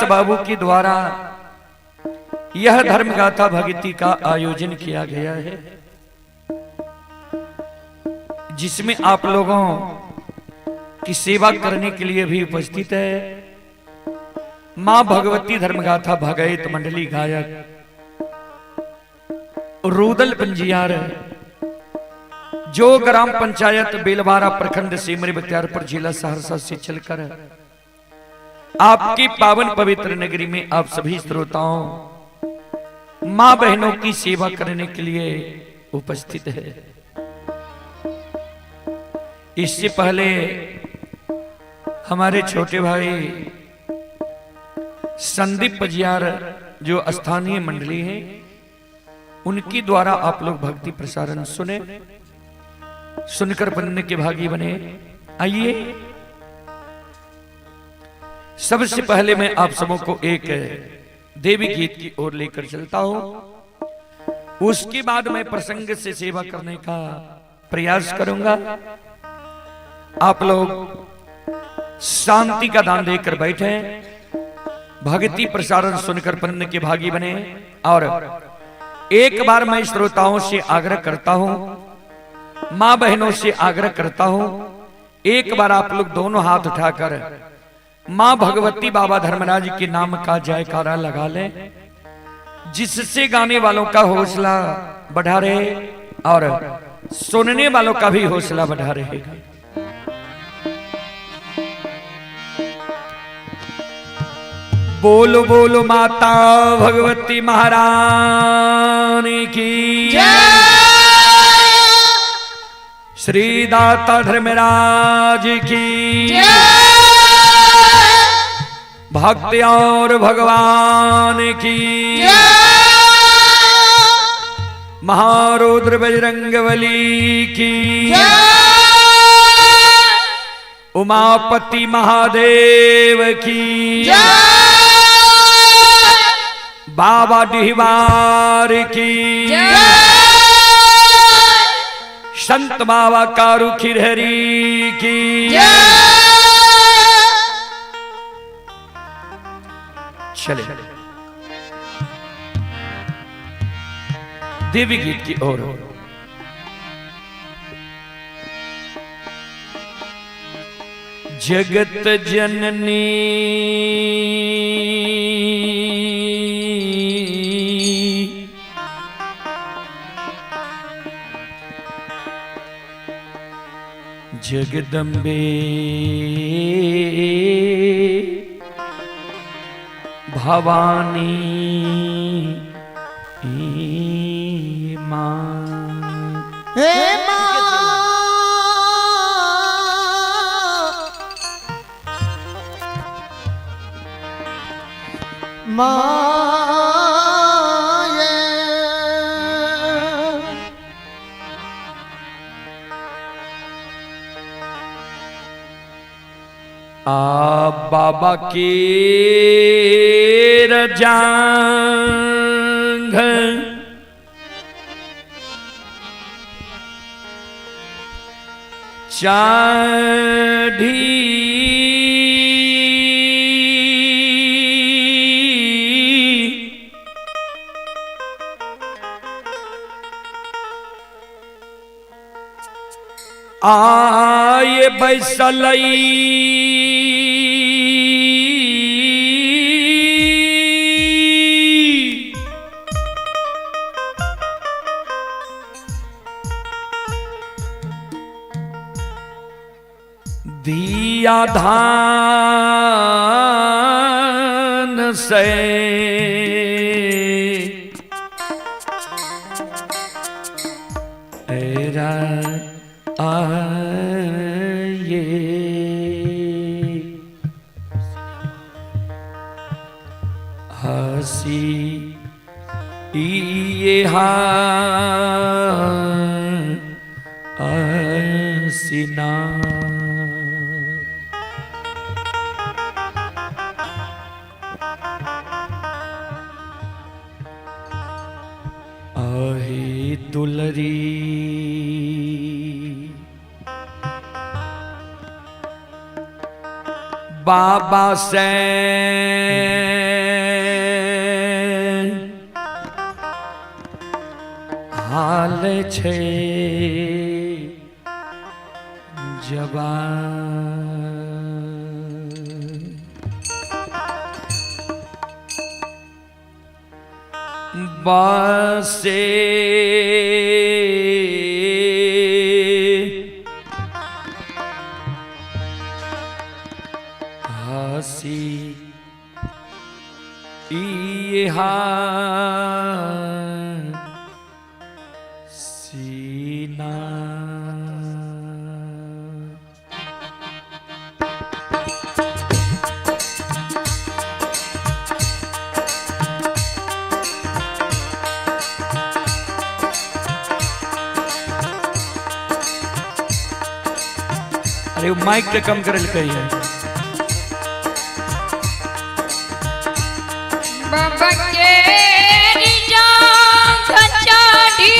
बाबू के द्वारा यह धर्म गाथा भक्ति का आयोजन किया गया है, जिसमें आप लोगों की सेवा करने के लिए भी उपस्थित है मां भगवती धर्मगाथा भगैत मंडली गायक रूदल पंजियार, जो ग्राम पंचायत बेलवारा प्रखंड सिमरी बख्तियारपुर जिला सहरसा से चलकर आपकी पावन पवित्र नगरी में आप सभी श्रोताओं मां बहनों की सेवा करने के लिए उपस्थित है। इससे पहले हमारे छोटे भाई संदीप पंजियार जो स्थानीय मंडली है, उनकी द्वारा आप लोग भक्ति प्रसारण सुने, सुनकर बनने के भागी बने। आइए, सबसे पहले मैं आप सबों को एक देवी गीत की ओर लेकर चलता हूं, उसके बाद मैं प्रसंग से सेवा करने का प्रयास करूंगा। आप लोग शांति का दान देकर बैठे, भक्ति प्रसारण सुनकर बनने के भागी बने। और एक बार मैं श्रोताओं से आग्रह करता हूं, मां बहनों से आग्रह करता हूं, एक बार आप लोग दोनों हाथ उठाकर मां भगवती बाबा धर्मराज के नाम का जयकारा लगा लें, जिससे गाने वालों का हौसला बढ़ा रहे और सुनने वालों का भी हौसला बढ़ा रहेगा। बोलो बोलो माता भगवती महारानी की जय, श्री दाता धर्मराज की जय, भक्त और भगवान की जय, महारुद्र बजरंगबली की जय, उमापति महादेव की जय, बाबा डिहवार की जय, संत बाबा कारू खिरहरी की जय। चले देवी गीत की ओर। जगत जननी जगदम्बे भवानी मां, हे मां माये आ बाबा के रजांग चाढ़ी आए बैसलई दिया धान से एरा आये हसी ये हसीना आहे दुलरी बाबा से हाल छे जवान, बसे हसी सीना, अरे माइक के कम करे कही है। बाबा के जांग चढ़ी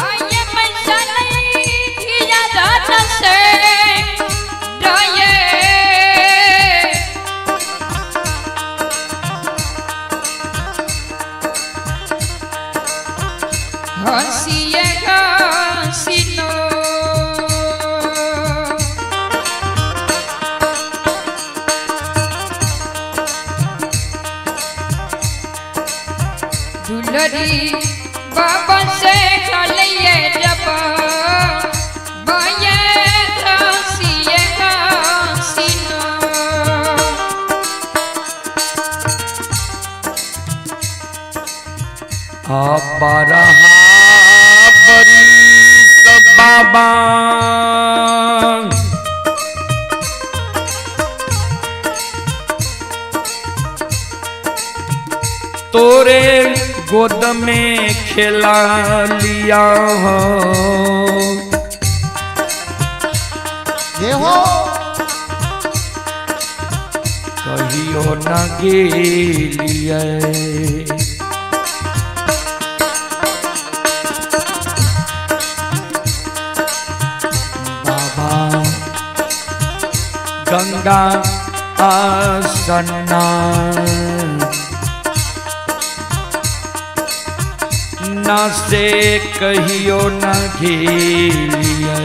आये पैसा नहीं थी ज्यादा से डोये हंसिए हंसिनो दुलरी बाबा से खलिए जब बये हंसिए हंसिनो अपरहा बरीस बाबा तोरे गोद में खिला लिया हो, ये हो कहियो न गेलिए गंगा आसन्ना न से कहियो न घेलिए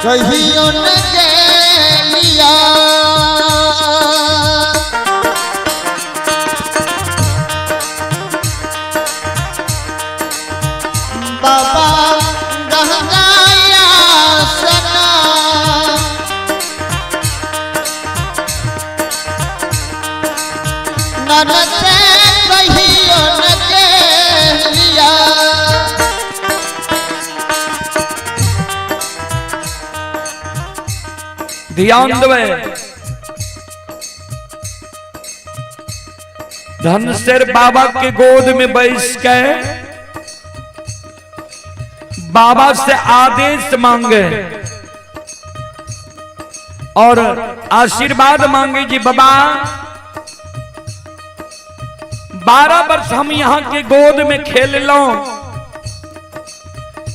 कहियो न गेलिया बाबा गंगाया सना नन से कहियो न गेलिया ध्यान देवे धनसेर बाबा के गोद में बैठ के बाबा से आदेश मांगे और आशीर्वाद मांगे जी बाबा 12 वर्ष हम यहाँ के गोद में खेल लो,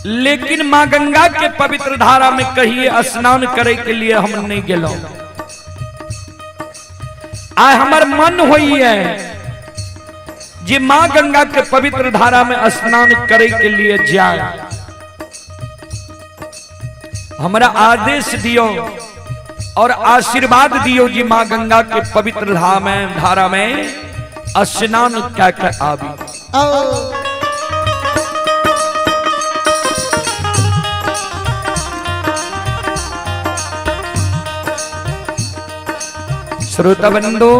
लेकिन माँ गंगा के पवित्र धारा में कहिए स्नान करे के लिए हम नहीं गेलो। आय हमार मन हुई है जी माँ गंगा के पवित्र धारा में स्नान करे के लिए जाए। हमारा आदेश दियो और आशीर्वाद दियो जी माँ गंगा के पवित्र धारा में स्नान क्या क्या आवी। श्रोता बंधु,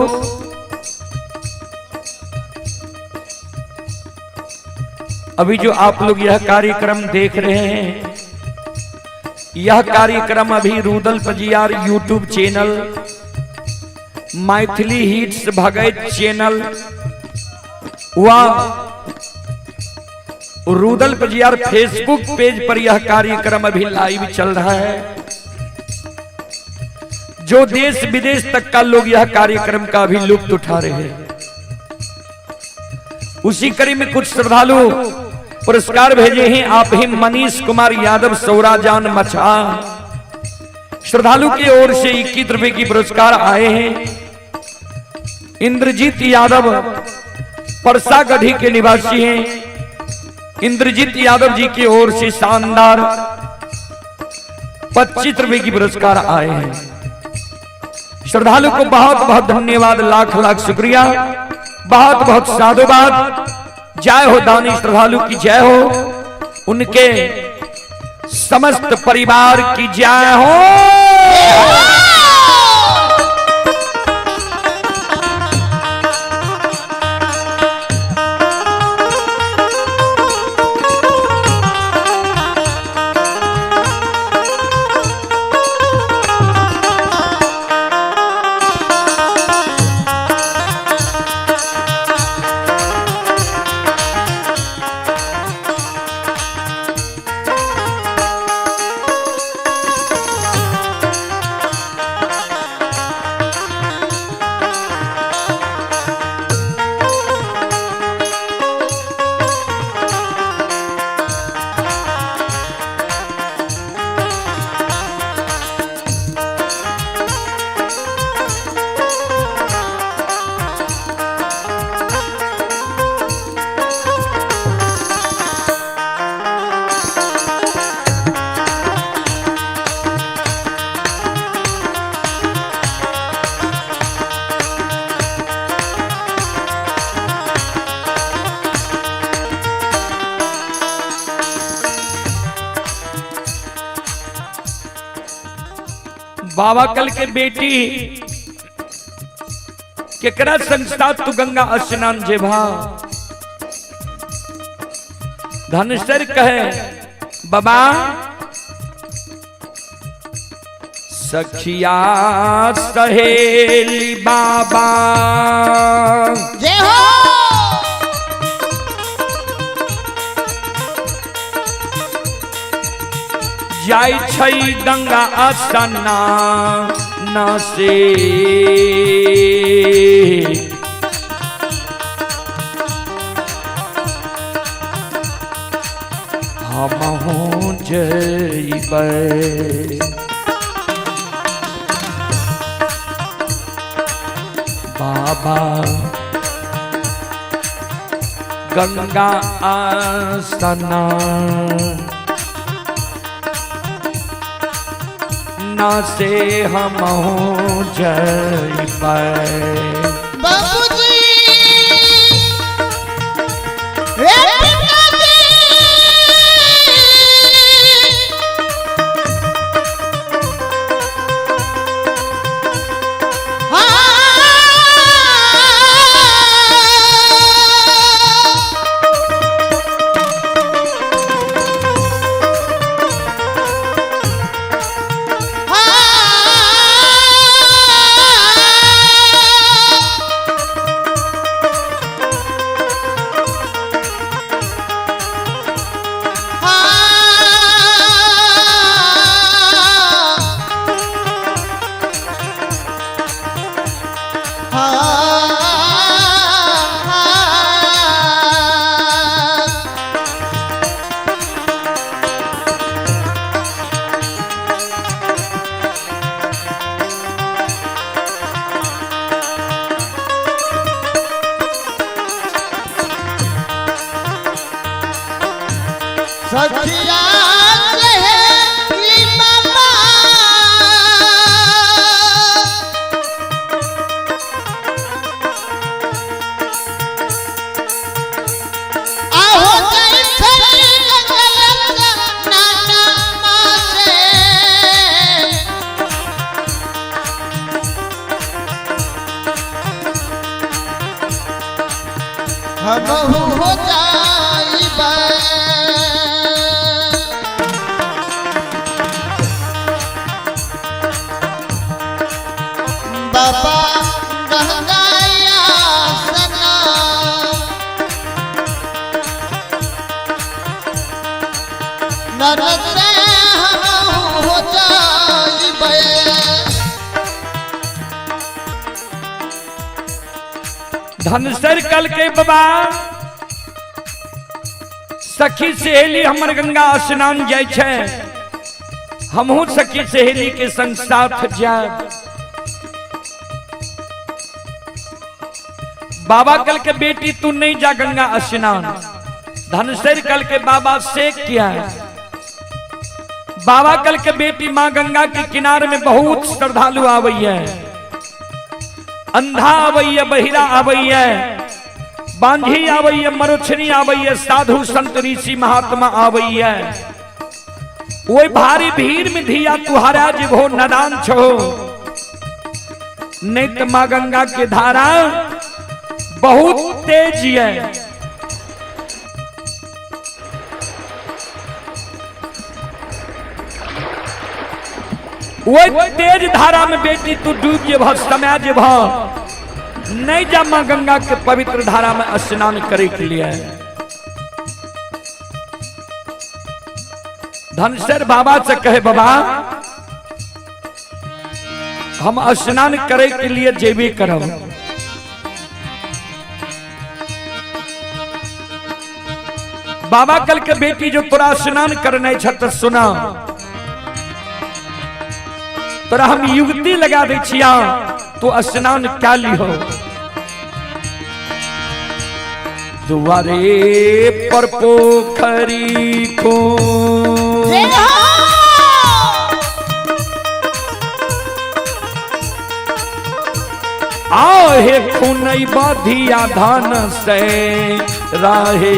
अभी जो आप लोग यह कार्यक्रम देख रहे हैं, यह कार्यक्रम अभी Rudal Pajiyar YouTube channel, Maithili hits Bhagat channel व रूदल पजियार फेसबुक पेज पर यह कार्यक्रम अभी लाइव चल रहा है। जो देश विदेश तक का लोग यह कार्यक्रम का अभी लुत्फ उठा रहे हैं। उसी कड़ी में कुछ श्रद्धालु पुरस्कार भेजे हैं। आप ही मनीष कुमार यादव सौराजान मछा, श्रद्धालु की ओर से 21 रुपए की पुरस्कार आए हैं। इंद्रजीत यादव परसा गढ़ी के निवासी हैं। इंद्रजीत यादव जी की ओर से शानदार 25 रुपए की पुरस्कार आए हैं। श्रद्धालु को बहुत बहुत धन्यवाद, लाख लाख शुक्रिया, बहुत बहुत साधुवाद। जय हो दानी श्रद्धालु की जय हो, उनके समस्त परिवार की जय हो। बाबा कल के बेटी केकरा संस्था तू गंगा स्नान जेभा धनुषर कहे बाबा सखिया सहेली बाबा जय हो। जाय छई गंगा स्नान से हमहु जइबै बाबा गंगा स्नान से हम जइबै बाबूजी रे पिताजी सखिया कहे मामा आहो गई फेरी गलत नाना मासे हम हो जाई बाबा गंगाया सना नर से हम हो जाइबे धनसर कल के बाबा सखी सहेली हमर गंगा स्नान जाय छै, हमहू सखी सहेली के संग साथ जाए। बाबा कल के बेटी तू नहीं जा गंगा स्नान। धनसर कल के बाबा से किया है। बाबा कल के बेटी माँ गंगा के किनारे में बहुत श्रद्धालु आवैया, अंधा आवैया, बहिरा आवैया, बांझी आवैया, मरुछनी आवैया, साधु संत ऋषि महात्मा आवैया। वो भारी भीड़ में धिया तुहारा जीव हो नदान छो, नहीं तो माँ गंगा के धारा बहुत तेज है। वो तेज धारा में बेटी तू डूब जेब, समय जेब, नहीं जा माँ गंगा के पवित्र धारा में स्नान करे के लिए। धनसर बाबा से कहे बाबा हम स्नान करे के लिए जेबे करब। बाबा कल के बेटी जो तोरा स्नान करने छत सुना, तोरा हम युक्ति लगा दे छिया, तो स्नान क्या ली हो। दुआरे पर पोखरी को आहे खुनई बाधिया धान से राहे,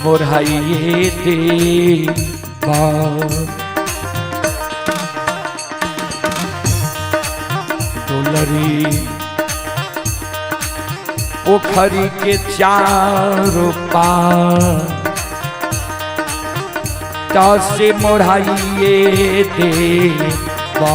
मोरहाइये देवा दुलरी पोखरी के चारों पार, से मोढ़ाइए देवा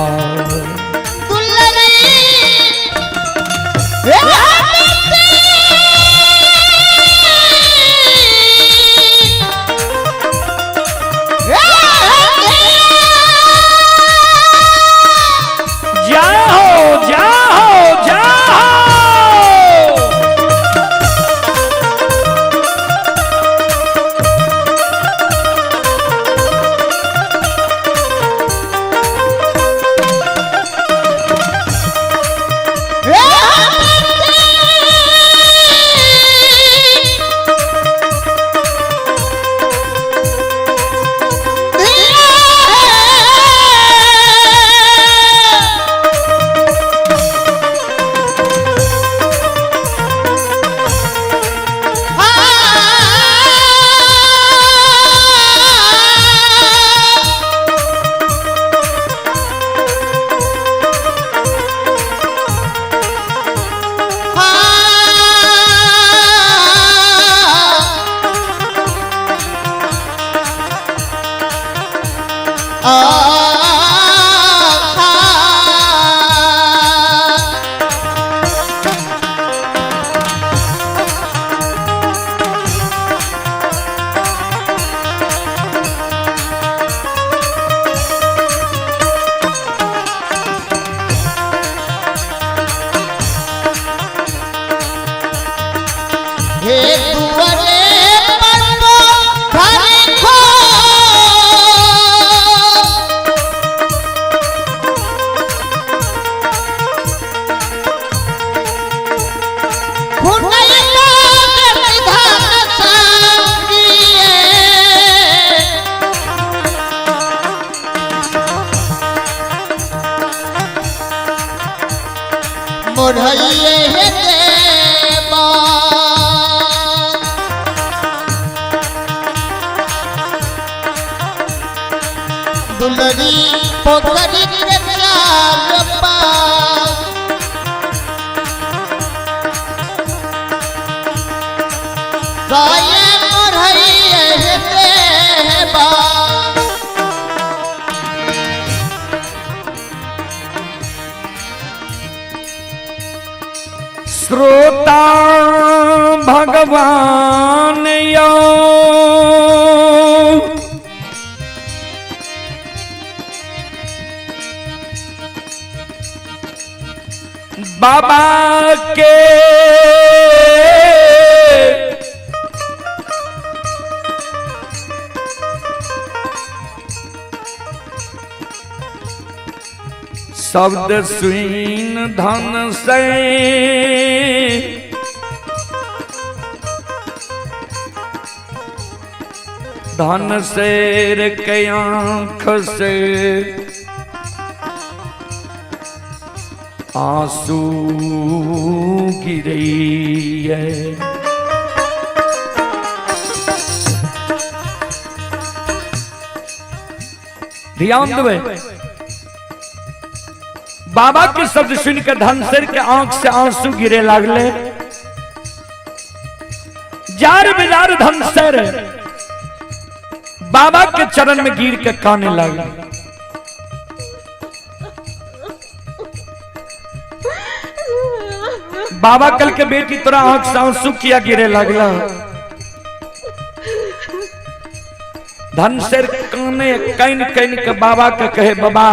दुलरी पोखरी के चार पार साये मरहई देवा श्रोता भगवान यो बाबा के शब्द सुन धन से धन शेर के आंख से आंसू गिरे है। ध्यान देवे बाबा के शब्द सुनकर धनसर के आंख से आंसू गिरे लगले। जार बेजार धनसर बाबा के चरण में गिर के काने लगे। बाबा कल के बेटी तोरा आंख से आंसू किया गिरे लगला। धनसर काने कैन कैन के बाबा के कहे बाबा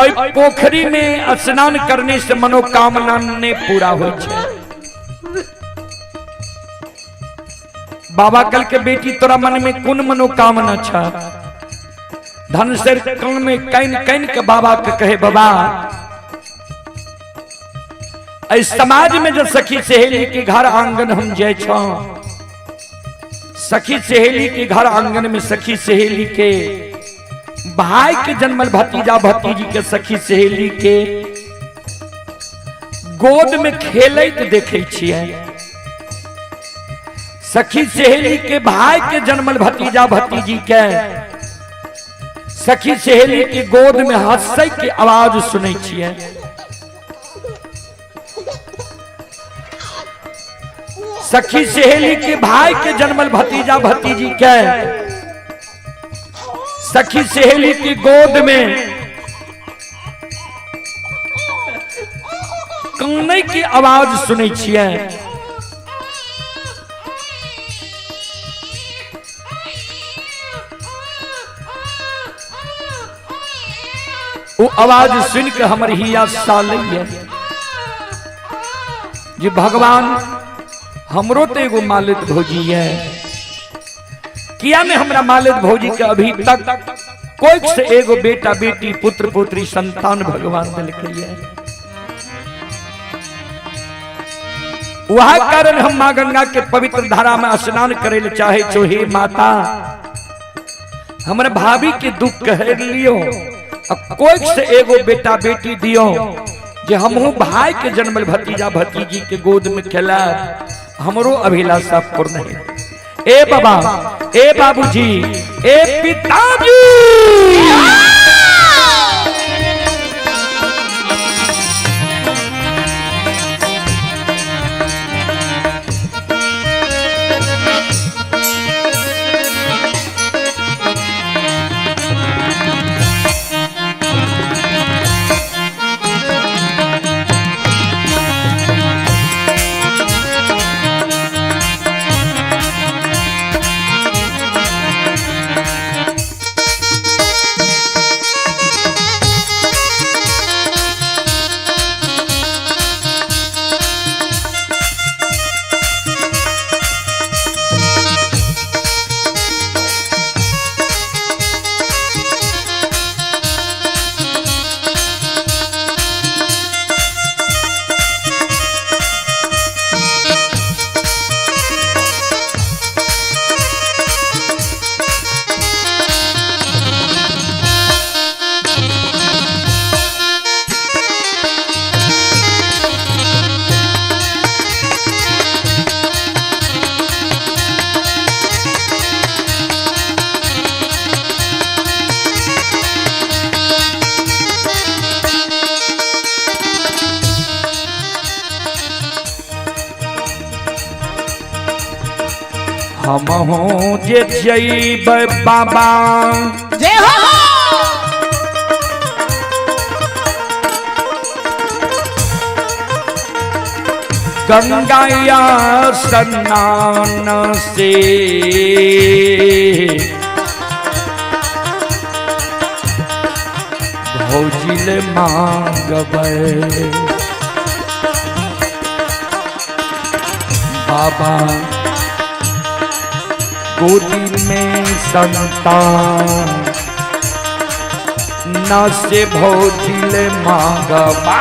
और पोखरी में स्नान करने से मनोकामना ने पूरा हो जाए। बाबा कल के बेटी तोरा मन में कौन मनोकामना छा? धनसर कान में कैन कैन के बाबा के कहे बाबा इस समाज में जो सखी सहेली के घर आंगन हम जाए छो, सखी सहेली के घर आंगन में सखी सहेली के भाई के जन्मल भतीजा भतीजी के सखी सहेली के गोद में खेलैत देखे छियै। सखी सहेली के भाई के जन्मल भतीजा भतीजी के सखी सहेली के गोद में हंसै के आवाज सुनै छियै। सखी सहेली के भाई के जन्मल भतीजा भतीजी के सखी सहेली की गोद में कानै की आवाज सुनै छियै। वो आवाज सुन के हमर हिया सालैया जी भगवान हमरो तो एगो मालिक भौजी है, किया ने हमरा मालिक भौजी के अभी तक कोई से एगो बेटा बेटी पुत्र पुत्री संतान भगवान दिलकै है। वह कारण हम मां गंगा के पवित्र धारा में स्नान करे ले चाहे छो। हे माता हमरे भाभी के दुख कह लियो, अब कोई से एगो बेटा बेटी दियो जे हमहू भाई के जन्मल भतीजा भतीजी के गोद में खेला, हमरो अभिलाषा पूर्ण है। ए बाबा, ए बाबूजी, ए पिताजी, हम हो जे जैब बाबा जय हो गंगाया स्नान से भौजिल मांगबै बाबा गोदी में संतान न से भौजिल मांगबै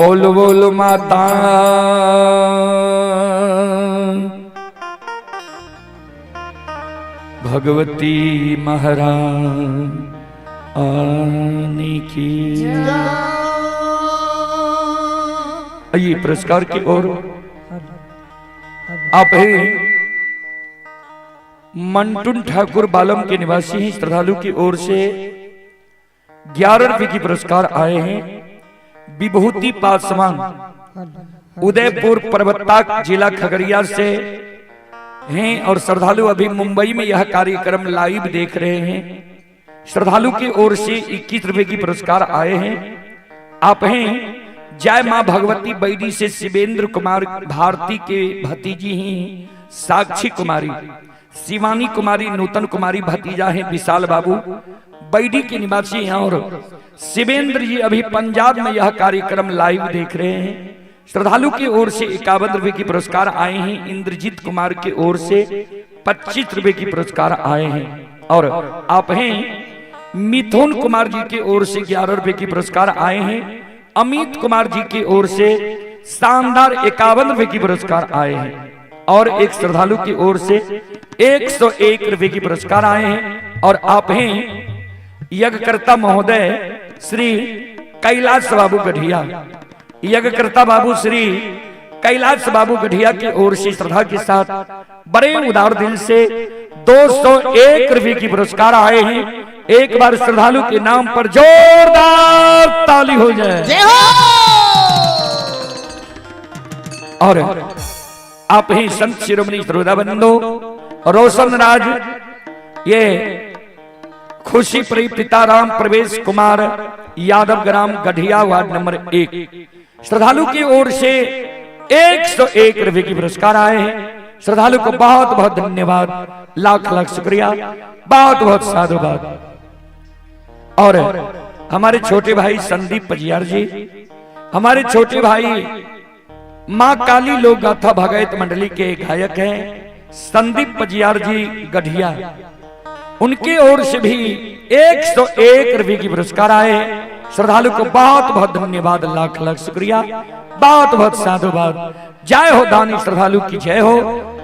बोल बोल माता भगवती महाराज आने की। आइए पुरस्कार की ओर। आप हैं मंटुन ठाकुर बालम के निवासी हैं। श्रद्धालु की ओर से 11 रुपए की पुरस्कार आए हैं। विभूति पासवान उदयपुर पर्वताक जिला खगड़िया से हैं और श्रद्धालु अभी मुंबई में यह कार्यक्रम लाइव देख रहे हैं। श्रद्धालु की ओर से 21 रुपए की पुरस्कार आए हैं। आप हैं जय मां भगवती बैडी से शिवेंद्र कुमार भारती के भतीजी हैं साक्षी कुमारी, शिवानी कुमारी, नूतन कुमारी भतीजा है विशाल बाबू बैडी के निवासी हैं और शिवेंद्र जी अभी पंजाब में यह कार्यक्रम लाइव देख रहे हैं। श्रद्धालु की ओर से 51 रुपए की पुरस्कार आए हैं। इंद्रजीत कुमार की ओर से 25 रुपए की पुरस्कार आए हैं और आप हैं मिथुन कुमार जी की ओर से 11 रुपए की पुरस्कार आए हैं। अमित कुमार जी की ओर से शानदार 51 रुपए की पुरस्कार आए हैं और एक श्रद्धालु की ओर से 101 रुपए की पुरस्कार आए हैं और आप हैं यज्ञकर्ता महोदय श्री कैलाश बाबू गढ़िया। यज्ञकर्ता बाबू श्री कैलाश बाबू गढ़िया की ओर से श्रद्धा के साथ बड़े उदार दिल से 201 रुपए की पुरस्कार आए हैं। एक बार श्रद्धालु के नाम पर जोरदार ताली हो जाए। जय हो। और आप ही संत शिरोमणि श्रोताबंधु रोशन राज, ये खुशी प्रिय पिताराम प्रवेश कुमार यादव ग्राम गढ़िया वार्ड नंबर 1, श्रद्धालु की ओर से 101 रुपए की पुरस्कार आए हैं। श्रद्धालु को बहुत बहुत धन्यवाद, लाख लाख शुक्रिया, बहुत बहुत साधुवाद। और हमारे छोटे भाई संदीप पजियार जी, हमारे छोटे भाई मां काली लोक गाथा भगत मंडली के गायक हैं संदीप पजियार जी गढ़िया, उनकी ओर से भी 101 रुपए की पुरस्कार आए। श्रद्धालु को बहुत बहुत धन्यवाद, लाख लाख शुक्रिया, बहुत बहुत साधुवाद। जय हो दानी श्रद्धालु की जय हो,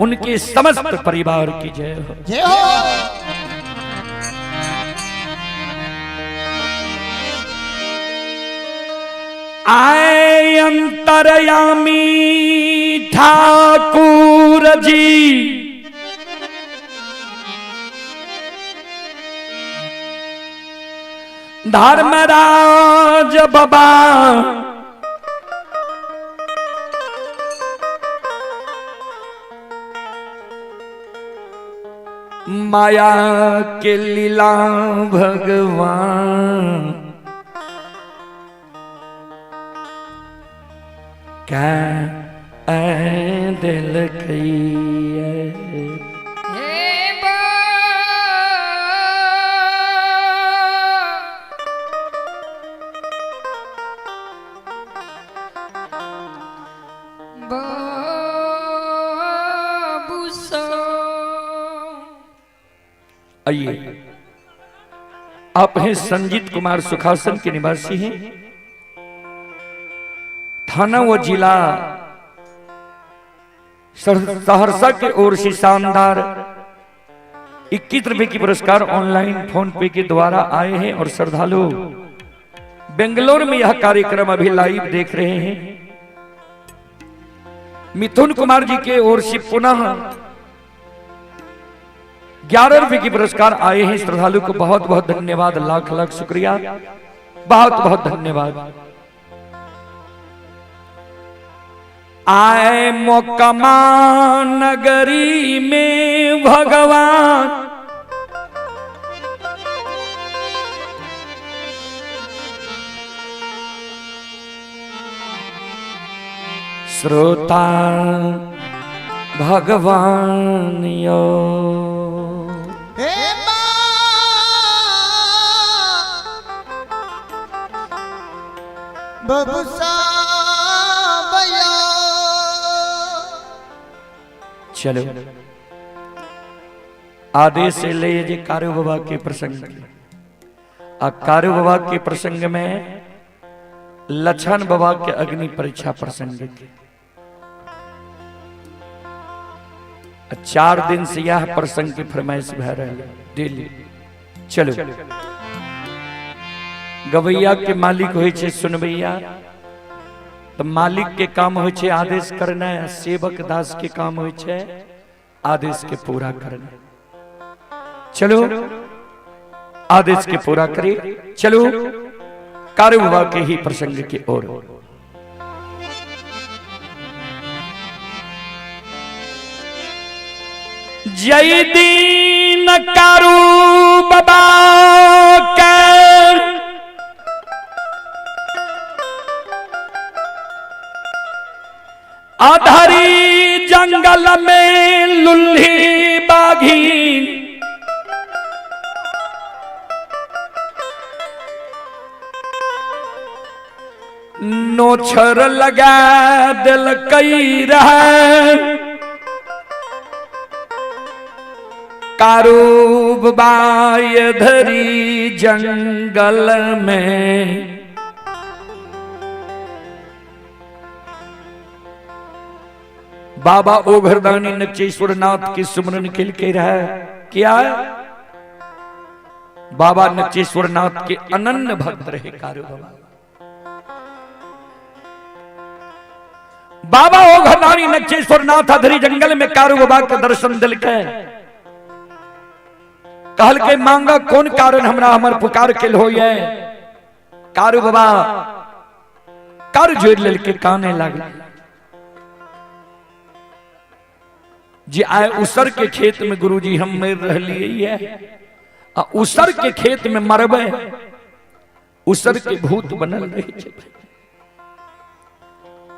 उनके समस्त परिवार की जय हो। जय हो। आए अंतरयामी ठाकुर जी, धर्मराज बाबा माया के लीला भगवान, क्या दिल कहिए हे बा आइए, आप हैं संजीत कुमार सुखासन के निवासी हैं, थाना व जिला सहरसा के ओर से शानदार 21 रुपए की पुरस्कार ऑनलाइन फोन पे के द्वारा आए हैं। और श्रद्धालु बेंगलोर में यह कार्यक्रम अभी लाइव देख रहे हैं। मिथुन कुमार जी के ओर से पुनः 11 रुपए की पुरस्कार आए हैं। श्रद्धालु को बहुत बहुत धन्यवाद, लाख लाख शुक्रिया, बहुत बहुत धन्यवाद। आए मोकमा नगरी में भगवान, श्रोता भगवान यो। हे बबुसा भैया। चलो आदेश से ले जे कारू बाबा के प्रसंग, कारू बाबा के प्रसंग में लछन बाबा के अग्नि परीक्षा प्रसंग के 4 दिन से यह प्रसंग की फरमाइश भर रही डेली। चलो गवैया के मालिक होय छे सुनवैया, तो मालिक के काम होय छे आदेश करना, सेवक दास के काम होय छे आदेश के पूरा करना। चलो आदेश के पूरा करिए। चलो कारू बाबा के ही प्रसंग की ओर। जय दीन कारू बाबा के आधारी जंगल में लुल्ही बाघी, नोछर लगा दिल कई रहा, कारू बाय धरी जंगल में। बाबा ओघरदानी नक्षेश्वर नाथ की सुमरन खिल के रहा क्या? बाबा नक्षेश्वर नाथ के अनन्य भक्त रहे कारू बाबा। बाबा ओघरदानी नक्षेश्वर नाथ अधरी जंगल में कारू बाबा का दर्शन दिल के कहल के मांगा कौन कारण हमरा हमर पुकार के हो ये कारू बाबा कर जोड़ लेल के काने लागल जी आए उसर के खेत में गुरुजी हम मर रहिए आ उसर के खेत में मरबे उसर के भूत बनल रहे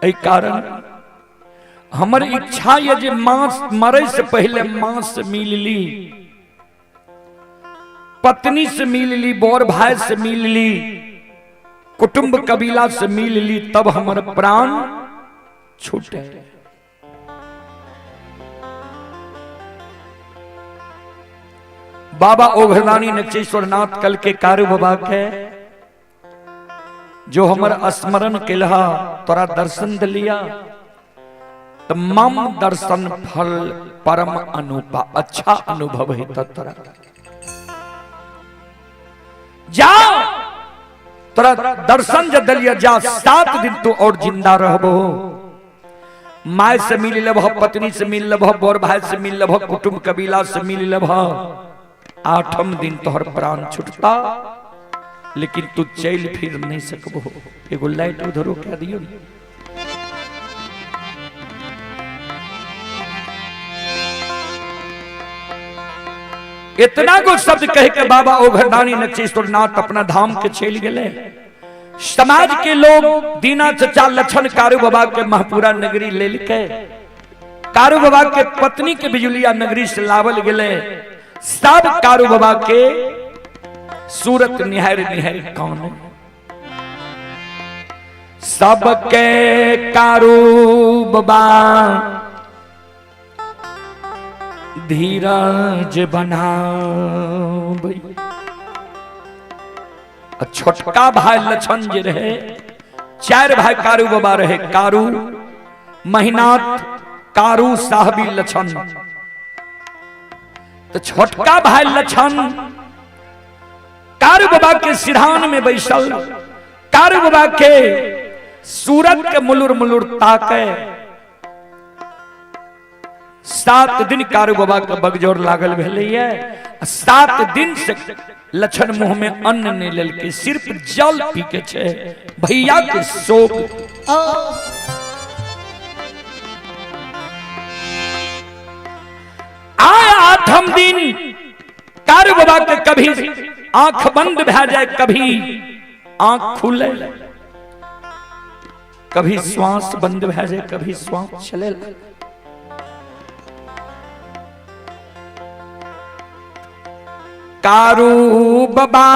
एहि कारण हमर इच्छा ये जे मांस मरे से पहले मांस से मिल ली पत्नी से मिल ली बोर भाई से मिल ली कुटुंब कबीला से मिल ली तब हमर प्राण छूटे। बाबा ओघरदानी नक्षेश्वर नाथ कल के कारू बाबा के जो हमर स्मरण केलहा तोरा दर्शन दिलिया तो मम दर्शन फल परम अनुपा अच्छा अनुभव है तोरा जा तोरा दर्शन जब दिलिया जा 7 दिन तू और जिंदा रहबो माय से मिल लेबह पत्नी से मिल लेबह बोर भाई से मिल लेबह कुटुंब कबीला से मिल लेबह 8म दिन तोहर प्राण छुटता लेकिन तू चल फिर नहीं सकबो। एगो लाइट उधरो क्या दियो इतना को शब्द कह के बाबा ओघरदानी नक्षेश्वर नाथ अपना धाम के चल गए। समाज के लोग दीना चचा लक्षण कारू बाबा के महपुरा नगरी ले के कारू बाबा के पत्नी के बिजुलिया नगरी से लावल गए। सब कारू बाबा के सूरत निहार निहार कौन सबके कारू बाबा धीरज बनाओ। छोटका भाई लक्षण जे रहे 4 भाई कारू बाबा रहे कारू महिनाथ कारू साहबी लक्षण। तो छोटका भाई लक्षण कारू बाबा के सिरहान में बैसल कारू बाबा के सूरत के मुलुर मुलुर ताके 7 दिन कारू बाबा का बगजोर लागल भेलैया। 7 दिन से लक्षण मुंह में अन्न नहीं लेल के सिर्फ जल पी के छे भैया के शोक। आया 8म दिन कारू बाबा के कभी आंख बंद भै जाए कभी आंख खुले कभी श्वास बंद भै जाए कभी श्वास चले। कारू बाबा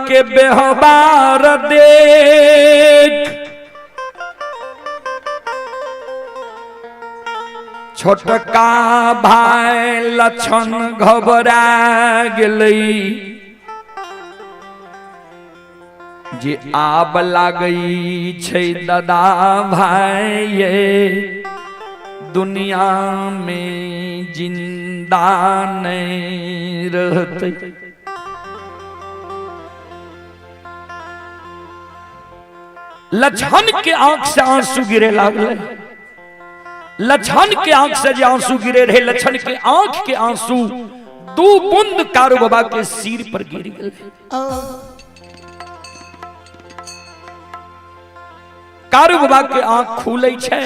के व्यवहार देख छोटका भाई लक्षण घबरा गेलई जे आब लागई छै दादा भाई ये दुनिया में जिंदा नहीं रहते। लक्षण के आंख से आंसू गिरे लागले। लक्षण के आंख से जो आंसू गिरे रहे लक्षण के आंख के आंसू 2 बूंद कारू बाबा के सिर पर गिर गए। कारू बाबा के आंख खुले छे।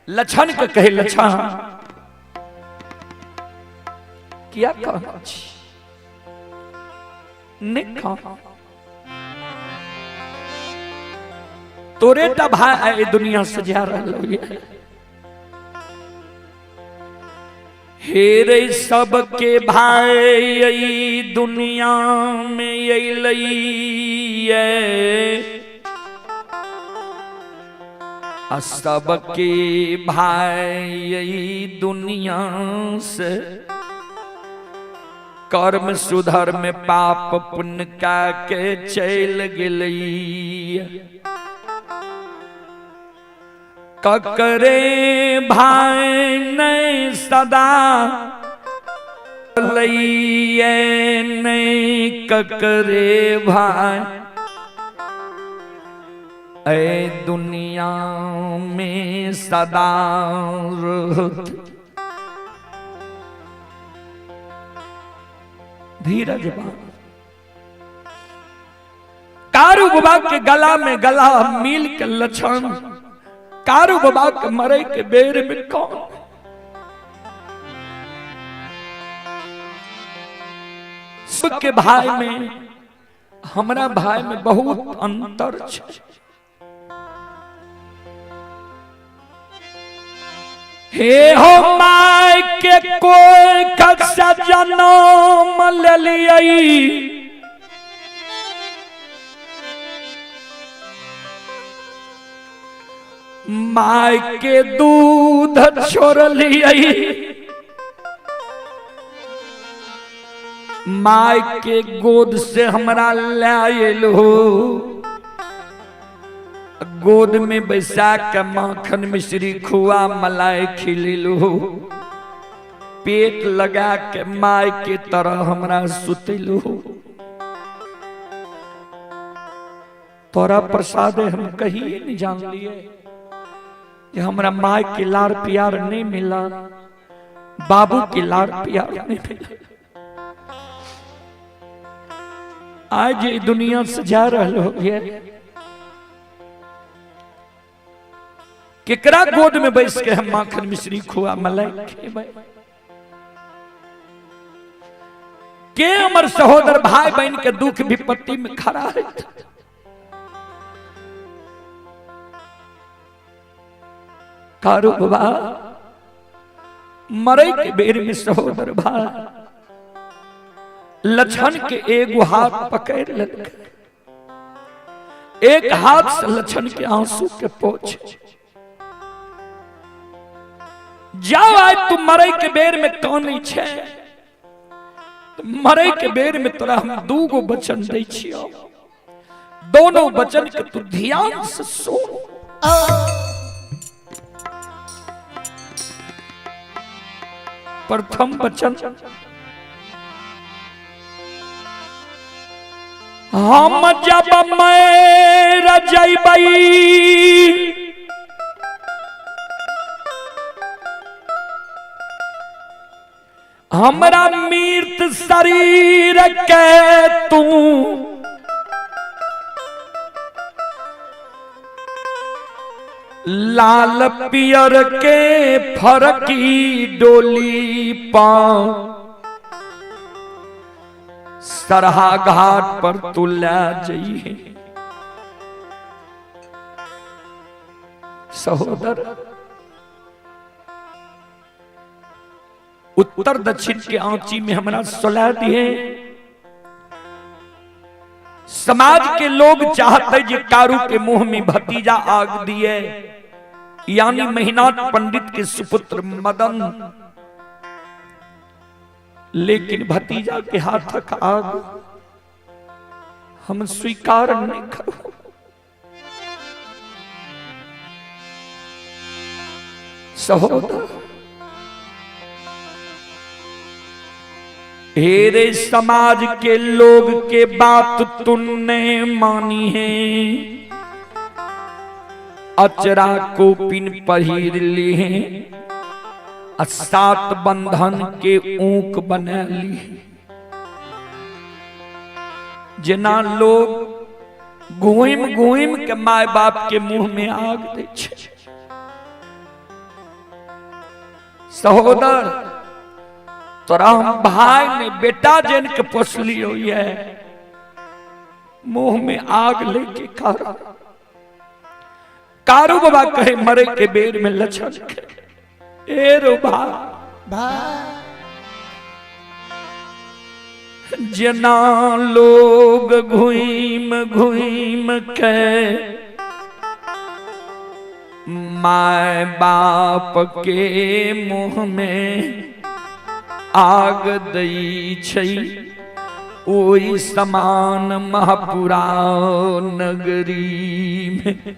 लक्षण के कहे लक्षण क्या कहना निका तोरे ता भाई दुनिया से जा रहा हे रे सबके भाई दुनिया में अइलै सबके भाई दुनिया से कर्म सुधर में पाप पुण्य का के चल गेलई। ककरे भाई नहीं सदा लइए नहीं ककरे भाई ऐ दुनिया में सदा रहत। धीरज बांध। कारू बाबा के गला में गला मिल के लछन, कारू बाबा के मरे के बेर में कौन। सुख के भाई में हमरा भाई में बहुत अंतर है। हे हो माय के कोई कक्षा जन्म ले लियई, माय के दूध छोड़ लियई, माय के गोद से हमरा लायल हो, गोद में बैसा के माखन मिश्री खुआ मलाई खिलिलू, पेट लगा के माय के तरह हमरा सुतिलू। तोरा प्रसाद हम कहीं नहीं जान लिए कि हमरा माय के लाड़ प्यार नहीं मिला, बाबू के लाड़ प्यार नहीं मिला। आज ये दुनिया से जा रहे हो गया, केकरा गोद में बैस के हम माखन मिश्री खुआ मलाई खेबै। के हमर सहोदर भाई बहन के दुख विपत्ति में खड़ा है। कारू बाबा मरे के बेर में सहोदर भाई लछन के एगो हाथ पकड़ लेलक, एक हाथ से लछन के आंसू के पोंछ। जाओ आज तू मरे के बेर में कानी छे, मरे के बेर में तोरा हम दूगो वचन दै छियो, दोनों वचन के तू ध्यान से सुन। प्रथम वचन, हम जब मैं जइबई हमरा मृत शरीर के तू लाल पियर के फरकी डोली पांव सरहा घाट पर तू ले जाइए। सहोदर उत्तर दक्षिण के आंची में हमरा सुला दिए। समाज के लोग चाहते जे कारू के मुंह में भतीजा आग दिए, यानी महीनाथ पंडित के सुपुत्र मदन, लेकिन भतीजा के हाथक आग हम स्वीकार नहीं करो। सहोदर हेरे समाज के लोग के बात तुमने मानी है, अचरा को पिन पहिर ली है, 7 बंधन के ऊंक बना ली। जना लोग घूम घूम के माय बाप के मुंह में आग दे छे। सहोदर तोरा हम भाई ने बेटा जन के पोसली हुई है, मुंह में आग लेके खारा। कारू बाबा कहे मरे के बेर में लछन के ए रो भाई, जना लोग घूम घूम के माय बाप के मुंह में आग दई छई, ओई समान महापुरा नगरी में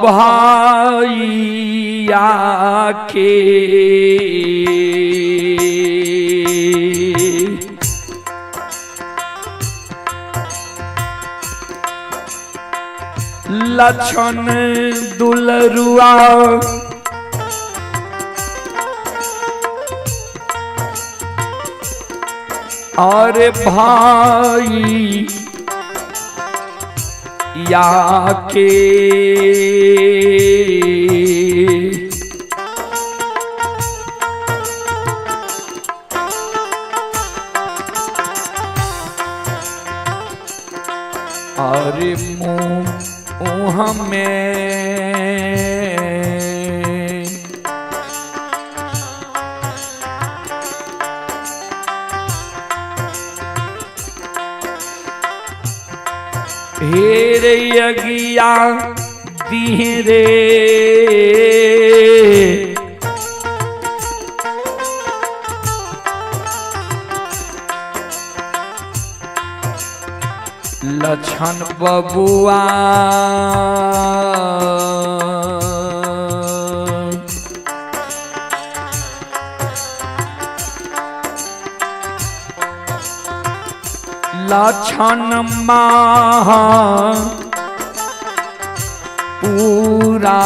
भाई आके लछन दुलरुआ और भाई या के अरे मुँह में हेरे यगिया धीरे लछन बबुआ लछन महा पूरा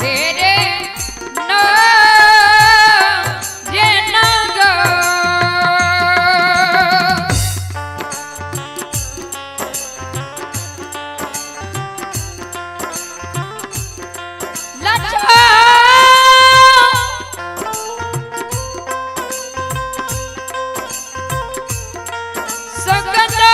हेरे न रे नग लछा सकदा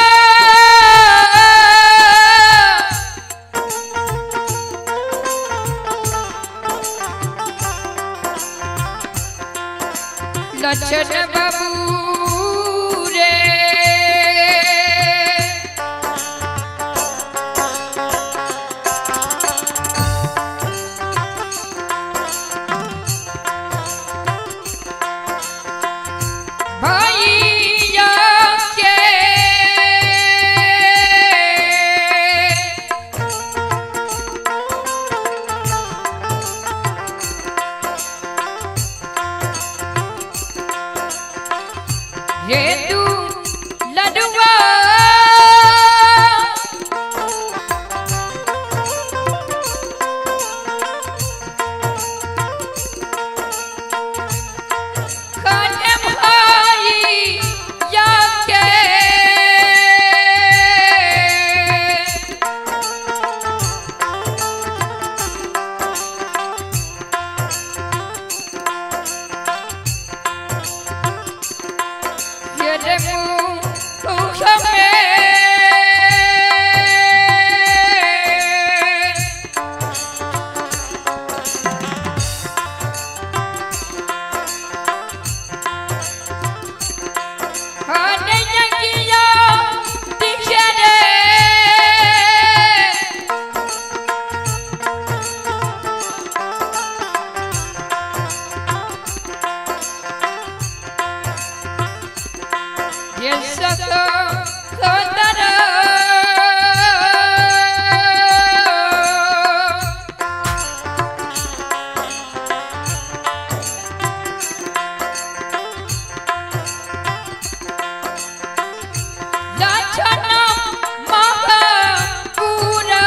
लछन बाबू रे भैया के ये तू लडुआ खाने भाई या के ये रे मुँह में खाने यगिया दिखे रे ये सत खतर लछन महापूरा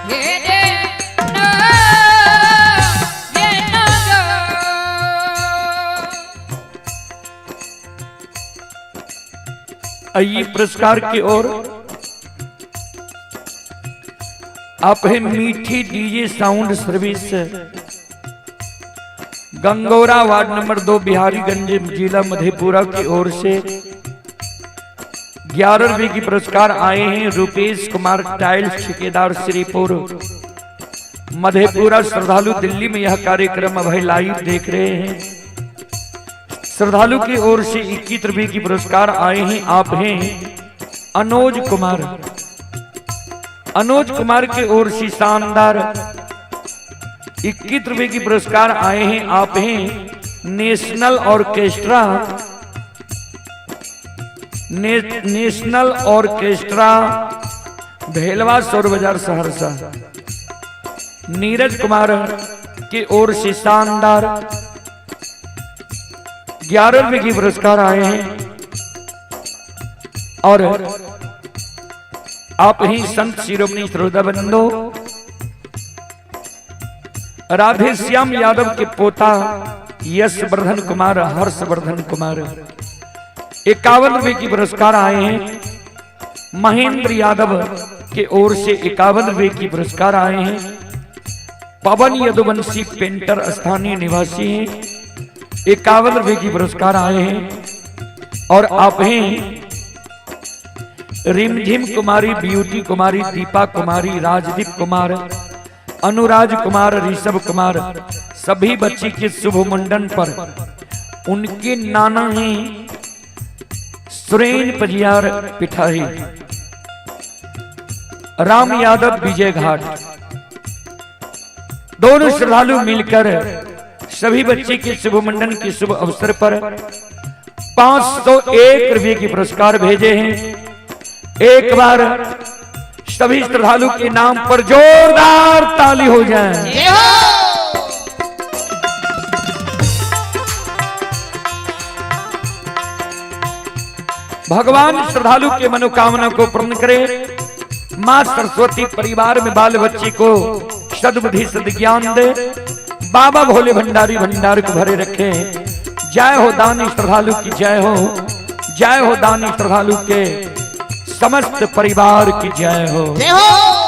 हेरे न रे नग आइए पुरस्कार की ओर। आप है मीठी DJ sound service Gangaura ward number 2 Bihariganj जिला मधेपुरा की ओर से 11 रुपए की पुरस्कार आए हैं। रुपेश कुमार टाइल्स ठेकेदार श्रीपुर मधेपुरा। श्रद्धालु दिल्ली में यह कार्यक्रम अभी लाइव देख रहे हैं। श्रद्धालु की ओर से 21 रुपए की पुरस्कार आए हैं। आप हैं अनुज कुमार। अनुज कुमार की ओर से शानदार 21 रुपए की पुरस्कार आए हैं। आप हैं national orchestra national orchestra Bhelwa सौर बाजार सहरसा। नीरज कुमार की ओर से शानदार 11 रुपए की पुरस्कार आए हैं और आप ही संत शिरोमणि श्रोता बंधु राधे श्याम यादव के पोता यशवर्धन कुमार हर्षवर्धन कुमार 51 रुपए की पुरस्कार आए हैं। महेंद्र यादव के ओर से 51 रुपए की पुरस्कार आए हैं। पवन यदुवंशी पेंटर स्थानीय निवासी हैं, 51 रुपए की पुरस्कार आए हैं। और आप हैं रिमझिम कुमारी, ब्यूटी कुमारी, दीपा कुमारी, राजदीप कुमार, अनुराज कुमार, ऋषभ कुमार, सभी बच्ची के शुभ मुंडन पर उनके नाना हैं सुरेन पजियार पिठारी, राम यादव विजय घाट, दोनों श्रद्धालु मिलकर सभी बच्चे के शुभ मुंडन के शुभ अवसर पर 501 रुपये की पुरस्कार भेजे हैं। एक बार सभी श्रद्धालु के नाम पर जोरदार ताली हो जाए। जय हो। भगवान श्रद्धालु के मनोकामना को पूर्ण करे। मां सरस्वती परिवार में बाल बच्चे को सद्बुद्धि सद्ज्ञान दे। बाबा भोले भंडारी भंडार को भरे रखे। जय हो दानी श्रद्धालु की जय हो, जय हो दानी श्रद्धालु के समस्त परिवार की जय हो। जय हो।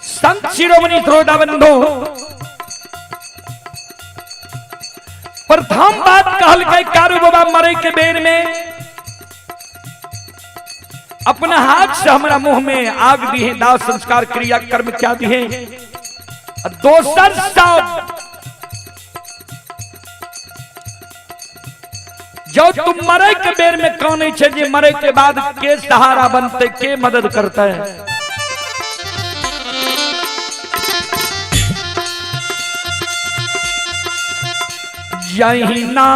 संत शिरोमणि श्रोता बंधु प्रथम बात कहल के कारू बाबा मरे के बेर में अपना हाथ से हमारा मुंह में आग दी है, दाह संस्कार क्रिया कर्म क्या दी है। दोसर शब्द जो तुम मरे के बेर में कौन छे जे मरे के बाद के सहारा बनते, के मदद करता है। यही ना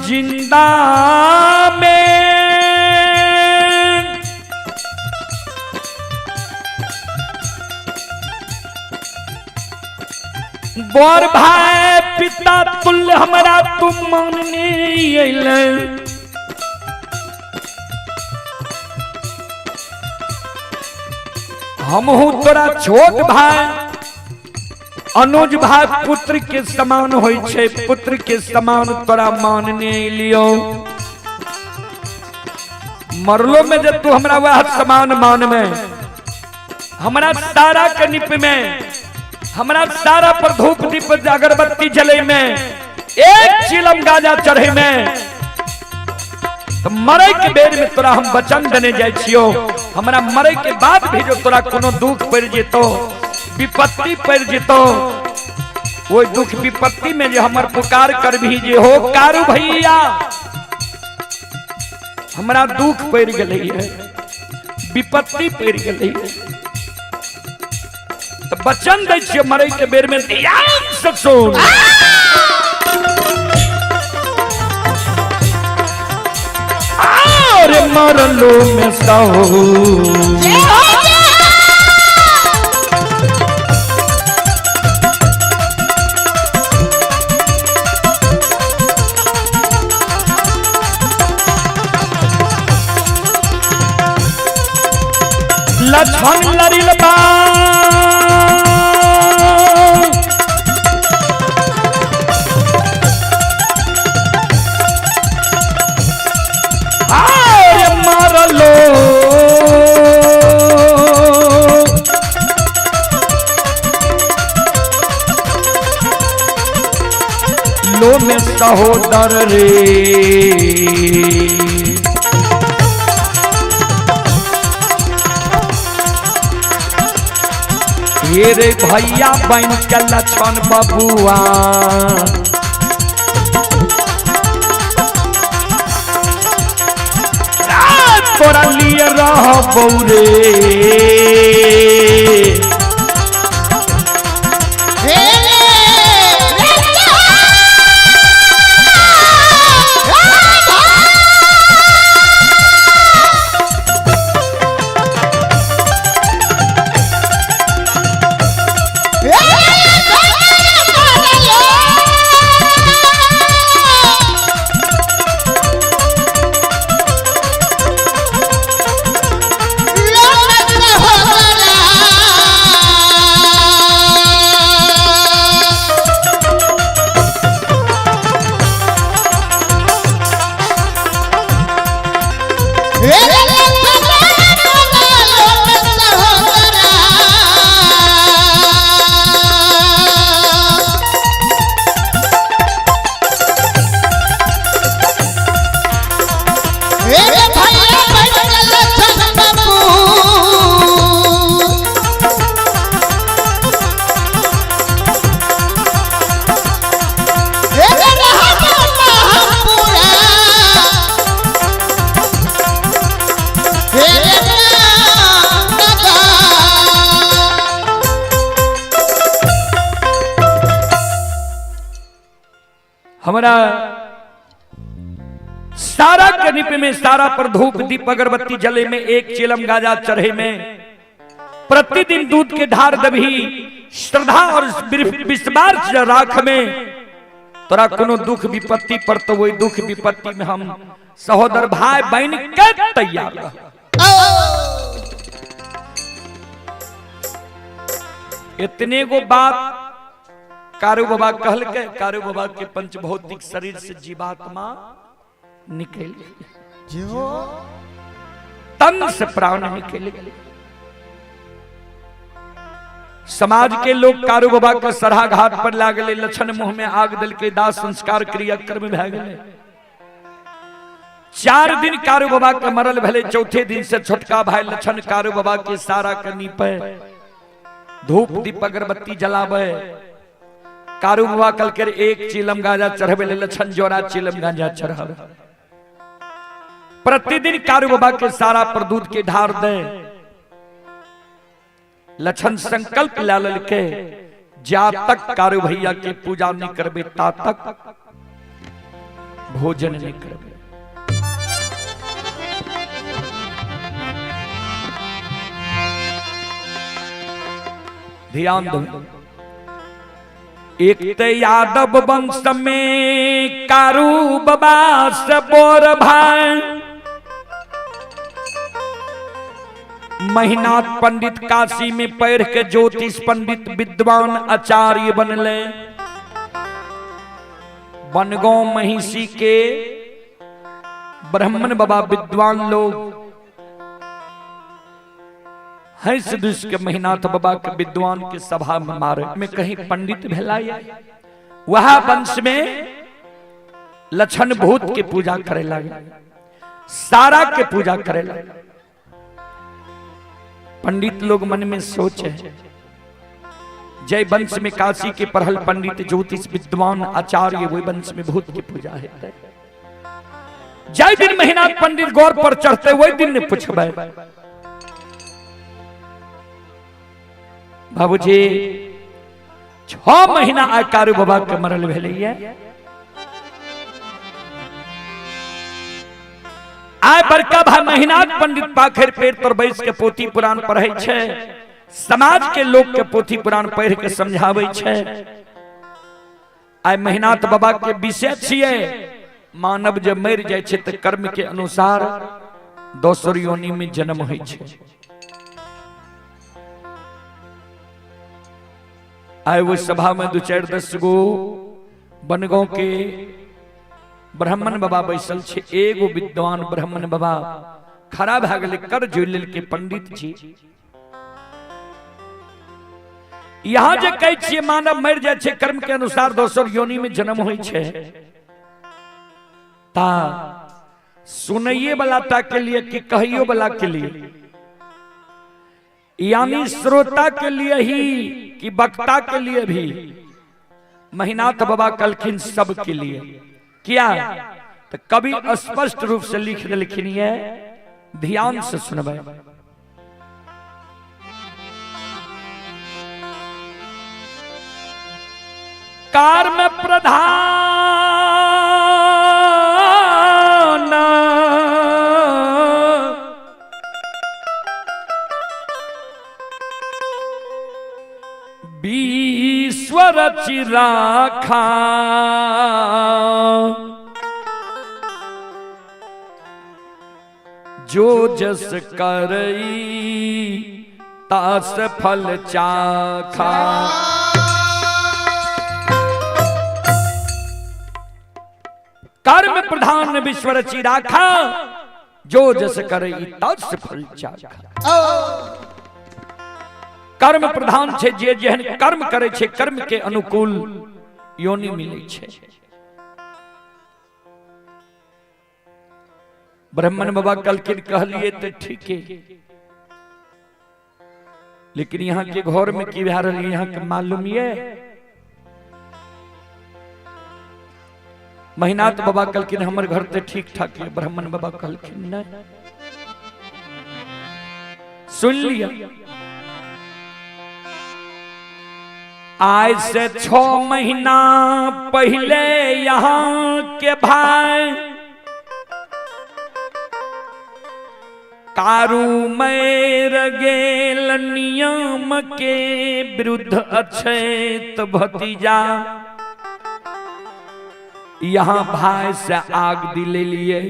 जिंदा में बोर भाई पिता तुल्य हमारा तुम मानने अइले। हम हूँ तोरा छोट भाई, अनुज भाई पुत्र के समान होय छे, पुत्र के समान तोरा मानने लियो। मरलो में जब तू हमरा वह समान मान में, हमरा सारा के निप में हमारा सारा पर धूप दीप अगरबत्ती जले में एक चिलम गाजा चढ़े में तो मरे के बेर में तोरा हम वचन देने जाय छियो हमारा मरे के बाद भी जो तोरा कोनो दुख पड़ जेतो विपत्ति पड़ जेतो वो दुख विपत्ति में जो हमर पुकार कर भी जे हो कारू भैया हमारा दुख पड़ गई है विपत्ति पड़ गई है तो वचन दे छियो मरे के बेर में ध्यान से सुन और मरलो में सहो लछन लरिल बा मारलो लो में सहोदर रे ये रे भैया बन के लछन बबुआ तोरा लिए रह बौरे हमारा सारा कनिप में सारा पर धूप दीप अगरबत्ती जले में एक चिलम गाजा चढ़े में प्रतिदिन दूध के धार दभी श्रद्धा और विश्वास राख में तोरा कोनो दुख विपत्ति पर तो वही दुख विपत्ति में हम सहोदर भाई बहन के तैयार रह इतने गो बात कारू बाबा कहल के कारू बाबा के पंच भौतिक शरीर से जीवात्मा निकल जीवो तन से प्राण निकल गए समाज के लोग कारू बाबा के सरहा घाट पर लागले लछन मुंह में आग दल के दास संस्कार क्रिया कर्म भे गए 4 दिन कारू बाबा के मरल भले चौथे दिन से छोटका भाई लछन कारू बाबा के सारा कनी पे धूप दीप अगरबत्ती जलावे कारू बाबा कल कर एक चिलम गांजा चढ़ावे लछन जोरा चिलम गांजा चढ़ावे प्रतिदिन कारू बाबा के सारा पर दूध के ढार दे लछन संकल्प लाल के जा तक कारू भैया के पूजा नहीं करबे ता तक भोजन नहीं करबे ध्यान दो एक यादव वंश में कारू बाबा से बोर भाई महीनाथ पंडित काशी में पैर के ज्योतिष पंडित विद्वान आचार्य बनले बनगांव महिषी के ब्राह्मण बाबा विद्वान लोग हंस दुष्ट के महीनाथ बाबा के विद्वान के सभा में मारे में कहीं पंडित भेलाया वह वंश में लक्षण भूत के पूजा करे लगे, सारा के पूजा करे लगे। पंडित लोग मन में सोचे जय वंश में काशी के पढ़ल पंडित ज्योतिष विद्वान आचार्य वही वंश में भूत की पूजा है। जय दिन महीना पंडित गौर पर चढ़ते वही दिन ने पूछबे बाबूजी 6 महीना आय कारू बाबा के मरल भेलैया आय बड़का भाई महीनाथ पंडित पाखर पेड़ पर बैस के पोथी पुराण पढ़े छे, समाज के लोग के पोथी पुराण पढ़ के समझावे छे। आय महीनाथ बाबा के विषय छिए मानव जब मर जाय छे त कर्म के अनुसार दोसर योनि में जन्म होय छे। आय वो सभा में 2-4-10 गो बनगांव के ब्राह्मण बाबा बैसल छे। एगो विद्वान ब्राह्मण बाबा खड़ा भ गेले कर जोइल के पंडित जी यहाँ जे कहै छियै मानव मर जाय छे कर्म के अनुसार दोसर योनि में जन्म होय छे ता सुनइए वाला ता के लिए कि कहियो वाला के लिए यानी श्रोता के लिए ही कि वक्ता के लिए भी महीनाथ बाबा कलखिन सब के लिए क्या तो कभी स्पष्ट रूप से लिख देलखिन है, ध्यान से सुनबे। कर्म प्रधान ईश्वर चिराखा जो जस करई तास फल चाखा। कर्म प्रधान विश्वर चिराखा जो जस करई तास फल चाखा। कर्म प्रधान छे जे जेहन कर्म करे छे कर्म के अनुकूल योनि मिले छे। ब्राह्मण बाबा कलकिन कहलिए तो ठीक है, लेकिन यहाँ के घर में की भा रही यहाँ के मालूम ये महीनाथ बाबा कलकिन हमर घर ते ठीक ठाक है। ब्राह्मण बाबा कलकिन नहीं, सुन लिया आज से 6 महीना पहले यहाँ के भाई कारू मैर गेल नियम के विरुद्ध अक्षेत भतीजा यहाँ भाई से आग दिले लिए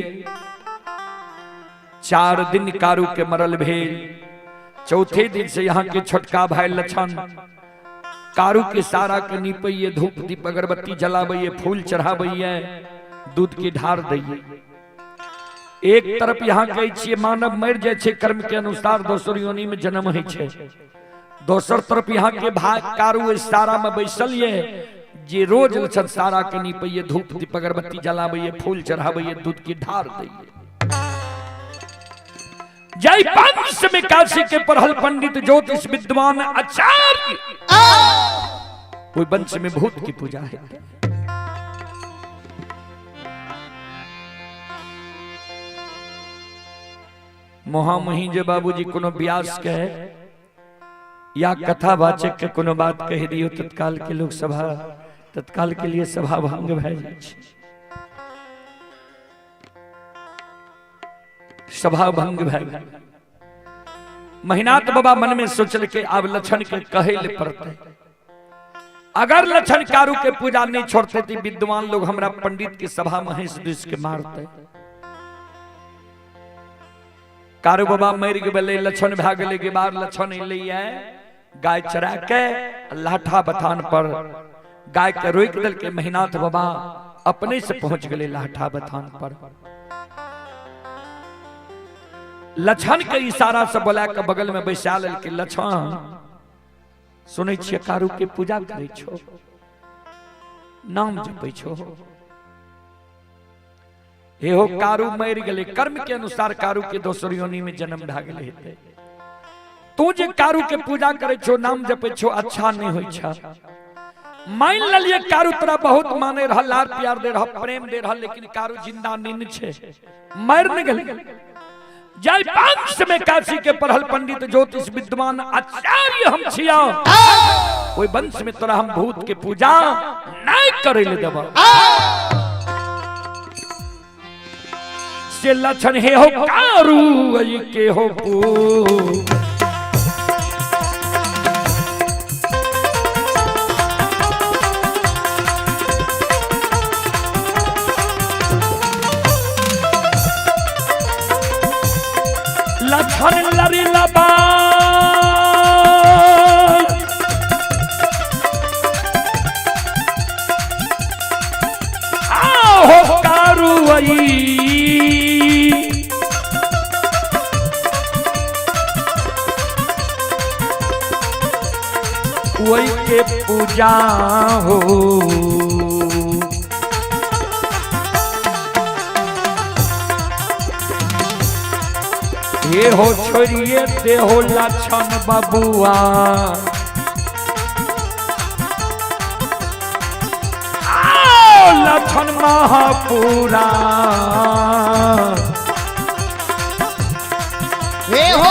4 दिन कारू के मरल भेल। चौथे दिन से यहाँ के छोटका भाई लक्षण कारू के सारा के नीपइए, धूप दीप अगरबत्ती जलाबइए, फूल चढ़ाबइए, दूध की ढार दइए। एक तरफ यहाँ कहे छिए मानव मर जाय छे कर्म के अनुसार दोसर योनि में जन्म है छे, दोसर तरफ यहाँ के भाई कारू सारा में बैसल ये जे रोज लक्षण सारा के नीपइए, धूप दीप अगरबत्ती जलाबइए, फूल चढ़ाबइए, दूध की ढार दइए। जय वंश में काशी के पढ़ल पंडित ज्योतिष विद्वान आचार्य कोई वंश में भूत की पूजा है। मोहामही जे बाबूजी कोनो व्यास के या कथा वाचक के कोनो बात कह दियो तत्काल के लोग सभा तत्काल के लिए सभा भंग भए जाय छै, सभा भंग भए गेल। महीनाथ बाबा मन में सोचल के अब लक्षण के कहे ले पड़ते, अगर लक्षण कारू के पूजा नहीं छोड़ते तो विद्वान लोग हमरा पंडित की सभा में हंस दुस के मारते। कारू बाबा मर गेले, लक्षण भए गेले के बाद लक्षण एलिए गाय चरा के लाठा बथान पर गाय के रोक दल के महीनाथ बाबा अपने से पहुंच गए लाठा बथान पर। लछन के इशारा से बोला के बगल में बैसा लेल के लछन सुनै छियै कारू के पूजा करै छो, नाम जपै छो। एहो कारू मर गेले, कर्म के अनुसार कारू के दोसर योनि में जन्म भा गेले हेतै। तू जे कारू के पूजा करे छो, नाम जपे छो, अच्छा नहीं होई छा। मान लिये कारू तोरा बहुत माने रहा, लाड प्यार दे रहा, प्रेम दे रहा, लेकिन कारू जिंदा नहीं छे, मर न गेले। जय वंश में काशी के पढ़ल पंडित ज्योतिष विद्वान आचार्य हम छिया, ओई वंश में तोरा हम भूत के पूजा नहीं करे ले देबा। से लक्षण हे हो कारू अई के हो पू, लक्षण लरी लबा आओ कारू आई, वही के पूजा हो। ये हो छोड़िए दे हो लक्षण बबुआ, लक्षण महापुरा हे हो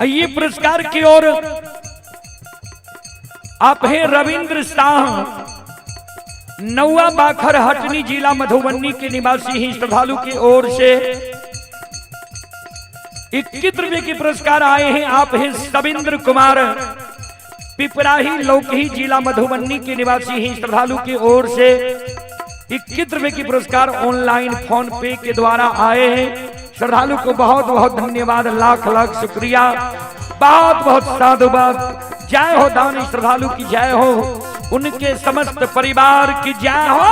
ये पुरस्कार की ओर आप हैं रविंद्र शाह, नौवा बाखर हटनी जिला मधुबनी के निवासी ही श्रद्धालु की ओर से 21 रुपये के पुरस्कार आए हैं। आप हैं सविंद्र कुमार, पिपराही लौकही जिला मधुबनी के निवासी ही श्रद्धालु की ओर से 21 रुपये की पुरस्कार ऑनलाइन फोन पे के द्वारा आए हैं। श्रद्धालु को बहुत बहुत धन्यवाद, लाख लाख शुक्रिया, बहुत बहुत साधुवाद। जय हो दानी श्रद्धालु की जय हो, उनके समस्त परिवार की जय हो।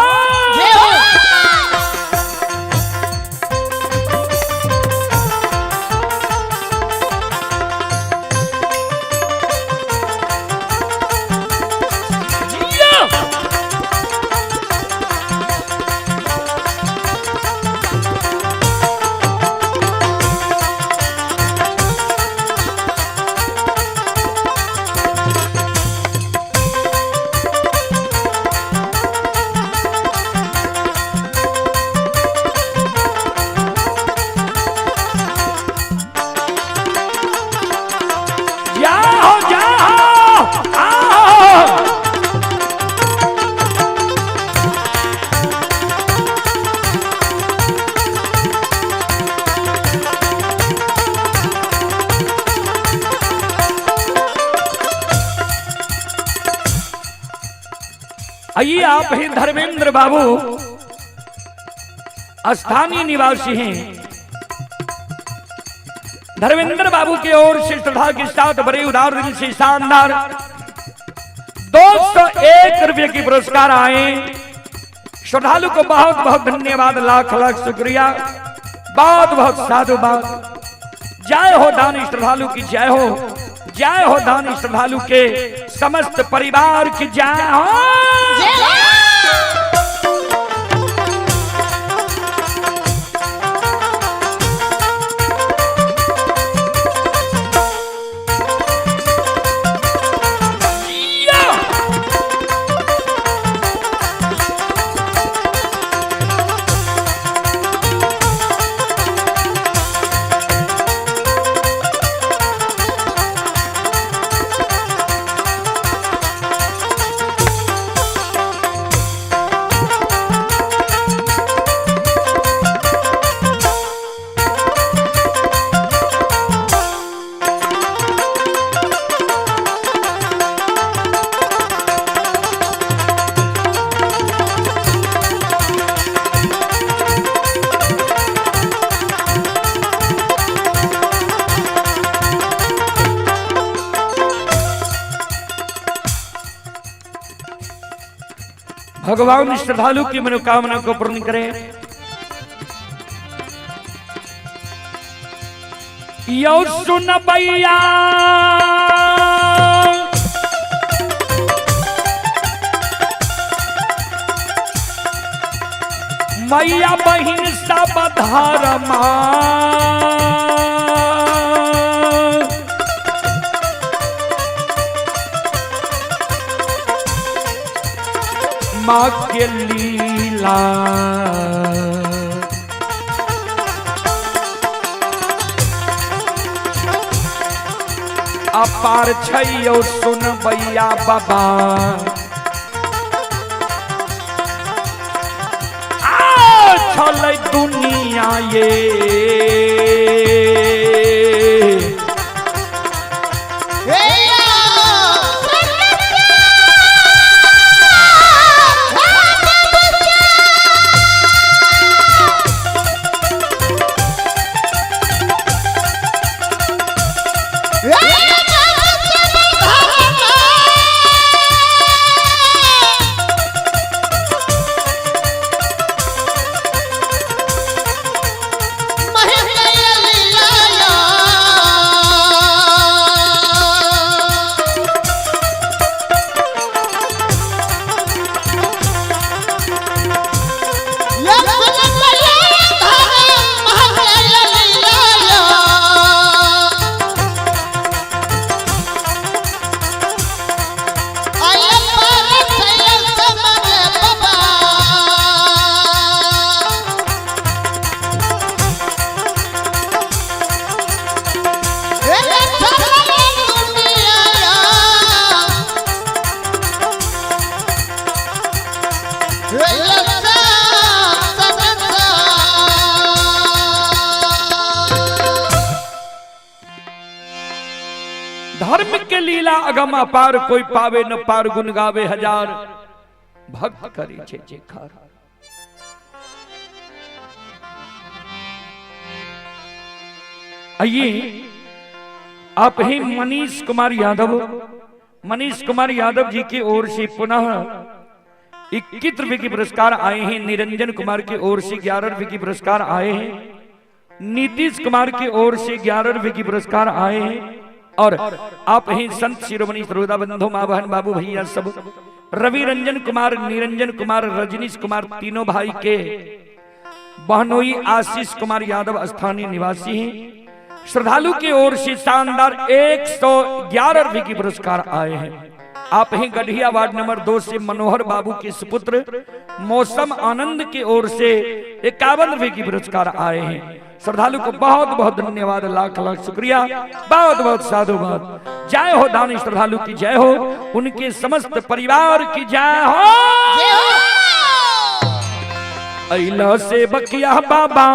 आइए आप हैं धर्मेंद्र बाबू, स्थानीय निवासी हैं। धर्मेंद्र बाबू की ओर से श्रद्धा के साथ बड़े उदार दिल से शानदार 201 रुपये की पुरस्कार आए। श्रद्धालु को बहुत बहुत धन्यवाद, लाख लाख शुक्रिया, बहुत बहुत साधुवाद। जय हो दानी श्रद्धालु की जय हो, जय हो दानी श्रद्धालु के समस्त परिवार की जय हो। भगवान श्रद्धालु की मनोकामना को पूर्ण करें। यो सुन भैया मैया बहिन सब धर्मा माँ के लीला अपार छैयो सुन भैया बाबा छल दुनिया ये धर्म के लीला अगम अपार कोई पावे न पार गुन गावे हजार भक्त करी छे जेखार। आइए आप ही मनीष कुमार यादव जी की ओर से पुनः 21 रुपए की पुरस्कार आए हैं। निरंजन कुमार की ओर से 11 रुपए की पुरस्कार आए हैं। नीतीश कुमार की ओर से 11 रुपए की पुरस्कार आए हैं। और आप ही संत शिरोमणि सरोदा बंधु मां बहन बाबू भैया सब रवि रंजन कुमार, निरंजन कुमार, रजनीश कुमार तीनों भाई के बहनोई आशीष कुमार यादव स्थानीय निवासी हैं। श्रद्धालु की ओर से शानदार 111 रुपए की पुरस्कार आए हैं। आप ही गढ़िया वार्ड नंबर 2 से मनोहर बाबू के सुपुत्र मौसम आनंद की ओर से 51 रुपए की पुरस्कार आए हैं। श्रद्धालु को बहुत बहुत धन्यवाद, लाख लाख शुक्रिया, बहुत बहुत साधुवाद। जय हो दानी श्रद्धालु की जय हो, उनके समस्त परिवार की जय हो। अइला से बकिया बाबा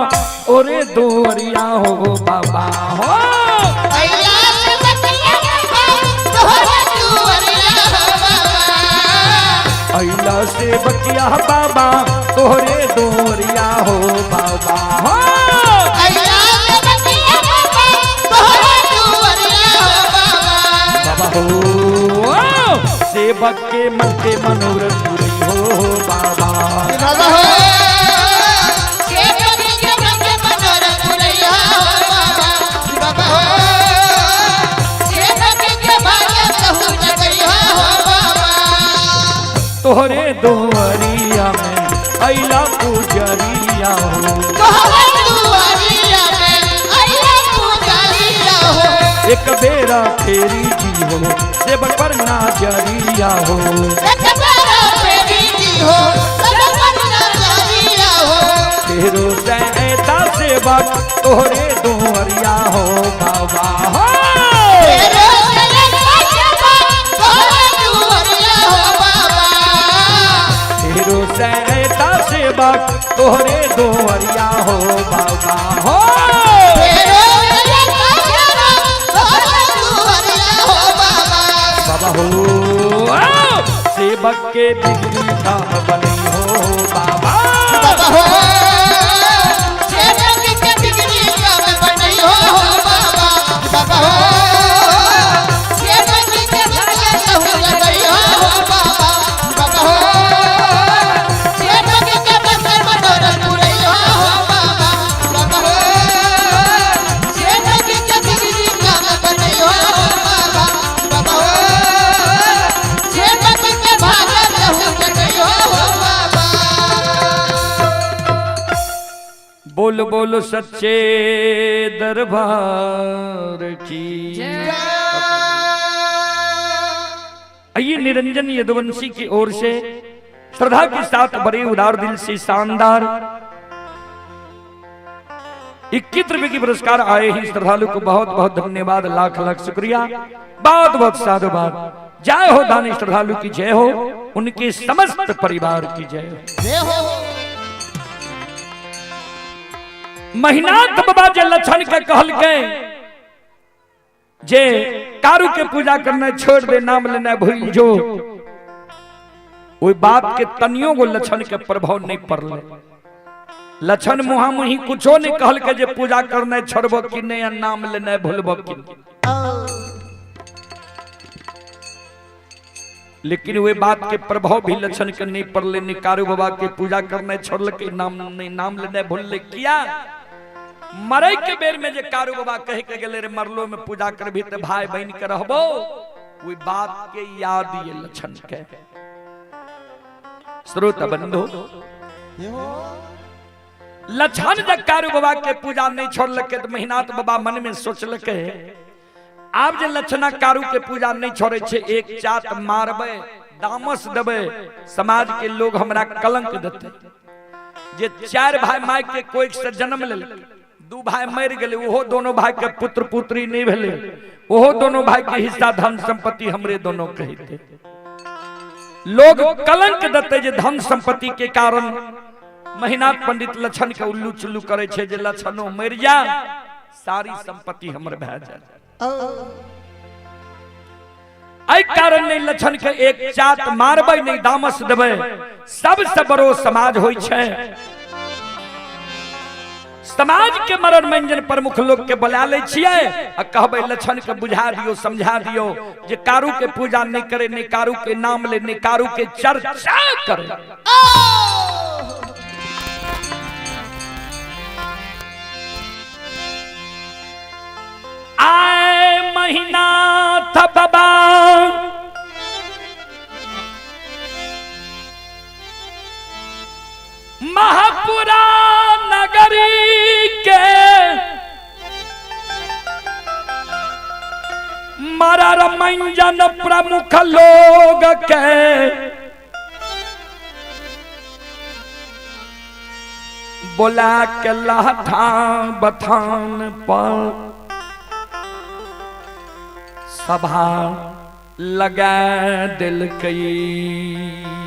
ओरे दोरिया हो बाबा हो, अइला से बकिया बाबा तोहरे दोरिया हो बाबा, अइला से बकिया बाबा तोहरे दोरिया हो बाबा हो, अइला से बकिया बाबा तोहरे दोरिया हो बाबा, बाबा हो सेवक के मन के मनोरथ पूरी हो बाबा, बाबा हो तोहरे दोरिया में अइला पुजरिया हो, तोहरे दोरिया में अइला पुजरिया हो, एक बेरा फेरी दी हो सेवक पर नाजरिया हो, एक बेरा फेरी दी हो सेवक पर नाजरिया हो, तेरो सैता सेवक तोहरे दोरिया हो बाबा हो, तेरो सैता सेवक तोहरे दोरिया हो बाबा, तेरो सैता सेवक तोहरे दोरिया हो बाबा हो, तेरो सैता सेवक तोहरे दोरिया हो बाबा, बाबा हो सेवक के बिगड़ी का बनी हो बाबा, बाबा हो सेवक के बिगड़ी का बनी हो बाबा, बाबा हो सेवक के बिगड़ी का बनी हो बाबा, बाबा हो बोल बोल सच्चे दरबार की। आइए निरंजन यदुवंशी की ओर से श्रद्धा के साथ बड़े उदार दिल से शानदार 21 रुपए की पुरस्कार आए हैं श्रद्धालु को बहुत बहुत धन्यवाद, लाख लाख शुक्रिया, बहुत बहुत साधुवाद। जय हो दानी श्रद्धालु की जय हो, उनके समस्त परिवार की जय हो। महीनाथ बाबा जे लक्षण के कहल के जे कारू के पूजा करना छोड़ दे, नाम लेना भूल जो, वही बात के तनियों को लक्षण के प्रभाव नहीं पड़ले। लक्षण मुहा मुही कुछो नहीं कहल के जे पूजा करना छोड़बो कि नहीं, नाम लेना भूलबो कि नहीं। लेकिन वे बात के प्रभाव भी लक्षण के नहीं पड़ले। निकारू बाबा के पूजा करना छोड़ल के नाम लेना भूल किया। मरे के बेर में जे कारू बाबा कहे के गेले रे मरलो में पूजा करबी त भाई बहन के रहबो, वही बात के याद ये लक्षण के। श्रोता बंधु, लक्षण जब कारू बाबा के पूजा नहीं छोड़ल के तो महीनाथ बाबा मन में सोचल के आप जे लक्षणा कारू के पूजा नहीं छोड़े छे, एक चात मारबे, दामस देबे, समाज के लोग हमरा कलंक देते। जे 4 भाई माय के कोई से जन्म ले, 2 भाई मर गए, ओहो दोनों भाई के पुत्र पुत्री नहीं भेले, ओहो दोनों भाई के हिस्सा धन संपत्ति हमरे दोनों कहते। लोग कलंक देते जे धन संपत्ति के कारण महीनाथ पंडित लक्षण के उल्लू चुल्लू करे छे, जे लक्षणों मर जा सारी संपत्ति हमर भै जाए। आई कारण नहीं लक्षण के एक चात मारबे नहीं, दामस देबे, सबसे बड़ो समाज होय छे। समाज के मरण मंजन प्रमुख लोग के बुला ले छिए आ कहबे लक्षण के बुझा दियो, समझा दियो जे कारू के पूजा नहीं करे, नहीं कारू के नाम ले, नहीं कारू के चर्चा करे। आए महीनाथ बाबा महापुरा नगरी के मरर मंजन प्रमुख लोग के बोला के लाठा बथान पर सभा लगा दिल कई।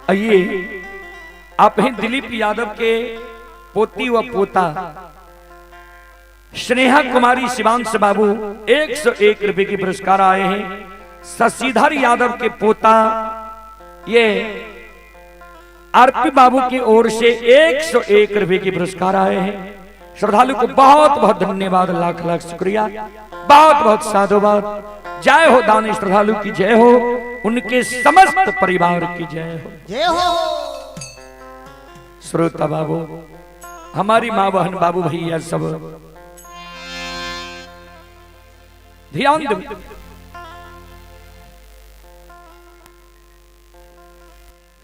आइए आप हैं दिलीप यादव के पोती व पोता स्नेहा कुमारी शिवांश बाबू 101 रुपए की पुरस्कार आए हैं। शशिधर यादव के पोता ये आरपी बाबू की ओर से 101 रुपए की पुरस्कार आए हैं। श्रद्धालु को बहुत बहुत धन्यवाद, लाख लाख शुक्रिया, बहुत बहुत साधुवाद। जय हो दानी श्रद्धालु की जय हो, उनके समस्त परिवार की जय हो। श्रोता बाबू, हमारी माँ बहन बाबू भैया सब ध्यान दो।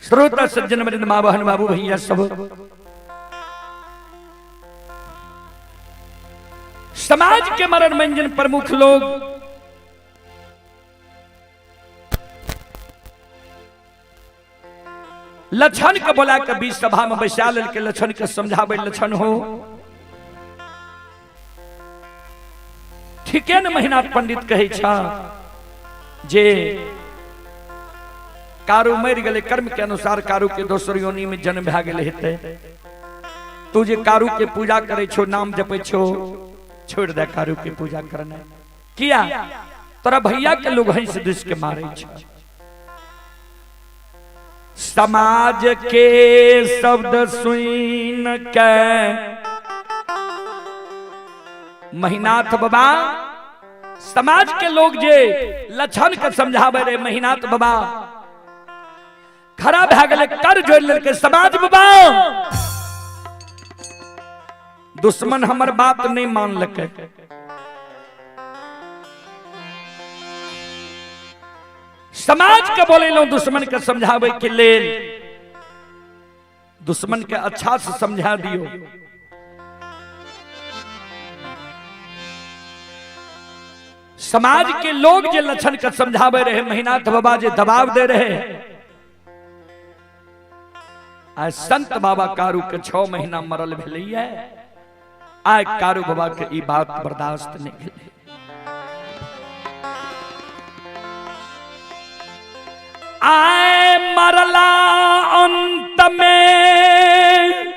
श्रोता सज्जन वृंद, माँ बहन बाबू भैया सब समाज के मरण मंजन प्रमुख लोग लक्षण के बोला के बीच सभा में बैसा लेल के लक्षण के समझावे। लक्षण हो ठीक है न, महीनाथ पंडित कहे छा जे कारू मर गए, कर्म के अनुसार कारू के दोसर योनि में जन्म भा गए हेते। तू जे कारू के पूजा करे छो, नाम जपे छो, छोड़ दे कारू के पूजा करना। किया तोरा भैया के लोग हंस दिस के मारे छो। समाज के शब्द सुन के महीनाथ बाबा, समाज के लोग जे लक्षण के समझावे रे महीनाथ बाबा खराब भा गए, कर जोड़ लेके समाज बाबा दुश्मन हमर बात नहीं मान लके। समाज के बोले लो दुश्मन के समझावे के लेल, दुश्मन के अच्छा से समझा दियो। समाज के लोग जे लक्षण के समझावे रहे, महिनाथ बाबा जे दबाव दे रहे, आज संत बाबा कारू के 6 महीना मरल भेलै, आज कारू बाबा के ई बात बर्दाश्त नहीं भेलै। आए मरला अंत में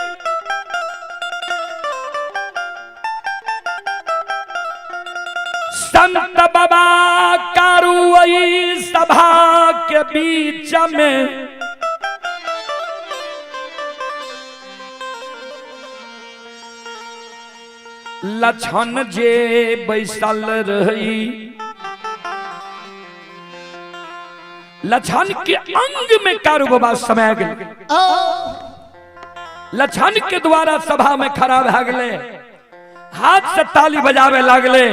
संत बाबा कारू वही सभा के बीच में लक्षण जे बैसल रही, लक्षण के अंग में कारू बाबा समय गए। लक्षण के द्वारा सभा में खड़ा भ गए, हाथ से ताली बजावे लागले,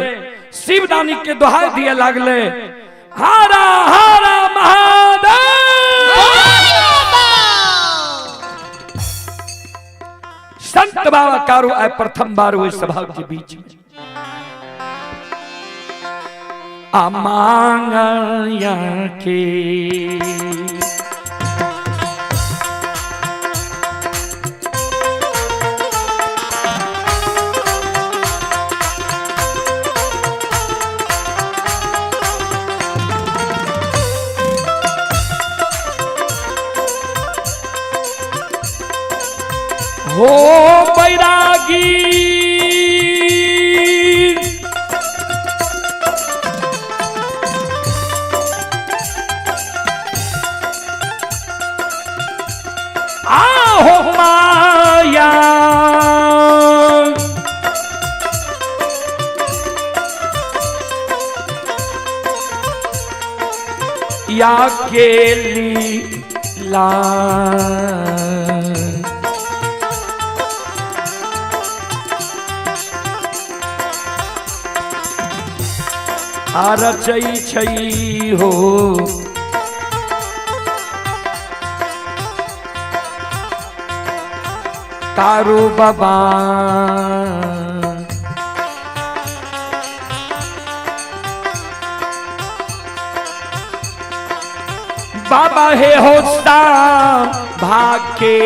शिवदानी के दोहाई दिए लागले, हारा हारा महादेव। संत बाबा कारू आए प्रथम बार हुए सभा के बीच में। अमांगया के हो बैरागी आहो माया या केली ला रचई छई हो कारू बाबा बाबा हे होता भाके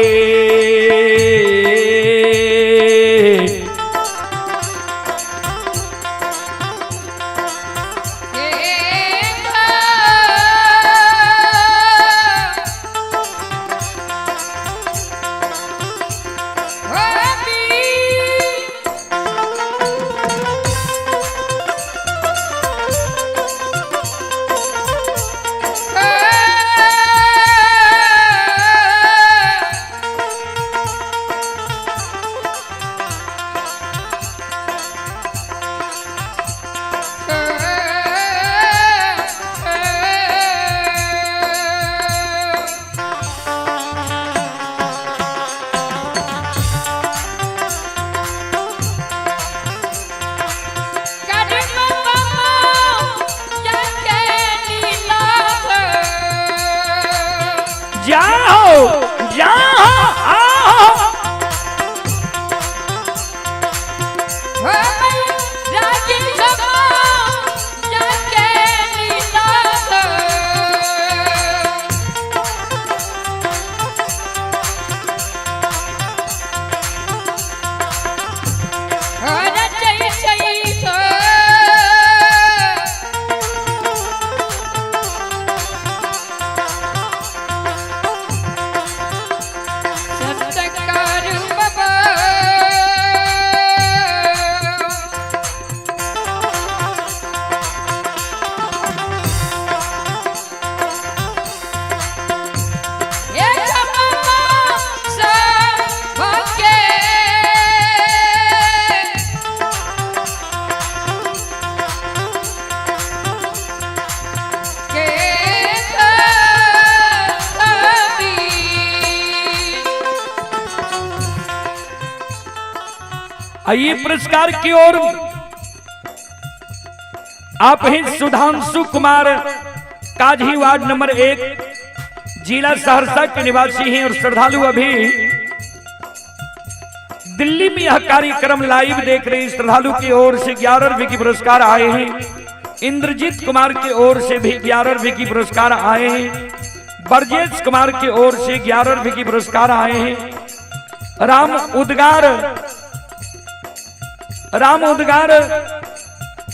आइए पुरस्कार की ओर आप हैं सुधांशु कुमार, काजी वार्ड नंबर 1, जिला सहरसा के निवासी हैं और श्रद्धालु अभी दिल्ली में यह कार्यक्रम लाइव देख रहे हैं। श्रद्धालु की ओर से 11 रुपए की पुरस्कार आए हैं। इंद्रजीत कुमार की ओर से भी 11 रुपए की पुरस्कार आए हैं। ब्रजेश कुमार की ओर से 11 रुपए की पुरस्कार आए हैं। राम उद्गार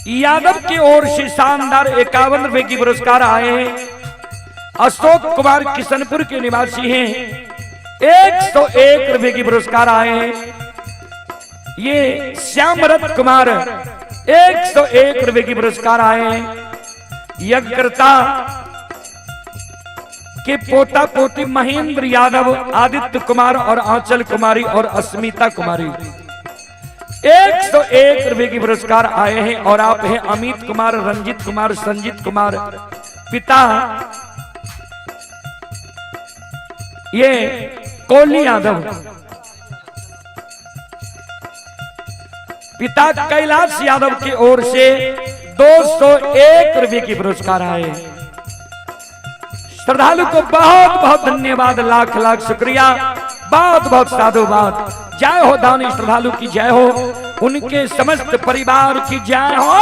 यादव की ओर से शानदार 51 रुपए की पुरस्कार आए हैं। अशोक कुमार किशनपुर के निवासी हैं, 101 रुपए की पुरस्कार आए हैं। ये श्यामरथ कुमार 101 रुपए की पुरस्कार आए हैं। यज्ञकर्ता के पोता पोती महेंद्र यादव, आदित्य कुमार और आंचल कुमारी और अस्मिता कुमारी 101 रुपए की पुरस्कार आए हैं। और आप हैं अमित कुमार, रंजित कुमार, संजीत कुमार, पिता ये कोली यादव, पिता कैलाश यादव की ओर से 201 रुपए की पुरस्कार आए। श्रद्धालु को बहुत बहुत धन्यवाद, लाख लाख शुक्रिया, बहुत बहुत साधुवाद। जय हो दानी श्रद्धालु की जय हो, उनके समस्त परिवार की जय हो।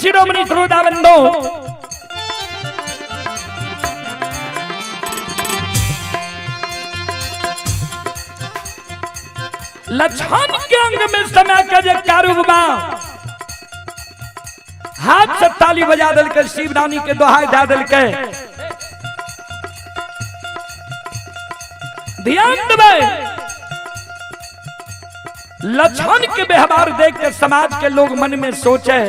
शिरोमणि श्रोताबंधो, लछन के अंग में समय का जे कारूबा, हाथ से ताली बजा दल के शिवरानी के दोहाई दे दल के। ध्यान देवे, लछन के व्यवहार देख के समाज के लोग मन में सोचे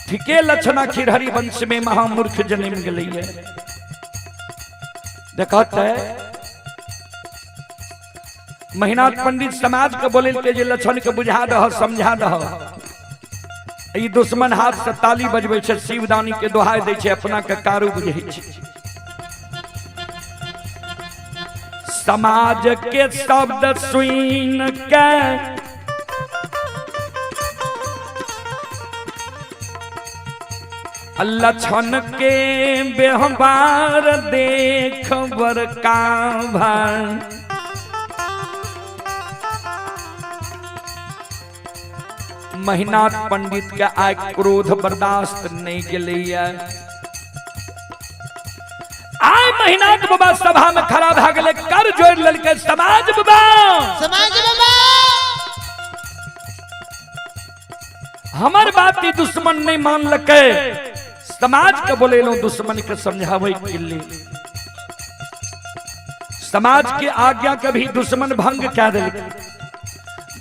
ठीके लक्षणा खिरहरी वंश में महामूर्ख जन्म गई है। देखते महिनाथ पंडित समाज के बोले के लक्षण के बुझा दह, समझा दह। ई दुश्मन हाथ से ताली बजबे छे, शिवदानी के दोहाई दे छे, अपना के कारू बुझे छे। समाज के शब्द सुन के लछन के व्यवहार देख बरका भाई, महिनाथ पंडित के आय क्रोध बर्दाश्त नहीं के लिए आय महिनाथ बाबा सभा में खड़ा भाग ले कर जोड़ ललके समाज बाबा, समाज बाबा हमार बात ही दुश्मन नहीं मान लके। समाज के बोले लो दुश्मन के समझावे के लिए, समाज के आज्ञा का भी दुश्मन भंग क्या दे,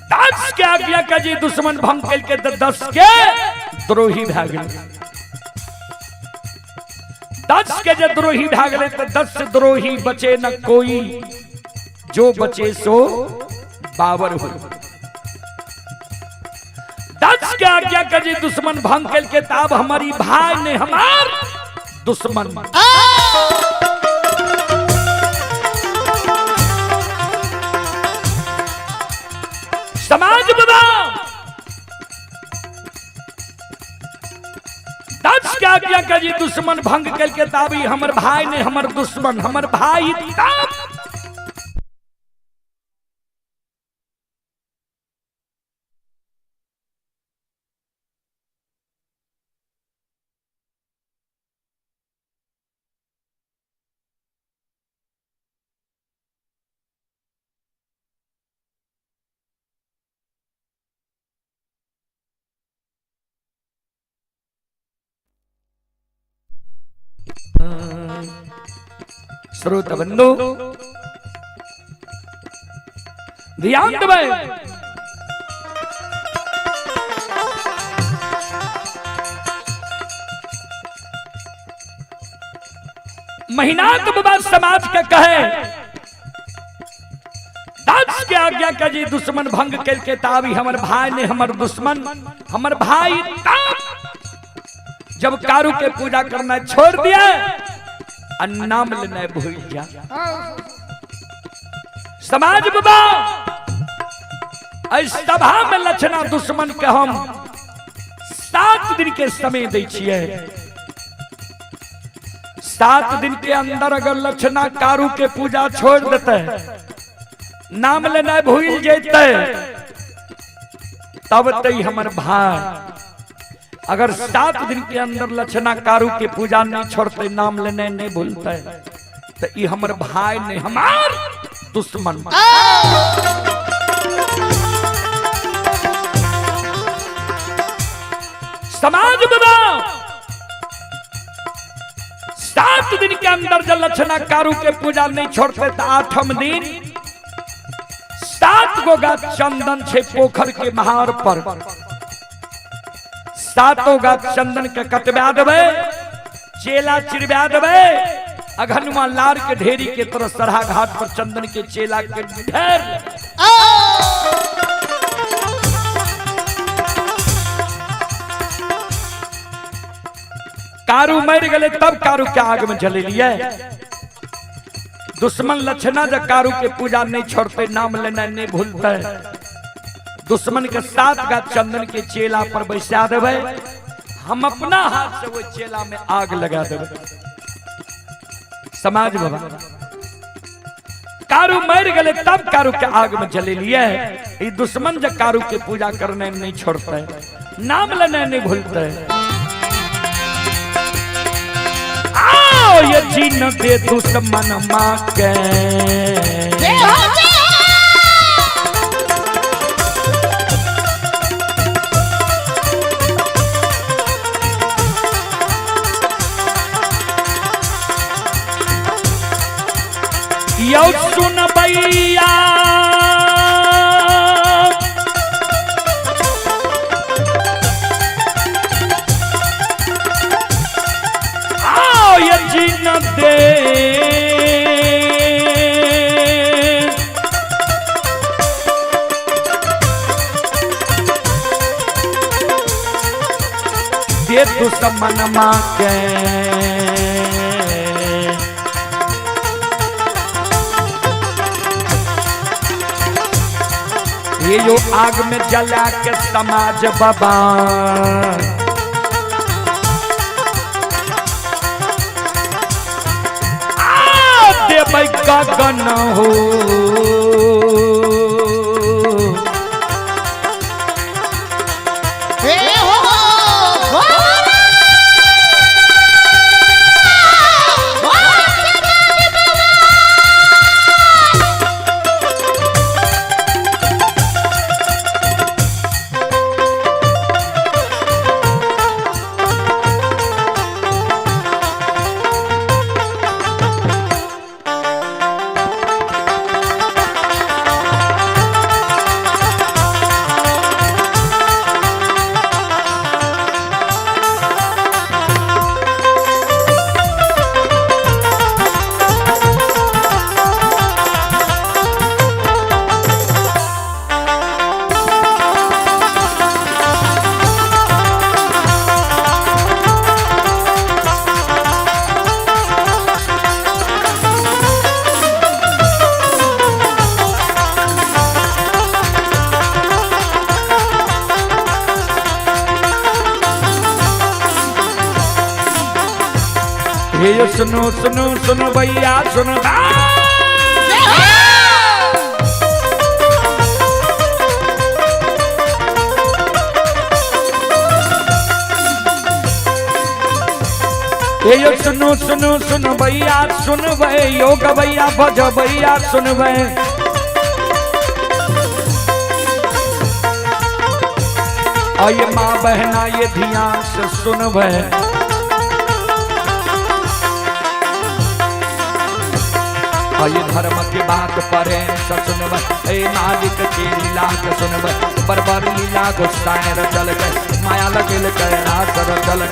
10 के आज्ञा का जी दुश्मन भंग करके 10 के द्रोही भाग गए। 10 के जो द्रोही भाग गए तो 10 द्रोही बचे न कोई, जो बचे सो बावर हो। 10 के आज्ञा का जी दुश्मन भंग करके तब हमारी भाई ने हमार दुश्मन। समाज बाबा दस क्या किया का जी दुश्मन भंग करके ताबी हमर भाई ने हमर दुश्मन हमर भाई तब श्रोता बंधु ध्यान देवे महीना तो बाबा समाज का कहे दस के आज्ञा का जी दुश्मन भंग करके ताबी हमर भाई ने हमर दुश्मन हमर भाई तब जब कारू के पूजा करना छोड़ दिया नाम लेना भूल जा। समाज बाबा इस सभा में लक्षणा दुश्मन के हम 7 दिन के समय दे छिए। 7 दिन के अंदर अगर लक्षणा कारू के पूजा छोड़ देते नाम लेना भूल जेते तब तई हमर भाई अगर 7 दिन के अंदर लक्षणा कारू के पूजा नहीं छोड़ते नाम लेने नहीं भूलते तो ये हमर भाई ने हमार दुश्मन। समाज बाबा 7 दिन के अंदर जब लक्षणा कारू के पूजा नहीं छोड़ते तो 8वें दिन 7 गो गाछ चंदन छे पोखर के महार पर 7 गाछ चंदन के कटवा देवे चेला चिरवा देवे अघनुमा लार के ढेरी के तरह सरहा घाट पर चंदन के चेला के ढेर कारू मर गए तब कारू के आग में जले लिए। दुश्मन लक्षणा जब कारू के पूजा नहीं छोड़ते नाम लेना नहीं भूलते दुश्मन के 7 गाछ चंदन के चेला पर बैसा देवे हम अपना हाथ से वो चेला में आग लगा देवे। समाज बाबा कारू मर गए तब कारू के आग में जले लिए। ये दुश्मन जब कारू के पूजा करने नहीं छोड़ते नाम लेने नहीं भूलते आओ ये जीन दे दुश्मन माँ के यो सुन भैया आओ ये जीन दे दुश्मन माँ के ये जो आग में जला के समाज बाबा देव गगन हो सुनो सुनो सुनो भैया सुनो ये सुनो सुनो सुनो भैया सुन भै योग भैया भज भैया सुन भै और ये माँ बहना ये ध्यान से सुन भै और ये धर्म की बात पर सुन भै मालिक की लीला के सुन भै बरबर लीला गुस्साए रचल गए माया लगिल गए रात रचल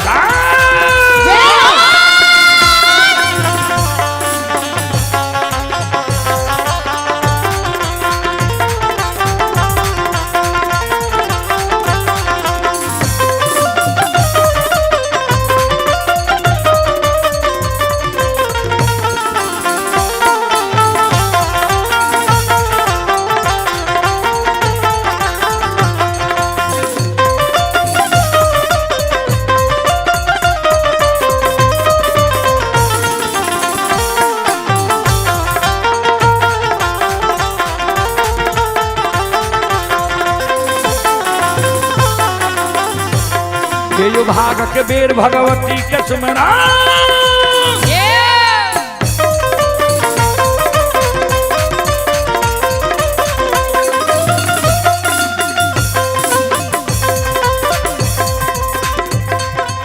ये भाग के बेर भगवती के सुमरा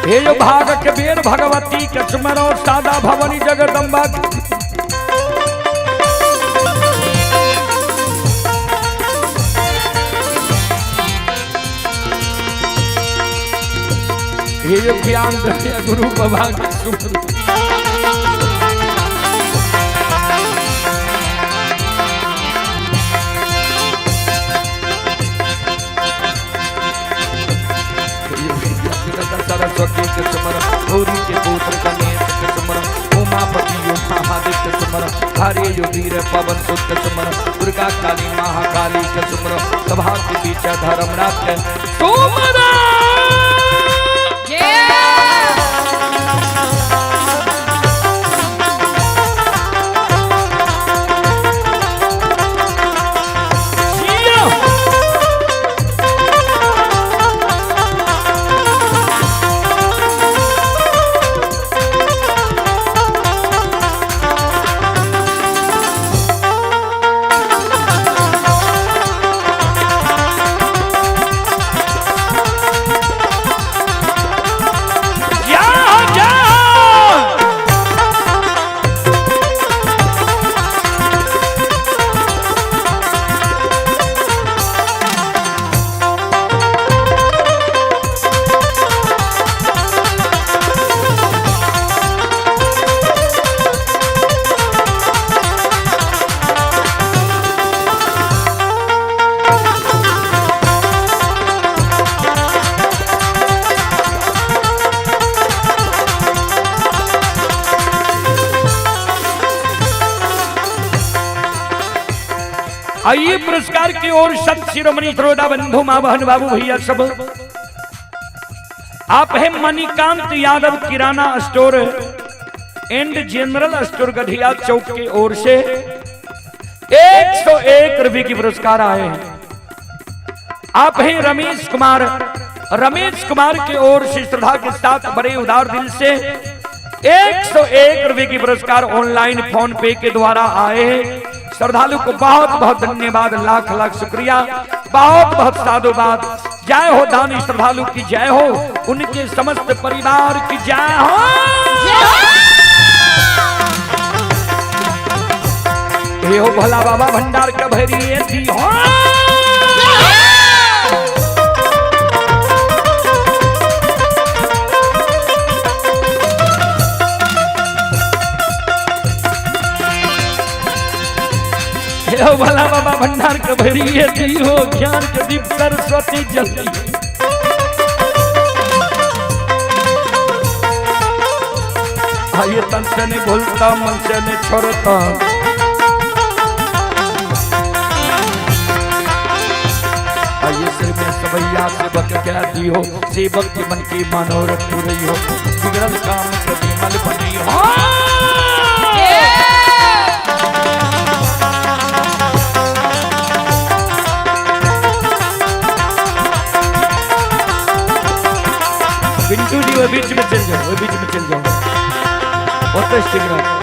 ये जो भाग के बेर भगवती के सुमरो सादा भवनी जगदम्बा ये जो ज्ञान गुरु बाबा सरस्वती के सुमर गौरी के पुत्र गणेश के सुमर उमापति महादेव के सुमर हरे युधीर पवन सुत के सुमर दुर्गा काली महाकाली के सुमर सभा के बीच धर्मराज के सुमर आइए पुरस्कार की ओर सत शिरोमणि श्रोता बंधु मां बहन बाबू भैया सब आप हैं मणिकांत यादव किराना स्टोर एंड जनरल स्टोर गधिया चौक की ओर से 101 रुपए की पुरस्कार आए हैं। आप हैं रमेश कुमार की ओर से श्रद्धा के साथ बड़े उदार दिल से 101 रुपए की पुरस्कार ऑनलाइन फोन पे के द्वारा आए हैं। श्रद्धालु को बहुत बहुत धन्यवाद, लाख लाख शुक्रिया, बहुत बहुत साधुवाद। जय हो दानी श्रद्धालु की जय हो, उनके समस्त परिवार की जय हो। हे हो भोला बाबा भंडार का भैरी दी हो। हे भोला बाबा भंडार का भैरी दी हो, ज्ञान के दीप सरस्वती जल्दी। आइए तन से नहीं भूलता, मन से नहीं छोड़ता। आइए सिर में सवैया सेवक क्या दी हो, सेवक के मन की मनोरथ रही हो, बिगड़ल काम कभी मल बनी हो। वो बीच में चल जाओ, वो बीच में चल जाओ। बहुत ठीक रहा।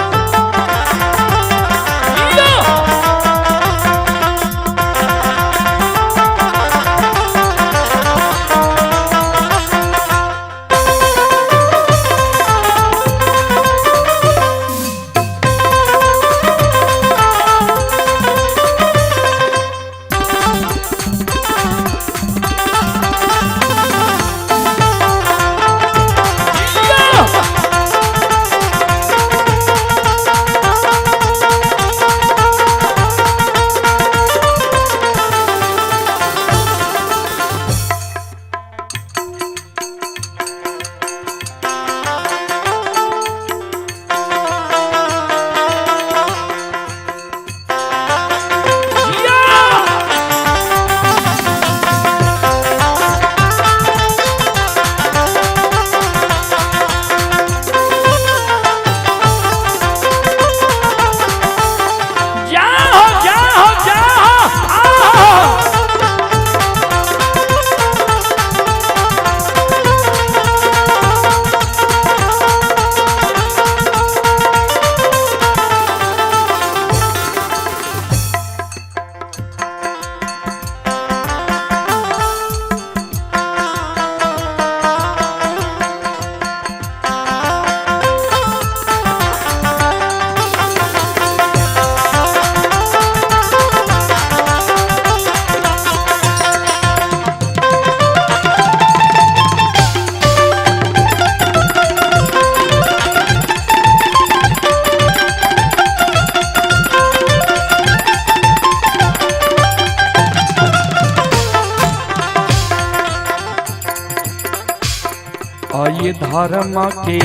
आइए धर्म के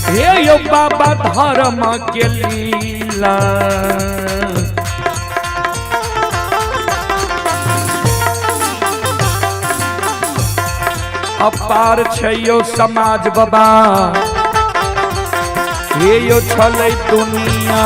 हे यो बाबा धर्म के लीला अपार छै यो समाज बाबा हे यो छलै दुनिया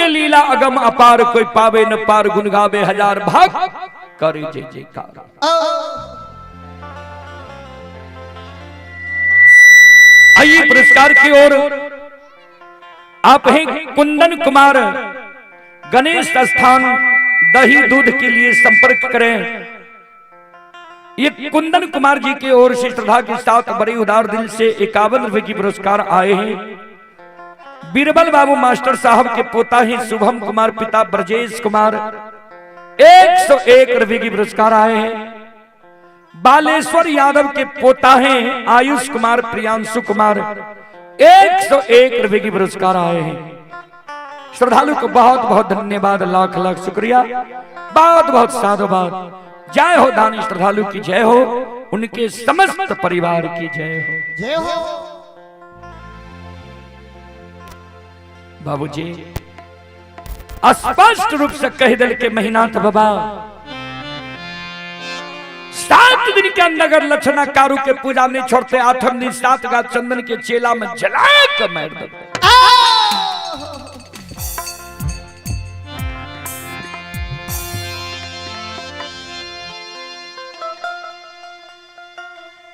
लीला अगम अपार कोई पावे न पार गुण गावे हजार भाग करे जय जयकार। आइए पुरस्कार की ओर आप हैं कुंदन कुमार गणेश स्थान दही दूध के लिए संपर्क करें। ये कुंदन कुमार जी की ओर से श्रद्धा के साथ बड़े उदार दिल से 51 रुपए की पुरस्कार आए हैं। बीरबल बाबू मास्टर साहब के पोता हैं शुभम कुमार पिता ब्रजेश कुमार 101 रुपए की पुरस्कार आए हैं। बालेश्वर यादव के पोता हैं आयुष कुमार प्रियांशु कुमार 101 रुपए की पुरस्कार आए हैं। श्रद्धालु को बहुत बहुत धन्यवाद, लाख लाख शुक्रिया, बहुत बहुत साधुवाद। जय हो दानी श्रद्धालु की जय हो, उनके समस्त परिवार की जय हो। जय हो बाबूजी स्पष्ट रूप से कह दिल के मेहनाथ बाबा 7 दिन के नगर लक्षणा कारू के पूजा नहीं छोड़ते। 8वें दिन 7 गा चंदन के चेला में जला कर मार देते।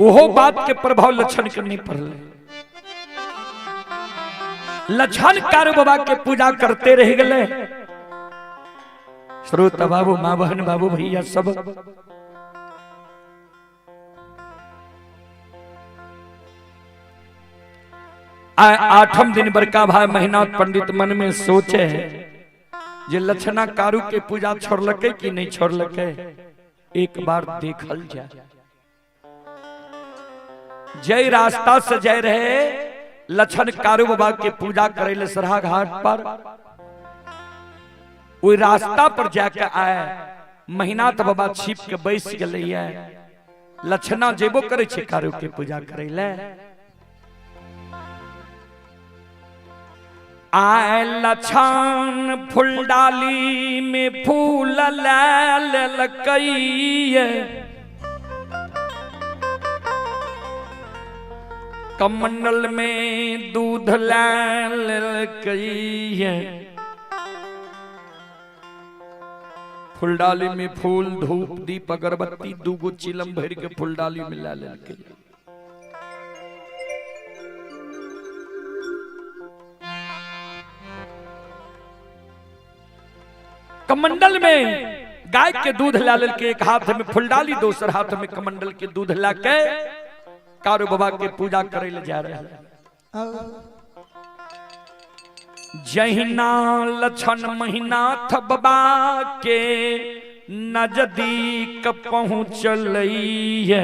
ओहो बात के प्रभाव लक्षण करने पड़ल। लक्षण कार बाबा के पूजा करते रह गए। श्रोता बाबू, माँ बहन, बाबू भैया सब आठम दिन बड़का भाई मेहनाथ पंडित मन में सोचे जे लक्षणा कारू के पूजा छोड़लके कि नहीं छोड़लके, एक बार देखल जाए। जय रास्ता से जय रहे लक्षण कारू बाबा के पूजा करे ले सरहा घाट पर। वो रास्ता पर जाके आए, मेहनाथ बाबा छिप के बैस गए। लक्षणा जेबो करे छे कारू के पूजा करे ले। आए लक्षण फूलडाली में फूल ललकइए, कमंडल में दूध ललकइए। फूलडाली में फूल, धूप, दीप, अगरबत्ती, दूगो चिलम भर के फूलडाली में ला ललकइए। कमंडल में गाय के दूध ला के, एक हाथ में फुलडाली, दूसर हाथ में कमंडल के दूध ला के कारू बाबा के पूजा करे ले जा रहे हैं। जहिना लक्षण मेहनाथ बाबा के नजदीक पहुंचलइए,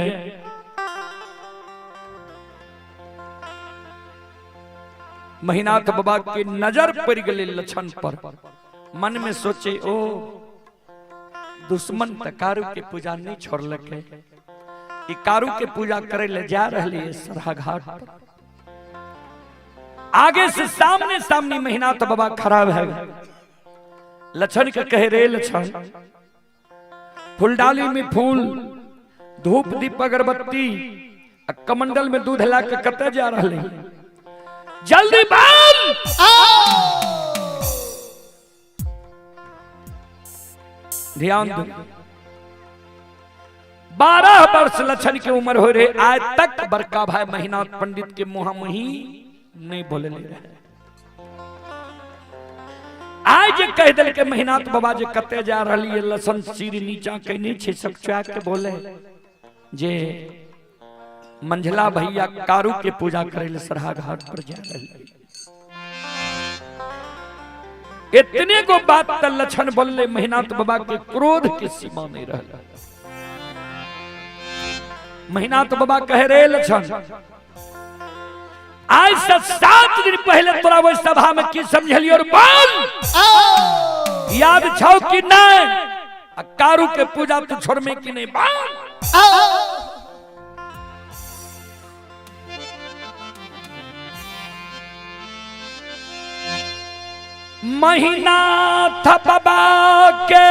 मेहनाथ बाबा के नजर पड़ गए लक्षण पर। मन में सोचे, ओ दुश्मन त कारू के पूजा नहीं छोड़लके, ई कारू के पूजा करे ले जा रहे सरहा घाट पर। आगे से सामने सामने मेहनाथ बाबा खड़ा है। लक्षण के कहे, रे लक्षण, फूलडाली में फूल, धूप, दीप, अगरबत्ती, कमंडल में दूध ला के कते जा रहे, जल्दी बोल। ध्यान दो, 12 वर्ष लक्षण की उम्र हो रहे, आज तक बड़का भाई मेहनाथ पंडित के मुहा मुही नहीं बोले ले रहे। आज कह दिल के मेहनाथ बाबा जे कते जा रही है, लसन सिर नीचा कहने छे, सब चुआ के बोले जे मंझला भैया कारू के पूजा करे ले सरहा घाट पर जा रही है। इतने को बात त लक्षण बोले, मेहनाथ बाबा के क्रोध के सीमा नहीं रहा। मेहनाथ बाबा कहे, रे लक्षण, आज से 7 दिन पहले तोरा वो सभा में की समझलियो और बोल, याद छौ कि नहीं? कारू के पूजा तू छोड़ में कि नहीं, बोल। मेहनाथ बाबा के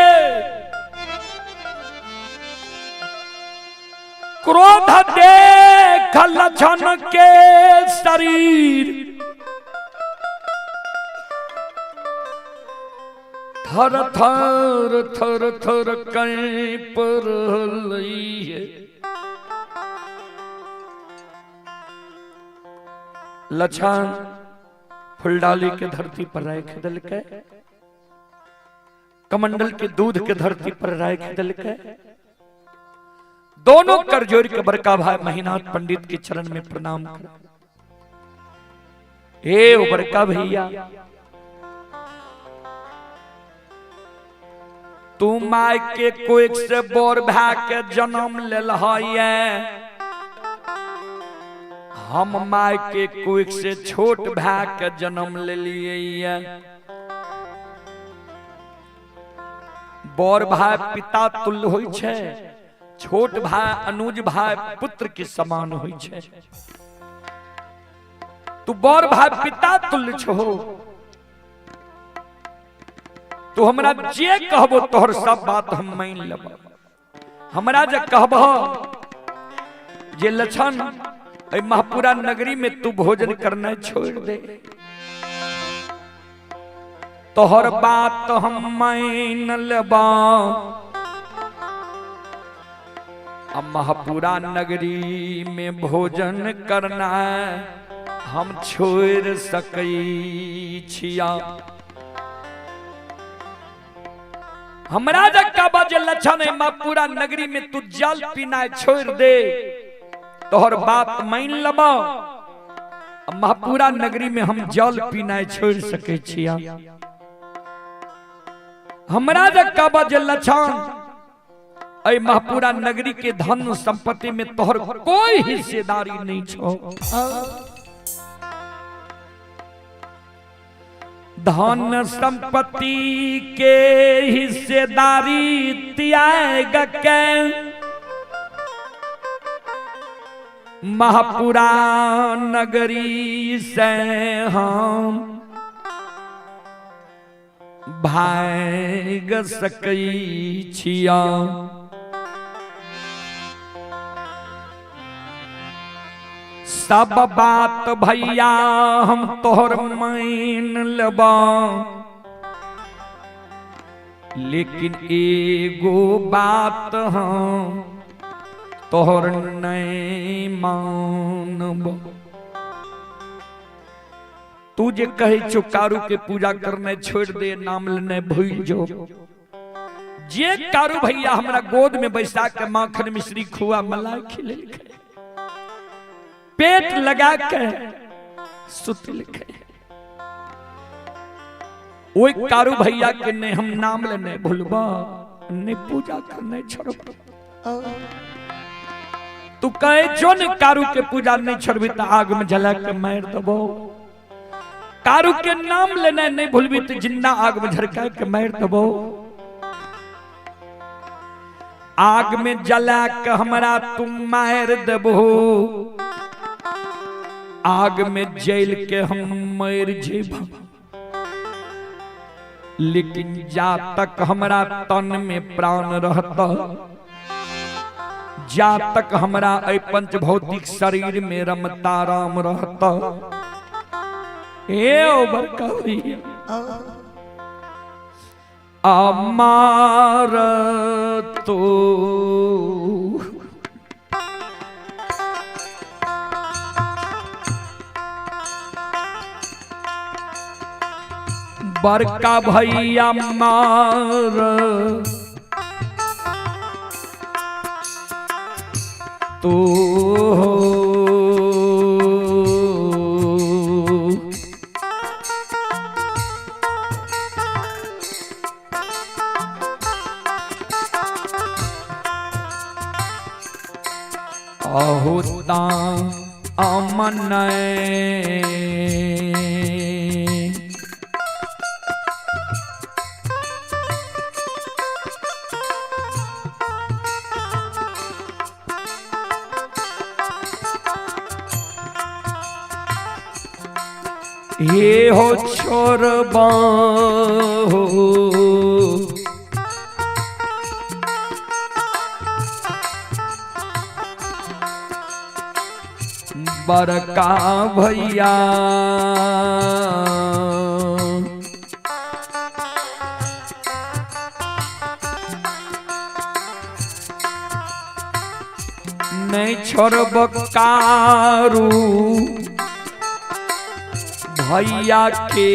क्रोध देख लक्षण के शरीर थर थर थर थर कहीं पर लइए। लक्षण फुलडाली के धरती पर राय खिदल के, कमंडल के दूध के धरती पर राय खिदल के, दोनों कर जोड़ के बड़का भाई मेहनाथ पंडित के चरण में प्रणाम कर, हे ओ बड़का भैया, तू माय के कोई से बोर भा के जन्म लेल है, हम माय के कोई से छोट भाई के जन्म ले लिए। बड़ भाई पिता तुल्य होय छे, छोट भाई अनुज भाई पुत्र के समान होय छे। तू बड़ भाई पिता तुल्य छो, तू हमरा जे कहबो तोहर सब बात हम मान लेब। हमरा जे कहबो जे लक्षण महापुरा नगरी में तू भोजन करना छोड़ दे, तोहर बात हम मान लेबा। अब महापुरा नगरी में भोजन करना हम छोड़ सकै छिया। हमरा जक्का बाजे लक्षण है महापुरा नगरी में तू जल पीना छोड़ दे तोहर बात मान लबा। महापुरा नगरी में हम जल पीना छोड़ सके छिया। हमरा जक्का बाजे लक्षण ऐ महापुरा नगरी के धन संपत्ति में तोहर कोई हिस्सेदारी नहीं छो। धन संपत्ति के हिस्सेदारी त्याग के महापुरा नगरी से हम भाग सकै छिया। सब बात भैया हम तोहर मान लेबा, लेकिन एगो बात हम तोहर नहीं मानब। तू जे कहे छो कारू के पूजा करने छोड़ दे, नाम लेने भूल जो। जे कारू भैया हमरा गोद में बैसा के माखन मिश्री खुआ मलाई खिले, पेट लगा के सुतल के, ओए कारू भैया के ने हम नाम लेने भूलबा, ने पूजा करने छोड़बा। तू कहे जो न कारू के पूजा नहीं छोड़बी तो आग में जला के मार दबो। कारू के नाम लेने नहीं भूलबी तो जिंदा आग में झरका के मार दबो। आग में जला के हमरा तुम मार देबो, आग में जल के हम मर जेब। लेकिन जा तक हमरा तन में प्राण रहता, जा तक हमरा ऐ पंच भौतिक शरीर में रमता राम रहता। बड़का भैया अमार तो बड़का भैया मार तो होता अमन ये हो छोरबा हो बड़का भैया नहीं छोड़ब कारू भैया के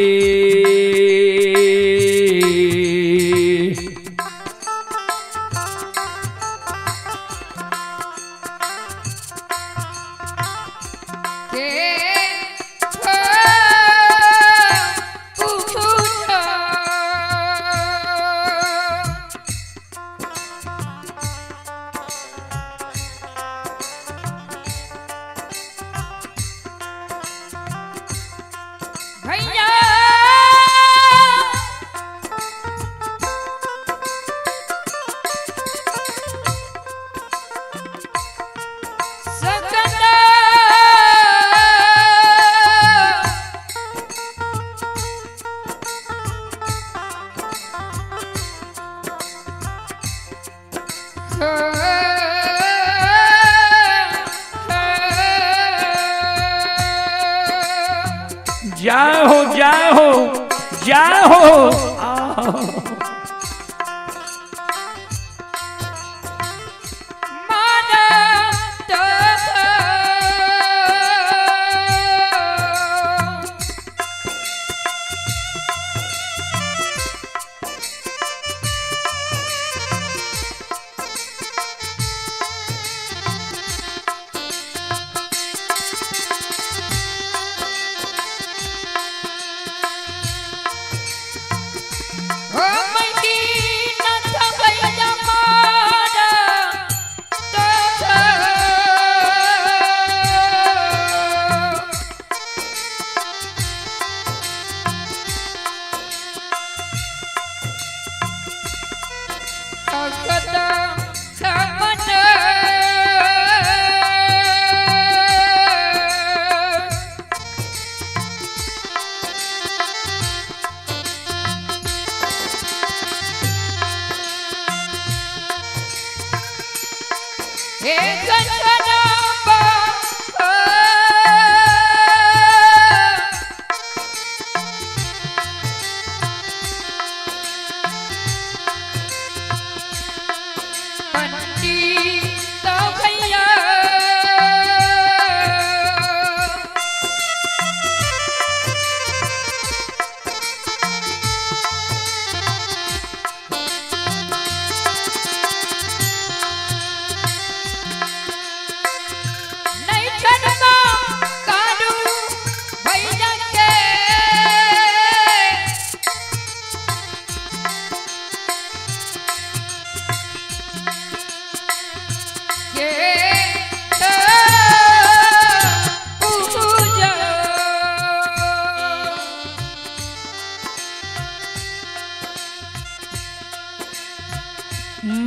जाओ जाओ जाओ मान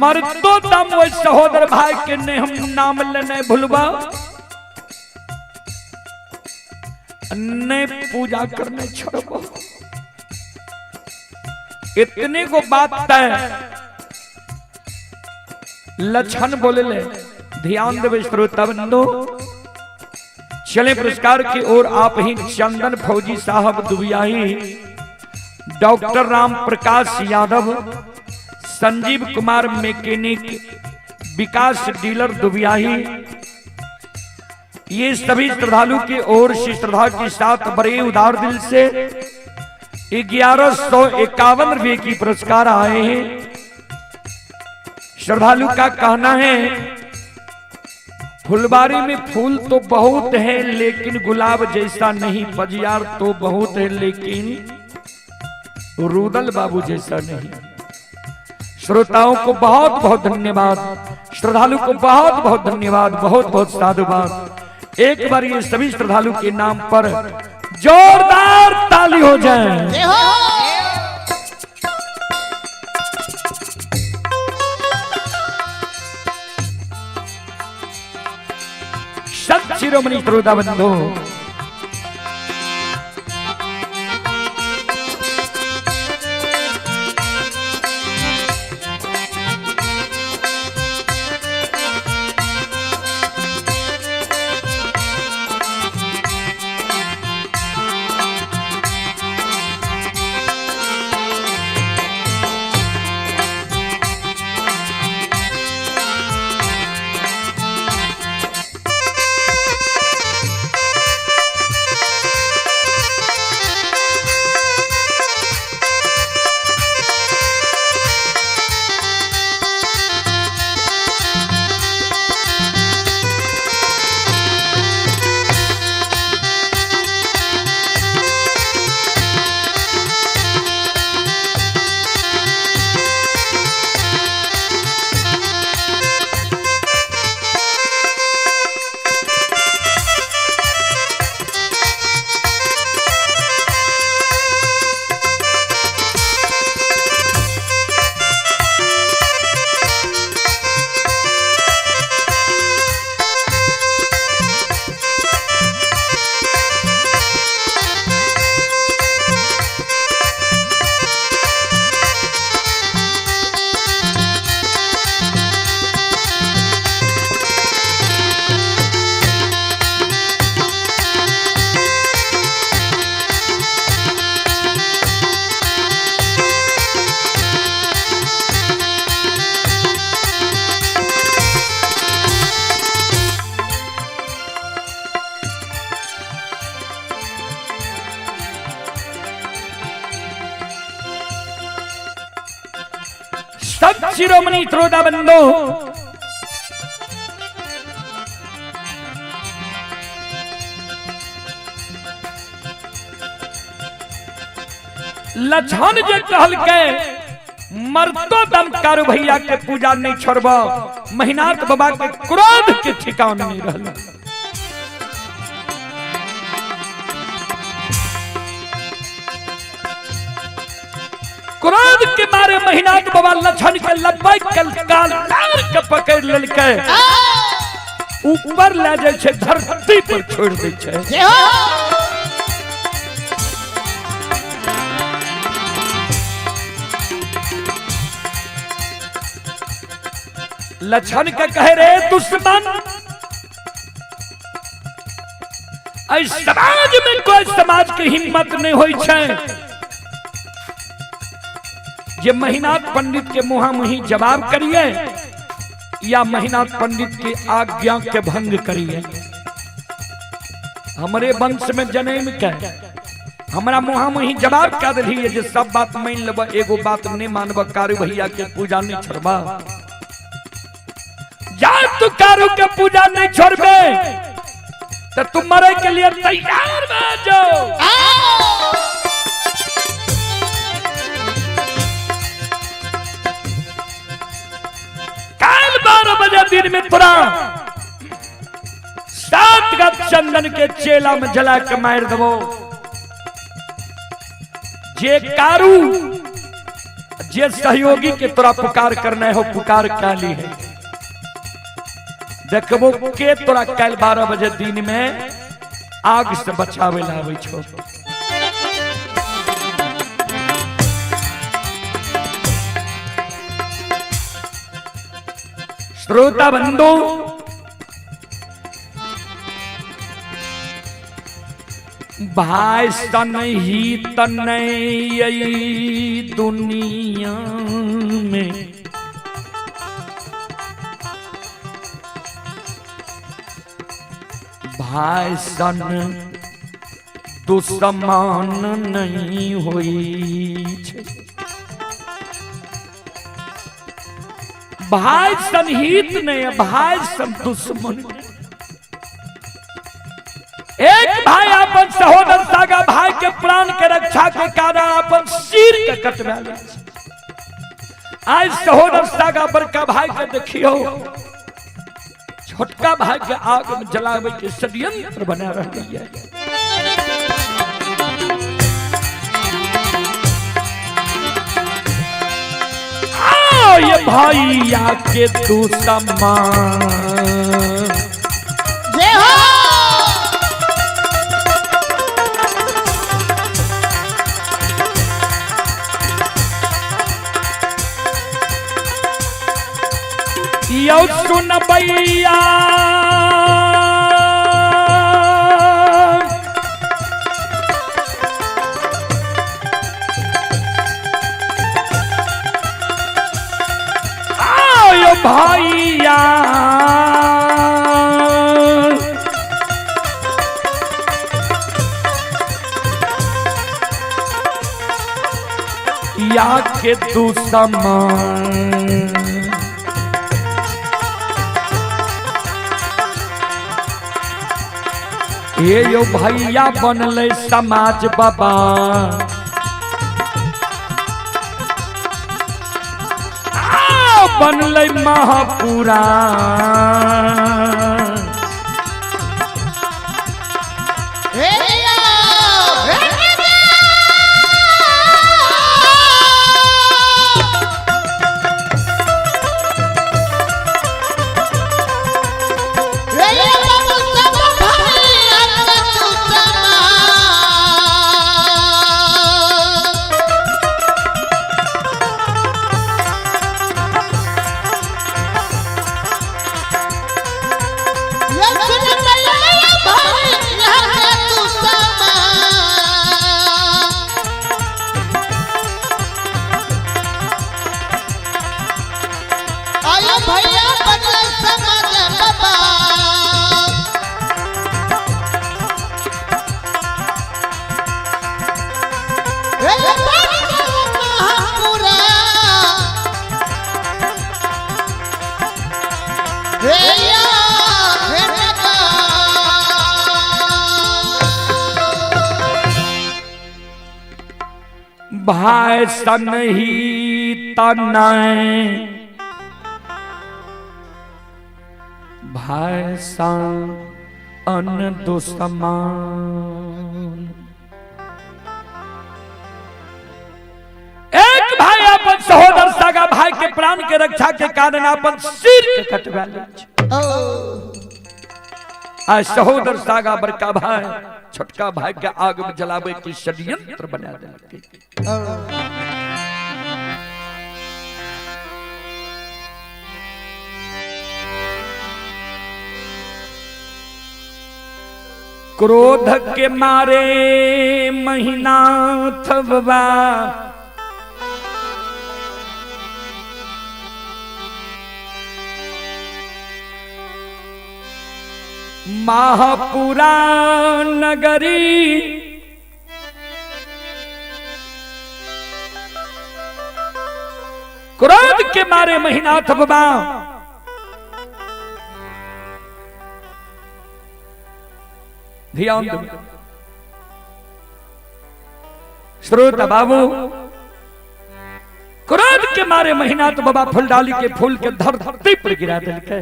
मरतो दम वो सहोदर भाई के ने हम नाम लेने भूलबा ने पूजा करने छोड़बो। इतने को बात तय लक्षण बोले ले, ध्यान देवे श्रोता बंधु। चले पुरस्कार की ओर आप ही चंदन फौजी साहब दुबियाही, डॉक्टर राम प्रकाश यादव, संजीव कुमार मैकेनिक, विकास डीलर दुबियाही, ये सभी श्रद्धालु की ओर से श्रद्धा के साथ बड़े उदार दिल से 1151 रुपये की पुरस्कार आए हैं। श्रद्धालु का कहना है फुलबारी में फूल तो बहुत है लेकिन गुलाब जैसा नहीं, पजियार तो बहुत है लेकिन रुदल बाबू जैसा नहीं। श्रोताओं को बहुत बहुत धन्यवाद, श्रद्धालु को बहुत बहुत धन्यवाद, बहुत बहुत साधुवाद। एक बार ये सभी श्रद्धालु के नाम पर जोरदार ताली हो जाए। जय हो। सत शिरोमणि श्रोता बंधु, सत शिरोमणि श्रोता बंधु, लछन जे कहल के मरतो दम कारू भैया के पूजा नहीं छोड़ब, महीनाथ बाबा के क्रोध के ठिकाना नहीं रहल। क्रोध के मारे महीनाथ बाबा लछन के लंबाई कलकाल के पकड़ लेलके, ऊपर ले जाय छै, धरती पर छोड़ दै छै। जय हो। लछन के कहे रे दुश्मन, इस समाज में कोई समाज की हिम्मत नहीं होई छै जे महीनाथ पंडित के मुहामुही जवाब करिए या महीनाथ पंडित की आज्ञा के भंग करिए। हमारे वंश में जन्म के हमारा मुहामुही जवाब कर दिलिए जे सब बात मान लेब, एगो बात नहीं मानब, कारू भैया के पूजा नहीं छोड़बा। जा तू कारू के पूजा नहीं छोड़बे तो तुम मरे के लिए तैयार हो जाओ। कल 12 बजे दिन में तुरा 7 गज चंदन के चेला में जला के मार देवो। जे कारू जे सहयोगी के तोरा पुकार करना हो पुकार काली है। देखबो के तोरा कल 12 बजे दिन में आग से बचावे ला आवे छो। श्रोता बंधु, भाई सन ही तनई दुनिया में, भाई सन दुश्मन नहीं होई छे। भाई सन हित नहीं, भाई सन दुश्मन। एक भाई अपन सहोदर सागा भाई के प्राण के रक्षा के कारण अपन सिर के कटवा ले। आज सहोदर सागा बड़का भाई के देखियो, छोटका भाई के आग में जलावे के षड्यंत्र बना रही है। ये भैया के तू सम्मान जय हो। यो सुन भैया आयो भैया या के तू समान ये यो भैया बनले समाज बाबा। बनले महापुराण भाई सन ही तनय भाई सन अन दुश्मन। एक भाई अपन सहोदर सगा भाई के प्राण के रक्षा के कारण अपन सिर के कटवा ले। आज सहोदर सागा बड़का भाई छोटका भाई के आग में जलावे के षड्यंत्र बना देलकै। क्रोध के मारे महीना थबवा महापुरा नगरी क्रोध के मारे महीना थबवा ध्यान दो श्रोता बाबू। क्रोध के मारे महीना थबवा फूल डाली के फूल के धरती पर गिरा देलकै।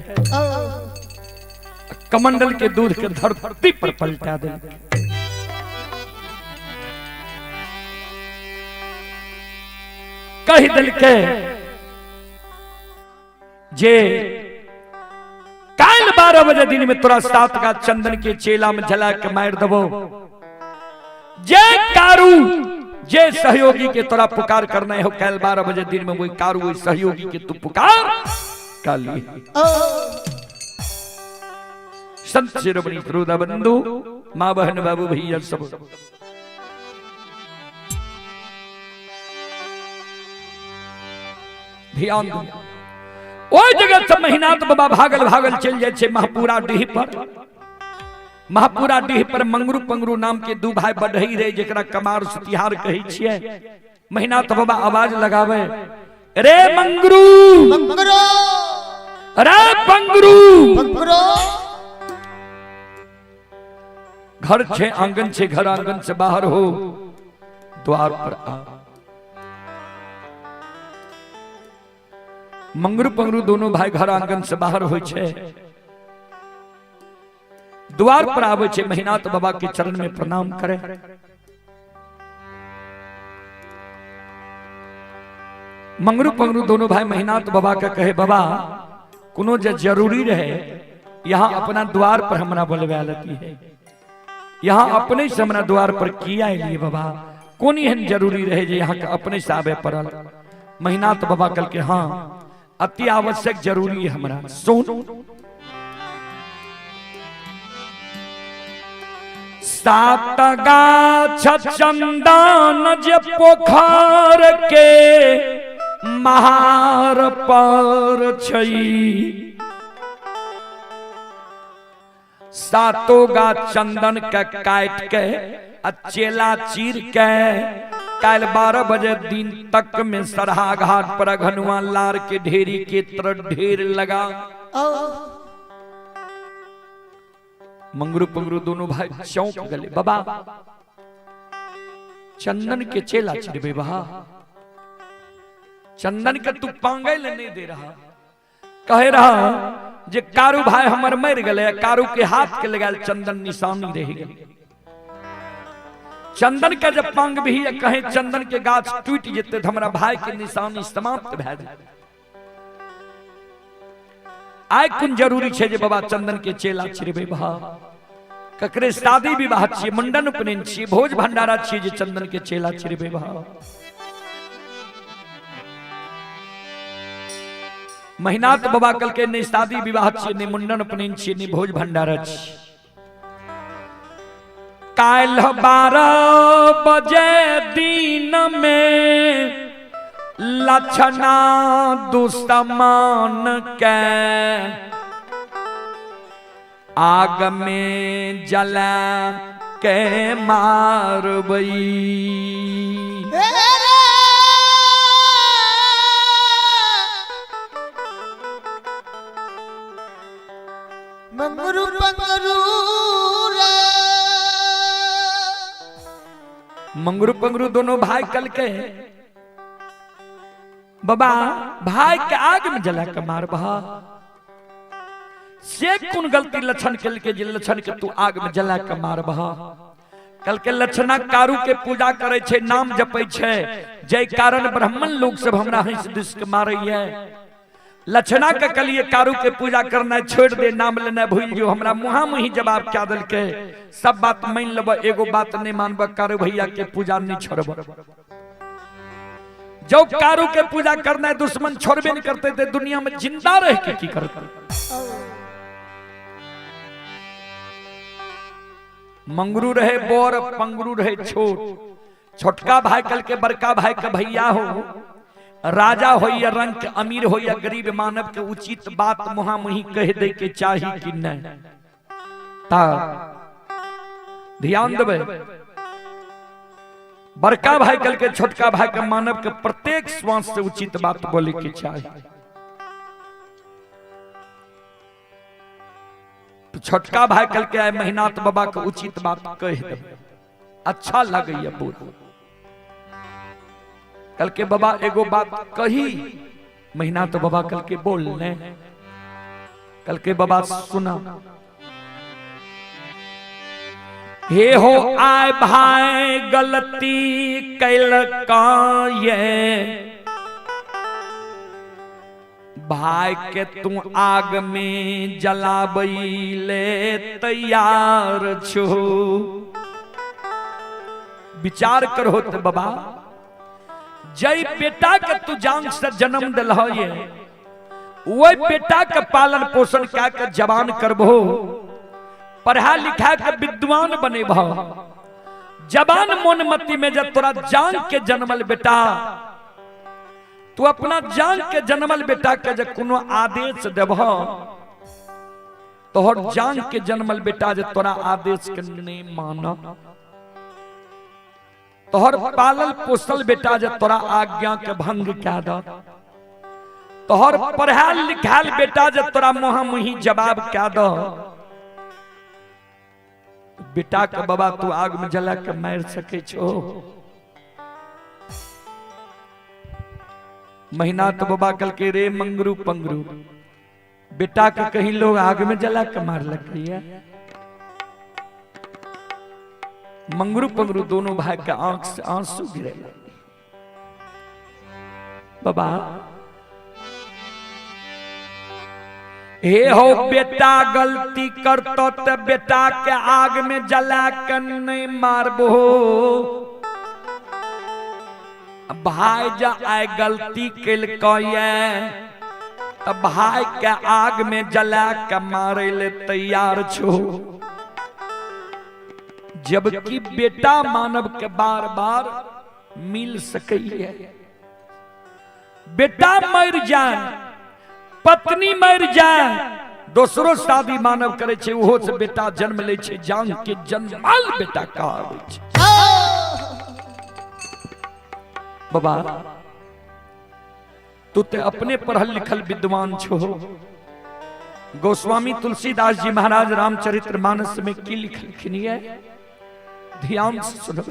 कमंडल के दूध के धरती पर पलटा दे। कह दिल के जे काल 12 बजे दिन में तोरा 7 का चंदन के चेला में जला के मार दबो। जे कारू जे सहयोगी के तोरा पुकार करना हो काल 12 बजे दिन में वही कारू वही सहयोगी के तू पुकार काली। संत शिरोमणि श्रोता बंधु मां बहन बाबू भैया सब ध्यान दो। ओ जगह सब महीनात बाबा भागल भागल चल जाए छे महापुरा डीह पर। महापुरा डीह पर मंगरू पंगरू नाम के दू भाई बढ़ई रहे जेकरा कमार सुतिहार कही छिए। महीनात बाबा आवाज लगावे, रे मंगरू मंगरू, रे पंगरू, मंगरू। घर छे आंगन छे, घर आंगन से बाहर हो, द्वार पर आ। मंगरू पंगरू दोनों भाई घर आंगन से बाहर हो छे, द्वार पर आवे छे। महीनात बाबा के चरण में प्रणाम करे। मंगरू पंगरू दोनों भाई महीनात बाबा का कहे, बाबा कोनो जरूरी रहे यहाँ अपना द्वार पर हमरा बोलवा लेती है, यहाँ अपने से हमरा द्वार पर किया लिए बाबा, कौन एहन जरूरी रहे जे यहाँ के अपने से आवे पड़ल। महीनात बाबा कल के हाँ अति आवश्यक जरूरी है हमरा। सुन, 7 गाछ चंदन जे पोखर के महार पर छई, 7 गाछ चंदन के काट के चेला चीर के काल 12 बजे दिन तक में सरहा घाट पर अघनुआ लार के ढेरी के तरह ढेर लगा। मंगरू पंगरू दोनों भाई चौंक गए, बाबा चंदन के चेला चिरबे बहा, चंदन के तू पांगे नहीं दे रहा। कहे रहा जे कारू भाई हमर मर गए, कारू के हाथ के लगाल चंदन निशानी रह गई। चंदन के जब पांग भी कहे चंदन के गाछ टूट जेते तो हमारा भाई के निशानी समाप्त भए जाए। आय कुन जरूरी छे जे बाबा चंदन के चेला छिरबे बहा। ककरे शादी विवाह छिए, मुंडन उपनयन छिए, भोज भंडारा छिए जे चंदन के चेला छिरबे बहा। महीनात बाबा कल के नहीं शादी विवाह छिए, नहीं मुंडन उपनयन छिए, नहीं भोज भंडारा छिए। काल 12 बजे दिन में लक्षणा दुश्मन के आग में जला के मारबई। मंगरू पंगरू मंगरू पंगरू दोनों भाई कल के बाबा भाई के आग में जला के मार बहा। से कौन गलती लक्षण कल के जे लक्षण के तू आग में जला के मार बहा। कल के लक्षणा कारू के पूजा करे छे, नाम जपे छे, जय कारण ब्राह्मण लोग सब हमरा हंस दिस के मारे है। लक्षणा के कलिए कारू के पूजा करना छोड़ दे, नाम लेना भूल जो। हमरा मुहा मुही जवाब क्या दल के सब बात मान लब, एगो बात नहीं मानब, कारू भैया के पूजा नहीं छोड़ब। जो कारू के पूजा करना है दुश्मन छोड़बे नहीं करते थे, दुनिया में जिंदा रह के की करते। मंगरू रहे बोर, पंगरू रहे छोट। छोटका भाई कल के बड़का भाई का भैया हो, राजा हो या रंग के अमीर हो या गरीब, मानव के उचित बात मुहा मुही कह दे के चाहिए कि नहीं। ध्यान देवे, बड़का भाई कल के छोटका भाई के मानव के प्रत्येक श्वास से उचित बात बोले के चाहिए। तो छोटका भाई कल के आए महीनात बाबा के उचित बात कह दे, अच्छा लगे पूरा। कल के बाबा एगो बात कही, महीना तो बाबा कल के बोल ले। कल के बाबा सुना, हे हो आय भाई गलती कैल का ये भाई के तू आग में जलाबैले तैयार छो। विचार करो तो बाबा, जय बेटा के तू जान से जन्म दिल ये, वही बेटा के पालन पोषण क्या के जवान करबो, पढ़ा लिखा के विद्वान बने भा, जवान मोनमती में जब तोरा जान के जन्मल बेटा, तू अपना जान के जन्मल बेटा के जब कोनो आदेश देव, तोहर जान के जन्मल बेटा जब तोरा आदेश के नहीं माना, तोहर पालल पोसल बेटा जब तोरा आज्ञा के भंग क्या दा, तोहर पढ़ाल लिखाल बेटा जब तोरा मुहा मुही जवाब क्या दा, बेटा के बाबा तू आग में जला के मार सके छो। महीना तो बाबा कल के रे मंगरू पंगरू, बेटा के कहीं लोग आग में जला के मार लगे। मंगरू पंगरू दोनों भाई के आंख से आंसू गिरे। बाबा हे हो बेटा गलती करतो तो बेटा के आग में जला के नहीं मारबो, भाई जा आए गलती कल तब भाई के आग में जला के मारे ले तैयार छो। जबकि बेटा मानव के बार बार मिल सके, बेटा मर जाए, पत्नी मर जाए, दोसरो शादी मानव करे छे, ओहो से बेटा जन्म ले छे, जान के जन्माल बेटा कहावे छे। बाबा तू ते अपने पढ़ल लिखल विद्वान छो। गोस्वामी तुलसीदास जी महाराज रामचरित्र मानस में की लिखलखिन है, ध्यान से सुनो।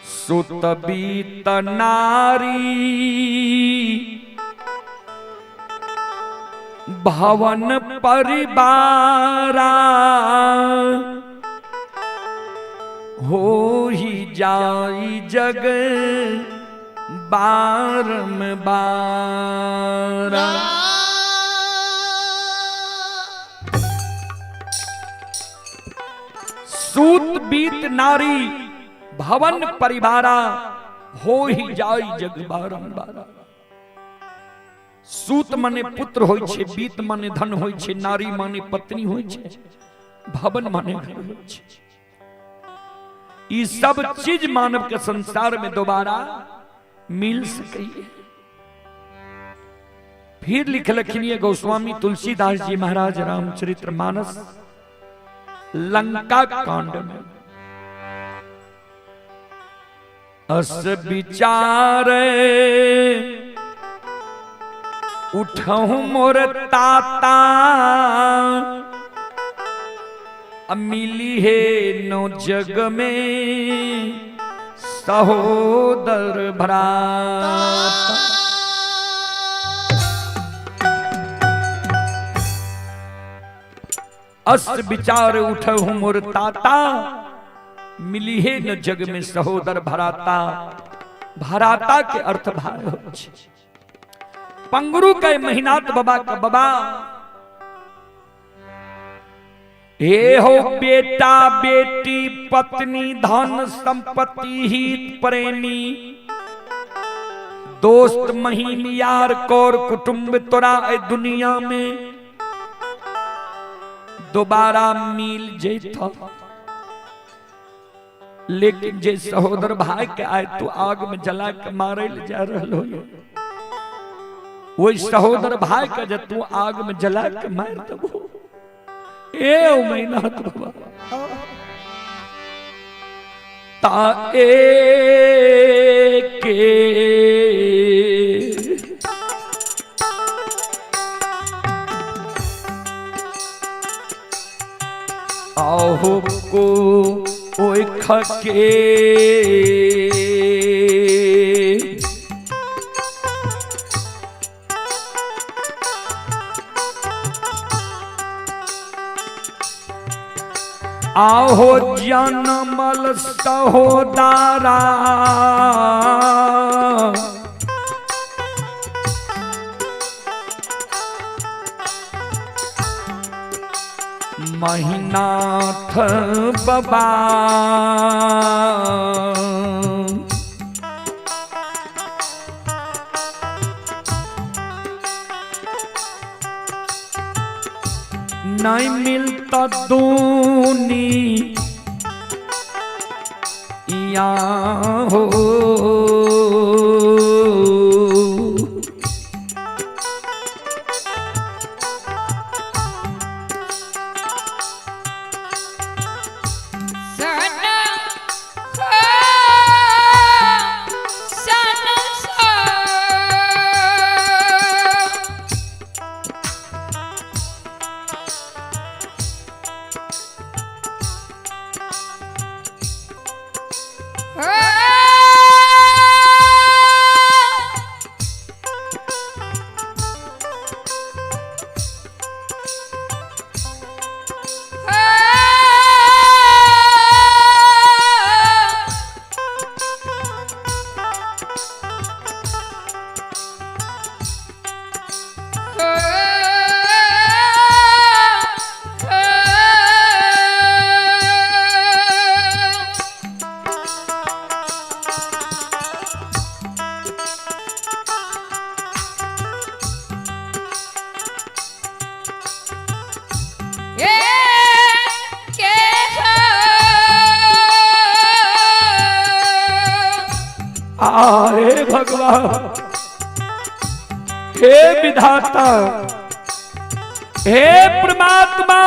सुतबीत नारी भवन परिवारा, हो ही जाई जग बारंबार। सूत बीत नारी भवन परिवारा, हो ही जाई जग बारंबार। सूत माने पुत्र होय छे, बीत माने धन होय छे, नारी माने पत्नी होय छे, भवन माने घर होय छे। ये सब चीज मानव के संसार में दोबारा मिल सके। फिर लिखलखिन ये गोस्वामी तुलसीदास जी महाराज रामचरित्र मानस लंका कांड में, अस विचारे उठहु मोर ताता, मिली है नो जग में सहोदर भ्राता। अस विचार उठहु मोर ताता, मिली है न जग में सहोदर भ्राता। भ्राता के अर्थ भाई हो, पंगरू के महीनात बाबा का बाबा। हे हो बेटा बेटी पत्नी धन संपत्ति हित प्रेमी, दोस्त महीन यार कौर कुटुंब तोरा ए दुनिया में दोबारा मिल जेता। लेकिन जे सहोदर भाई के आए तो आग में जला के मारे ले जा रहा हो, वही सहोदर भाई का जब तू आग में जला के मार दबो। ए महीना तो बाबा ता के आहो को ओए खके आहो जनमल सहोदारा महीनाथ बाबा नहीं मिलता दूनी या हो हे भगवान, हे विधाता, हे परमात्मा,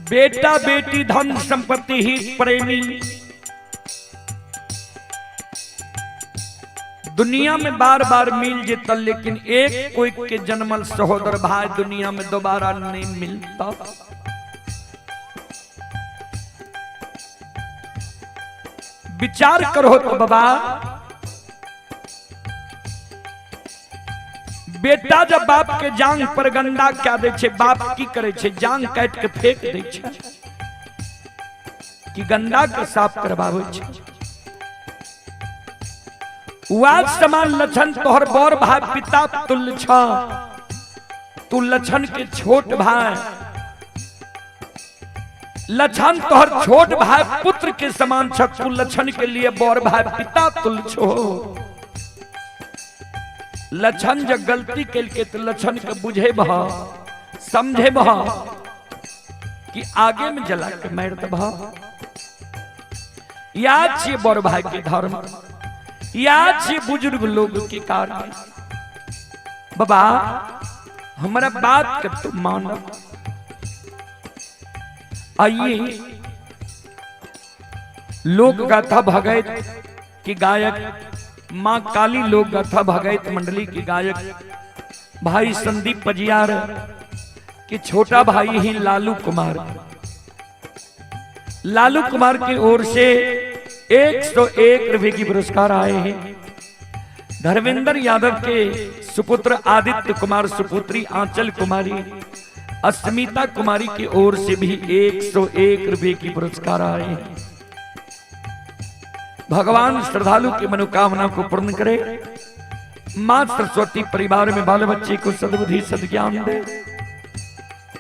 बेटा बेटी धन संपत्ति ही प्रेमी दुनिया में बार बार मिल जेता, लेकिन एक कोई के जन्मल सहोदर भाई दुनिया में दोबारा नहीं मिलता। विचार करो तो बाबा, बेटा जब बाप के जांग पर गंदा क्या दे छे, बाप की करे छे, जांग काट के फेंक दे छे कि गंदा के साफ करवावे छे। वाज समान लक्षण तोहर बड़ भाई पिता तुल्य छ, तू लक्षण के छोट भाई, लक्षण तोहर छोट भाई पुत्र के समान छ, तू लक्षण के लिए बड़ भाई पिता तुल्य छो। लक्षण जब गलती कल के तो लक्षण के बुझे बहा समझे बहा कि आगे में जला के मार दबा, याद से बड़ भाई के धर्म, याद से बुजुर्ग लोग के कार्य। बाबा हमारा बात कर तुम मानो। आइए लोक गाथा भगत के गायक मां काली लोक गाथा भगत मंडली के गायक भाई संदीप पजियार के छोटा भाई ही लालू कुमार, लालू कुमार की ओर से 101 रुपए की पुरस्कार आए हैं। धर्मेंद्र यादव के सुपुत्र आदित्य कुमार, सुपुत्री आंचल कुमारी, अस्मिता कुमारी की ओर से भी 101 रुपए की पुरस्कार आए हैं। भगवान श्रद्धालु की मनोकामना को पूर्ण करे। मां सरस्वती परिवार में बाल बच्चे को सद्बुद्धि सद्ज्ञान दे।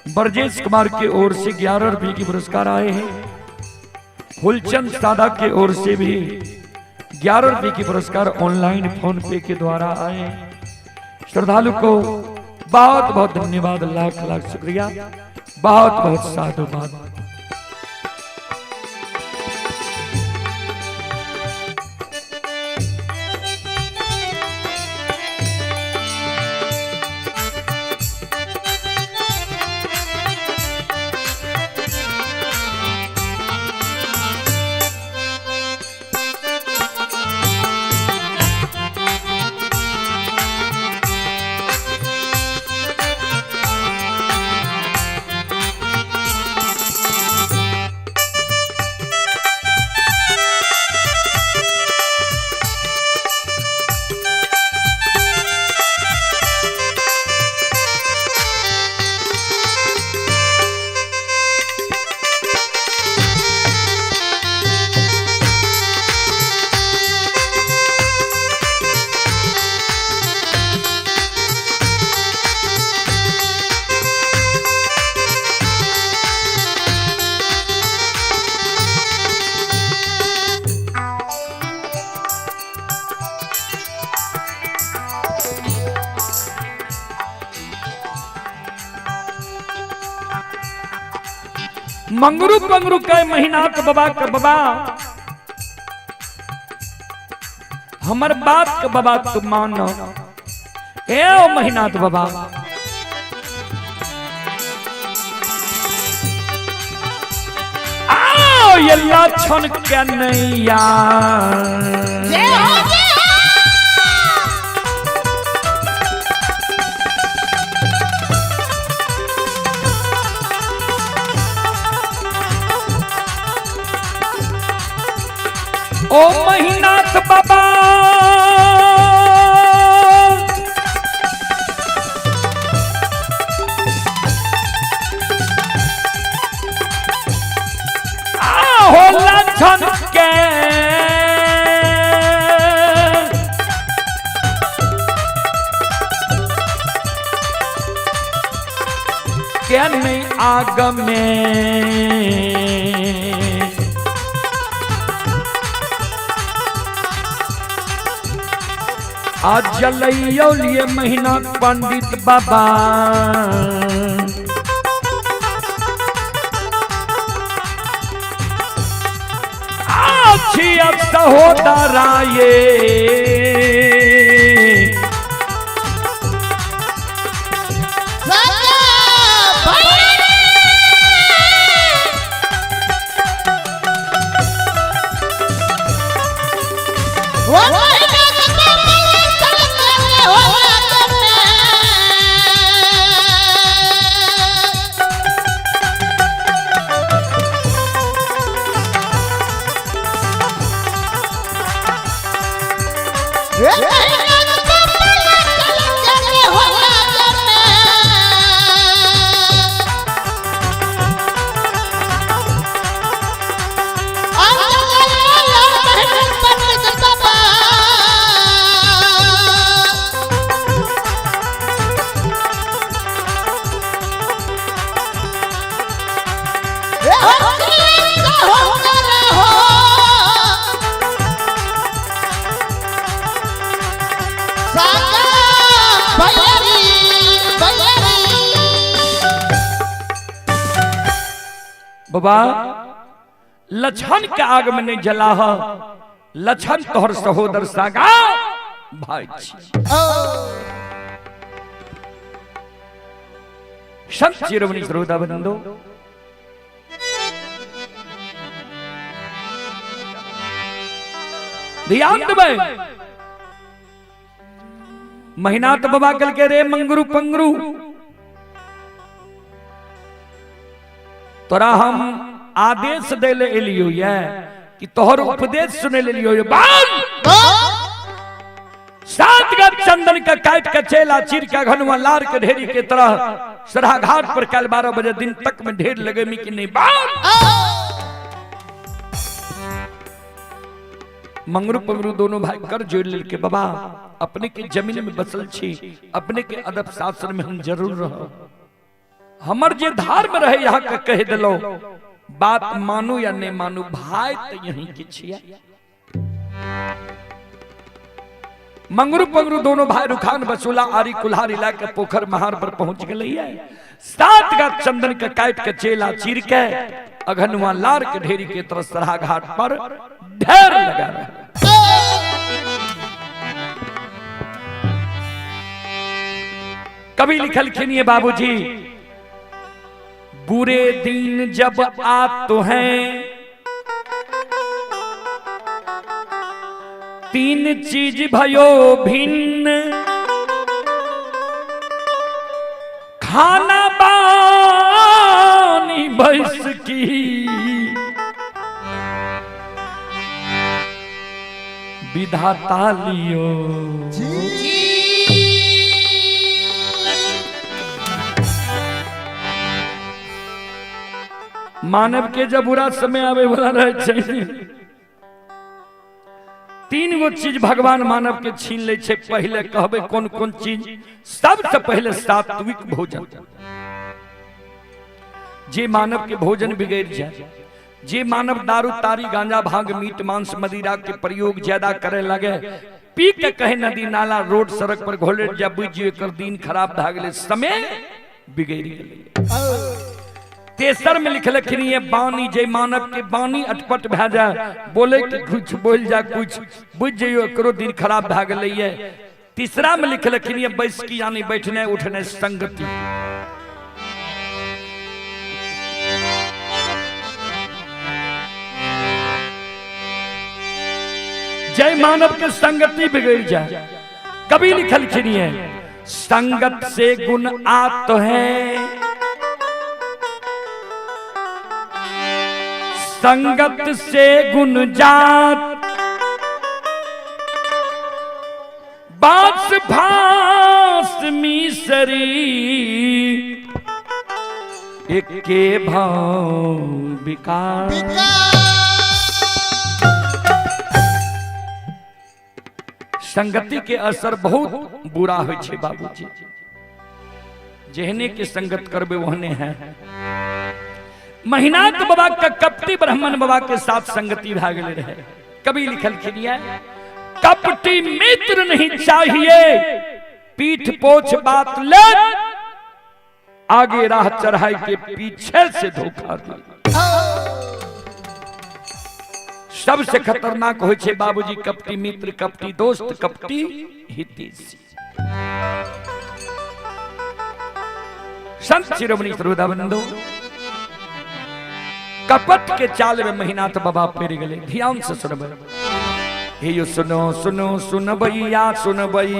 ब्रजेश कुमार की ओर से 11 रुपए की पुरस्कार आए हैं। फुलचंद सादा की ओर से भी 11 रुपए की पुरस्कार ऑनलाइन फोन पे के द्वारा आए हैं। श्रद्धालु को बहुत बहुत धन्यवाद, लाख लाख शुक्रिया, बहुत बहुत साधुवाद। मंगरू पंगरू के महीना के बाबा के बाबा हमर बात के बाबा तुम मानो। ए ओ महीना के बाबा आओ ये लाछन के नैया ओ महीनाथ बाबा आहो लाछन के नहीं आग में आज जलैयो लिए महीना पंडित बाबा अच्छी अब सहोदरा ये बाबा लछन के आग में नहीं जला है, लछन तोहर सहोदर सागा भाई छी। संत शिरोमणि श्रोता बंदो, ध्यान देवे। महीनाथ बाबा कल के रे मंगरू पंगरू, तोरा हम आदेश दे ले एलियो ये कि तोहर उपदेश सुने ले लियो ये बाल। सात गज चंदन का काट के चेला चीर के घनुआ लार के ढेरी के तरह सरहा घाट पर कल 12 बजे दिन तक में ढेर लगे मी कि नहीं बाल। मंगरू पंगरू दोनों भाई कर जोड़ ले के बाबा अपने के जमीन में बसल छी, अपने के अदब शास्त्र में हम जरूर रहो, हमर जे धार में रहे यहाँ का कह दिलो, बात मानू या नहीं मानू भाई तो यहीं की छिया। मंगरू पंगरू दोनों भाई रुखान बसूला आरी कुल्हार इलाके पोखर महार पर पहुंच गए है। 7 गज चंदन का काट के चेला चीर के अघनुआ लार के ढेरी के तरह सरहा घाट पर ढेर लगा रहा। कभी लिखल खिनिए बाबूजी, बुरे दिन जब आ तो हैं 3 चीज भयो भिन्न, खाना बानी भैंस की, विधाता लियो मानव के जब बुरा समय आवे वाला रहे छै, 3 गो चीज भगवान मानव के छीन ले छै। पहले कहबे कौन कौन चीज? सबसे पहले सात्विक भोजन। जे मानव के भोजन बिगड़ जाए, जे मानव दारू तारी गांजा भांग मीट मांस मदिरा के प्रयोग ज्यादा करे लगे, पी के कहे नदी नाला रोड सड़क पर घोले जा बुझियो एकर दिन खराब भ गेले, समय बिगड़ गेले। तेसर में लिखल खिनिए बानी, जे मानव के बानी अटपट भ जाए, बोले कि कुछ बोल जा कुछ बुझ जाइयो एकरो दिन खराब भ गेले है। तीसरा में लिखल खिनिए बैसकी यानी बैठने उठने संगति। जय मानव के संगति बिगड़ जाए। कभी लिखल खिनिए संगत से गुण आत है, संगत से गुण जात, बास भास मिसरी, एक के भाव विकार। संगति के असर बहुत बुरा हो छे बाबूजी, जेहने के संगत करबे वहने है। महीनाथ बाबा का कपटी ब्राह्मण बाबा के साथ संगति भ गेले रहे। कभी लिखल खिनिए कपटी मित्र नहीं चाहिए, पीठ पोछ बात ले, आगे राह चढ़ाई के पीछे से धोखा दे। सबसे खतरनाक होय छे बाबूजी कपटी मित्र, कपटी दोस्त, कपटी हितैषी। संत शिरोमणि श्रोता बंधु, कपट के चाल में महीनाथ बाबा पेर गले। ध्यान से सुनबे, हे यो सुनो सुनो सुनबैया सुनबई,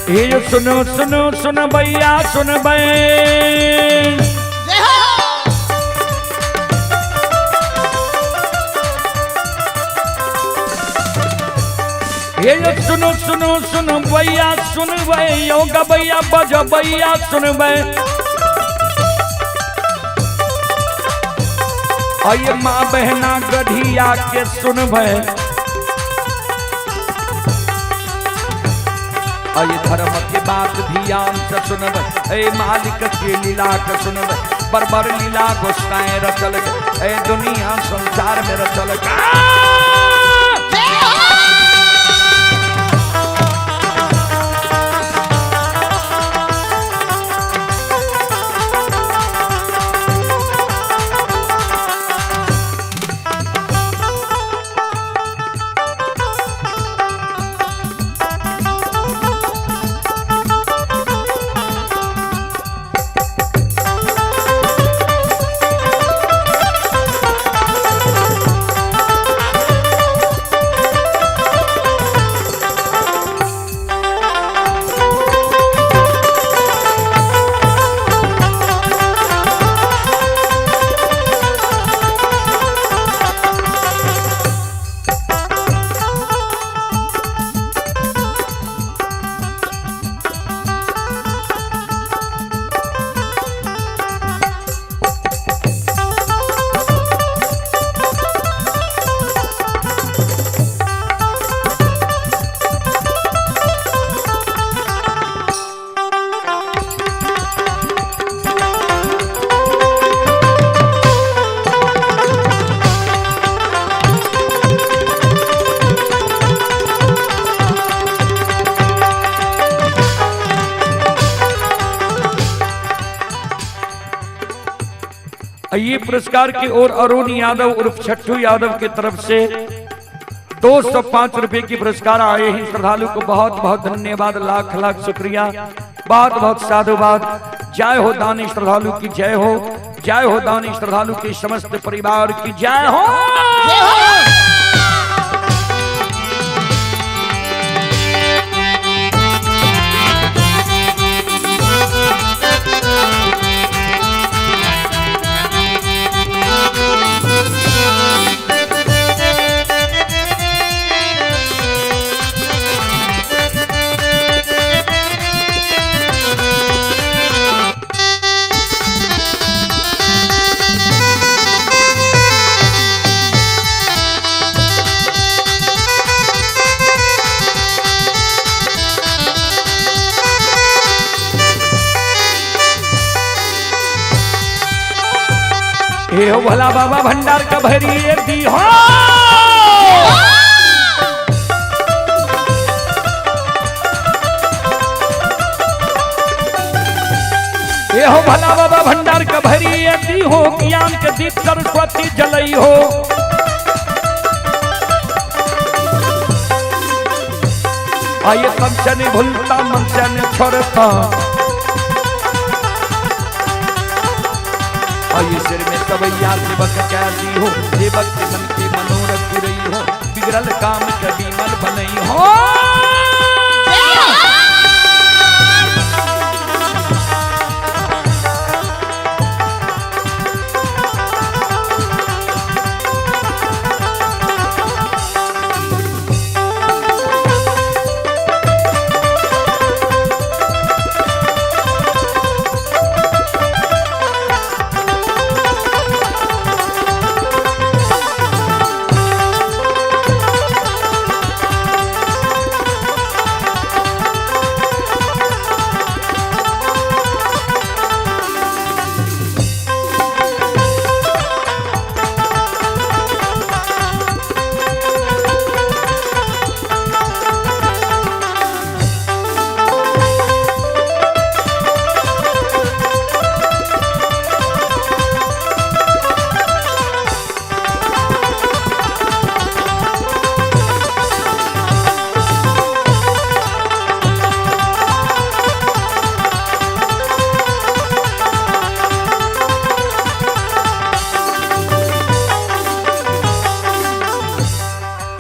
हे यो सुनो सुनो सुन भैया सुन भै, हे यो सुनो सुनो सुनो भैया सुनबे यो गबैया बजबैया सुनबे आइए माँ बहना गढ़िया के सुनबे आइए धर्म के बात ध्यान से सुनबे ए मालिक के लीला के सुनबे बरबर लीला गोस्ताएं रचल ए दुनिया संसार में रचल ये पुरस्कार की ओर अरुण यादव उर्फ छट्टू यादव की तरफ से 205 रुपए की पुरस्कार आए हैं। श्रद्धालु को बहुत बहुत धन्यवाद, लाख लाख शुक्रिया, बहुत बहुत साधुवाद। जय हो दानी श्रद्धालु की जय हो, जय हो दानी श्रद्धालु के समस्त परिवार की जय हो। हे हो भला बाबा भंडार का भरी दी हो, हे हो भला बाबा भंडार का भरी दी हो, ज्ञान के दीप सरस्वती जलई हो। आइए तम से नहीं भूलता मन से नहीं छोड़ता, आइए सिर में सबैया सेवक कैसी हो, सेवक के मन के मनोरथ पूरी हो, बिगड़ल काम के विमल बनई हो।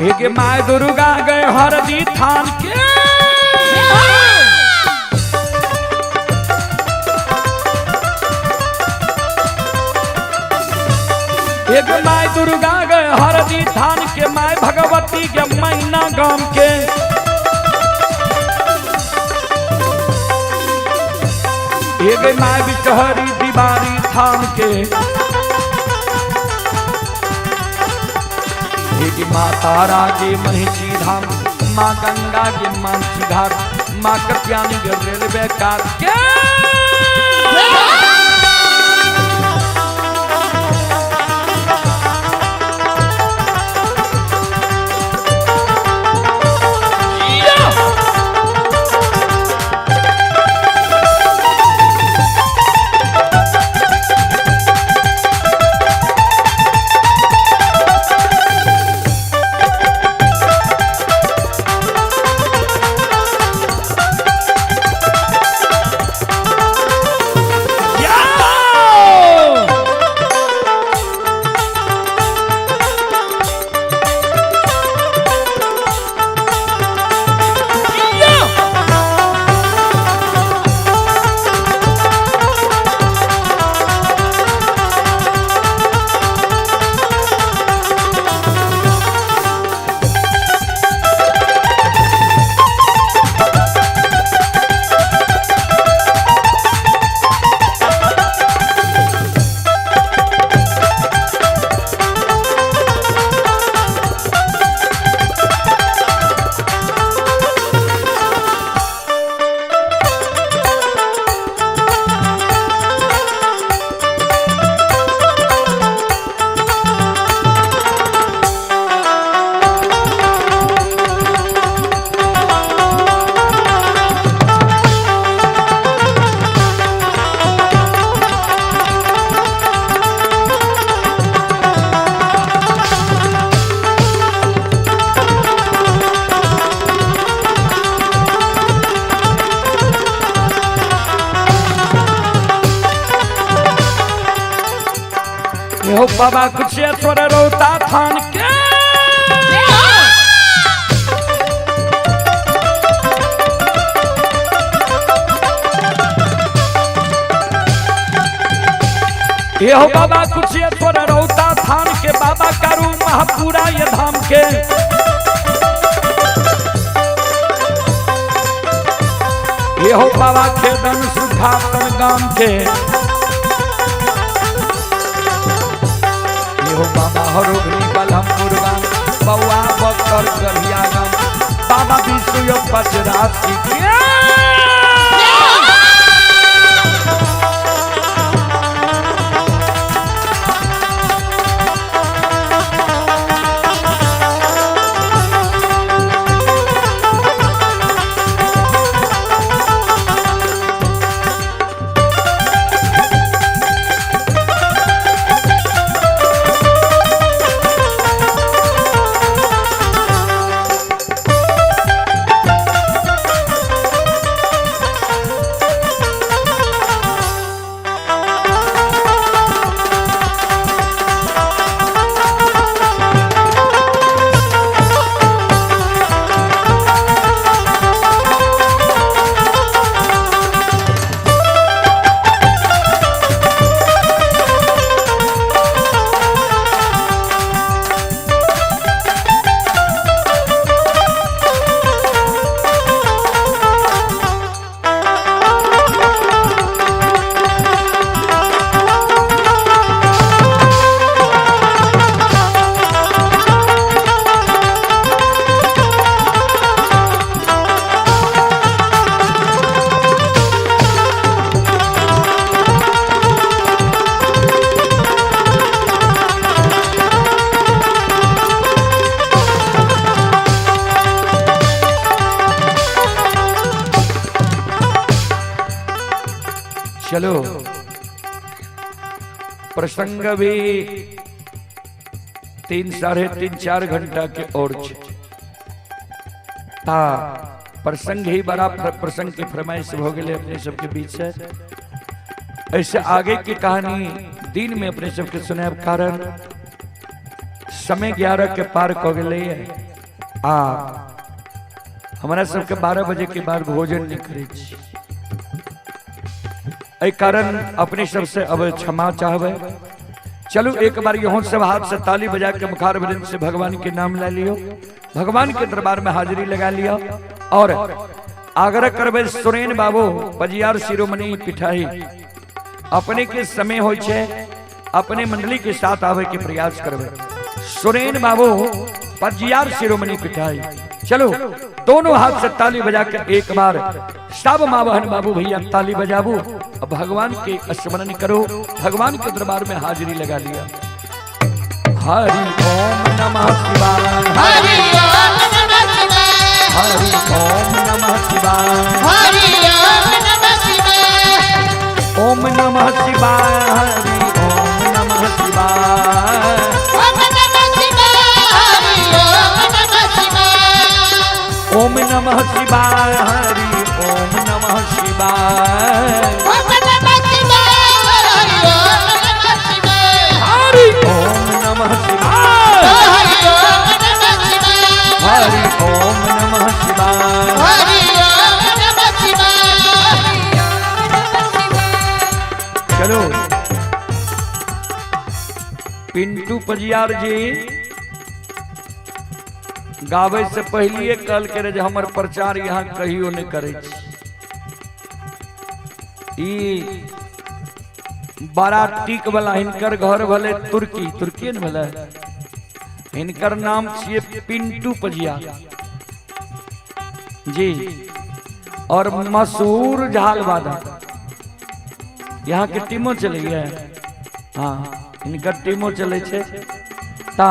एक माय दुर्गा गए हरदी थान के, एक माय दुर्गा गए हरदी थान के, माय भगवती के मैना गाम के। गए माँ बिचहरी दीवारी थाम के, देगी माँ तारा के महिषी धाम, माँ गंगा के मानसी घाट, माँ कत्यानी के रेलवे काट के हो बाबा कुशेश्वर रोता थान के, ये हो बाबा कुशेश्वर रोता थान के, बाबा करू महापुरा ये धाम के, ये हो बाबा खेदन सुखातन गाम के, हो बाबा हरोगनी बलमपुर गाम, बउआ बकर गरिया गाम, बाबा विष्णु पचरासी के चलो प्रसंग भी 3 साढ़े 3 4 घंटा के और ता प्रसंग ही बड़ा प्रसंग की फरमाइश हो गए अपने सबके बीच से। ऐसे आगे की कहानी दिन में अपने सबके सुने कारण समय 11 के पार हो गए। हमारा सबके 12 बजे के बाद भोजन नहीं करे कारण अपने सबसे अब क्षमा चाहबे। चलो एक बार यहाँ सब हाथ से ताली बजा के मुखार बदन से भगवान के नाम ले लियो, भगवान के दरबार में हाजिरी लगा लिया और आग्रह करबे सुरेन बाबू पजियार शिरोमणि पिठाई अपने के समय हो छे अपने मंडली के साथ आवे के प्रयास करबे सुरेन बाबू पजियार शिरोमणि पिठाई। चलो दोनों हाथ से ताली बजा कर एक बार सब माँ बहन बाबू भैया ताली बजाबू। अब भगवान के स्मरण करो, भगवान के दरबार में हाजिरी लगा लिया। हरि ओम नमः शिवाय, हरि ओम नमः शिवाय, हरि ओम नमः शिवाय, हरि ओम नमः शिवाय, ओम नमः शिवाय, हरि ओम नमः शिवाय, ओम नमः शिवाय, हरि ओम नमः शिवाय, ओम नमः शिवाय, हरि ओम नमः शिवाय, हरि ओम नमः शिवाय, हरि ओम नमः शिवाय, हरि ओम नमः शिवाय, चलो पिंटू पजियार जी गावे से पहले कल करे जे हमर प्रचार यहाँ कहियो नहीं करे ई बड़ा टीक वाला हिनकर घर भले तुर्की न भले हिनकर नाम छिए पिंटू पजिया जी और मशहूर झालवादा यहाँ के टीमो चले हाँ इनकर टीमो चले छे ता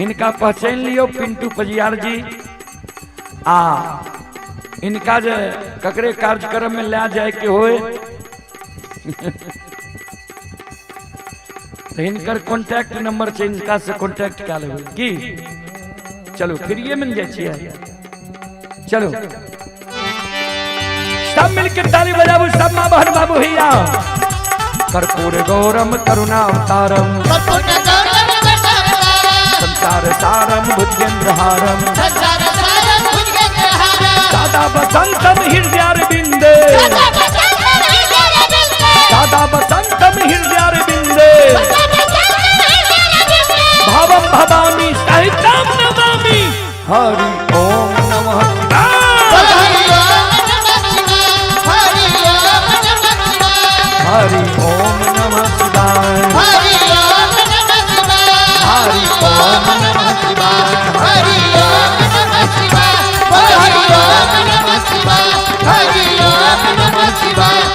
इनका पहचान लियो पिंटू पजियार जी आ इनका जे ककरे कार्यक्रम में ले जाए के होए तो इनकर कॉन्टैक्ट नंबर से इनका से कॉन्टैक्ट कर लेबे की। चलो फिर ये मिल जाए। चलो सब मिलकर ताली बजाबू सब माँ बहन बाबू भैया। कर्पूर गौरम करुणावतारम संसार सारम भुजगेंद्रहारम दादा बसंतम हृदयारविंदे दादा बसंतम हृदयारविंदे भावम भवानी सहितम नमामि। हरि ओम नमः शिवाय, हरि ओम नमः शिवाय, हरि ओम नमः शिवाय, हरि ओम नमः शिवाय, हरि ओम नमः शिवाय, हरि ओम नमः शिवाय, हरि ओम नमः शिवाय,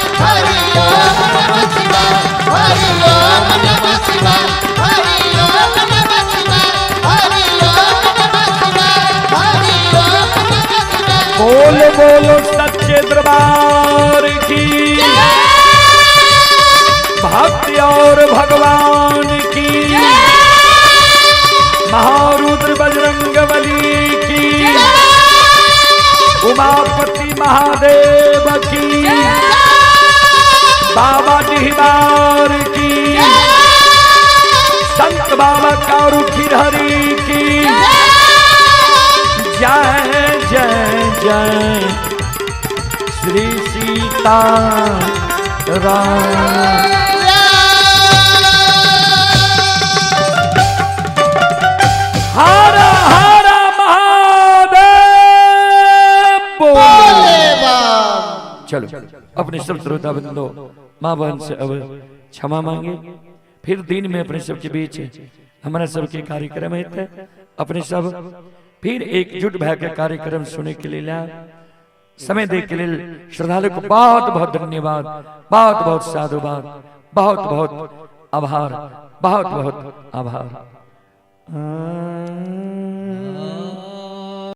हरि ओम नमः शिवाय, हरि ओम नमः शिवाय, हरि ओम नमः शिवाय, हरि ओम नमः शिवाय, हरि ओम नमः शिवाय। बोलो बोलो सच्चे दरबार की भक्ति और भगवान की महारुद्र बजरंगबली की उमापति महादेव की बाबा डिहबार की संत बाबा कारू खिरहरी की जय जय जय श्री सीता राम। हर हर महादेव बोल। चलो अपने सब श्रोता बंदो माँ बहन से अब क्षमा मांगे। फिर दिन में अपने सबके बीच हमारा सबके कार्यक्रम है अपने सब फिर एकजुट भैकर कार्यक्रम सुनने के लिए ला समय दे के लिए श्रद्धालु को बहुत बहुत धन्यवाद, बहुत बहुत साधुवाद, बहुत बहुत आभार, बहुत बहुत आभार।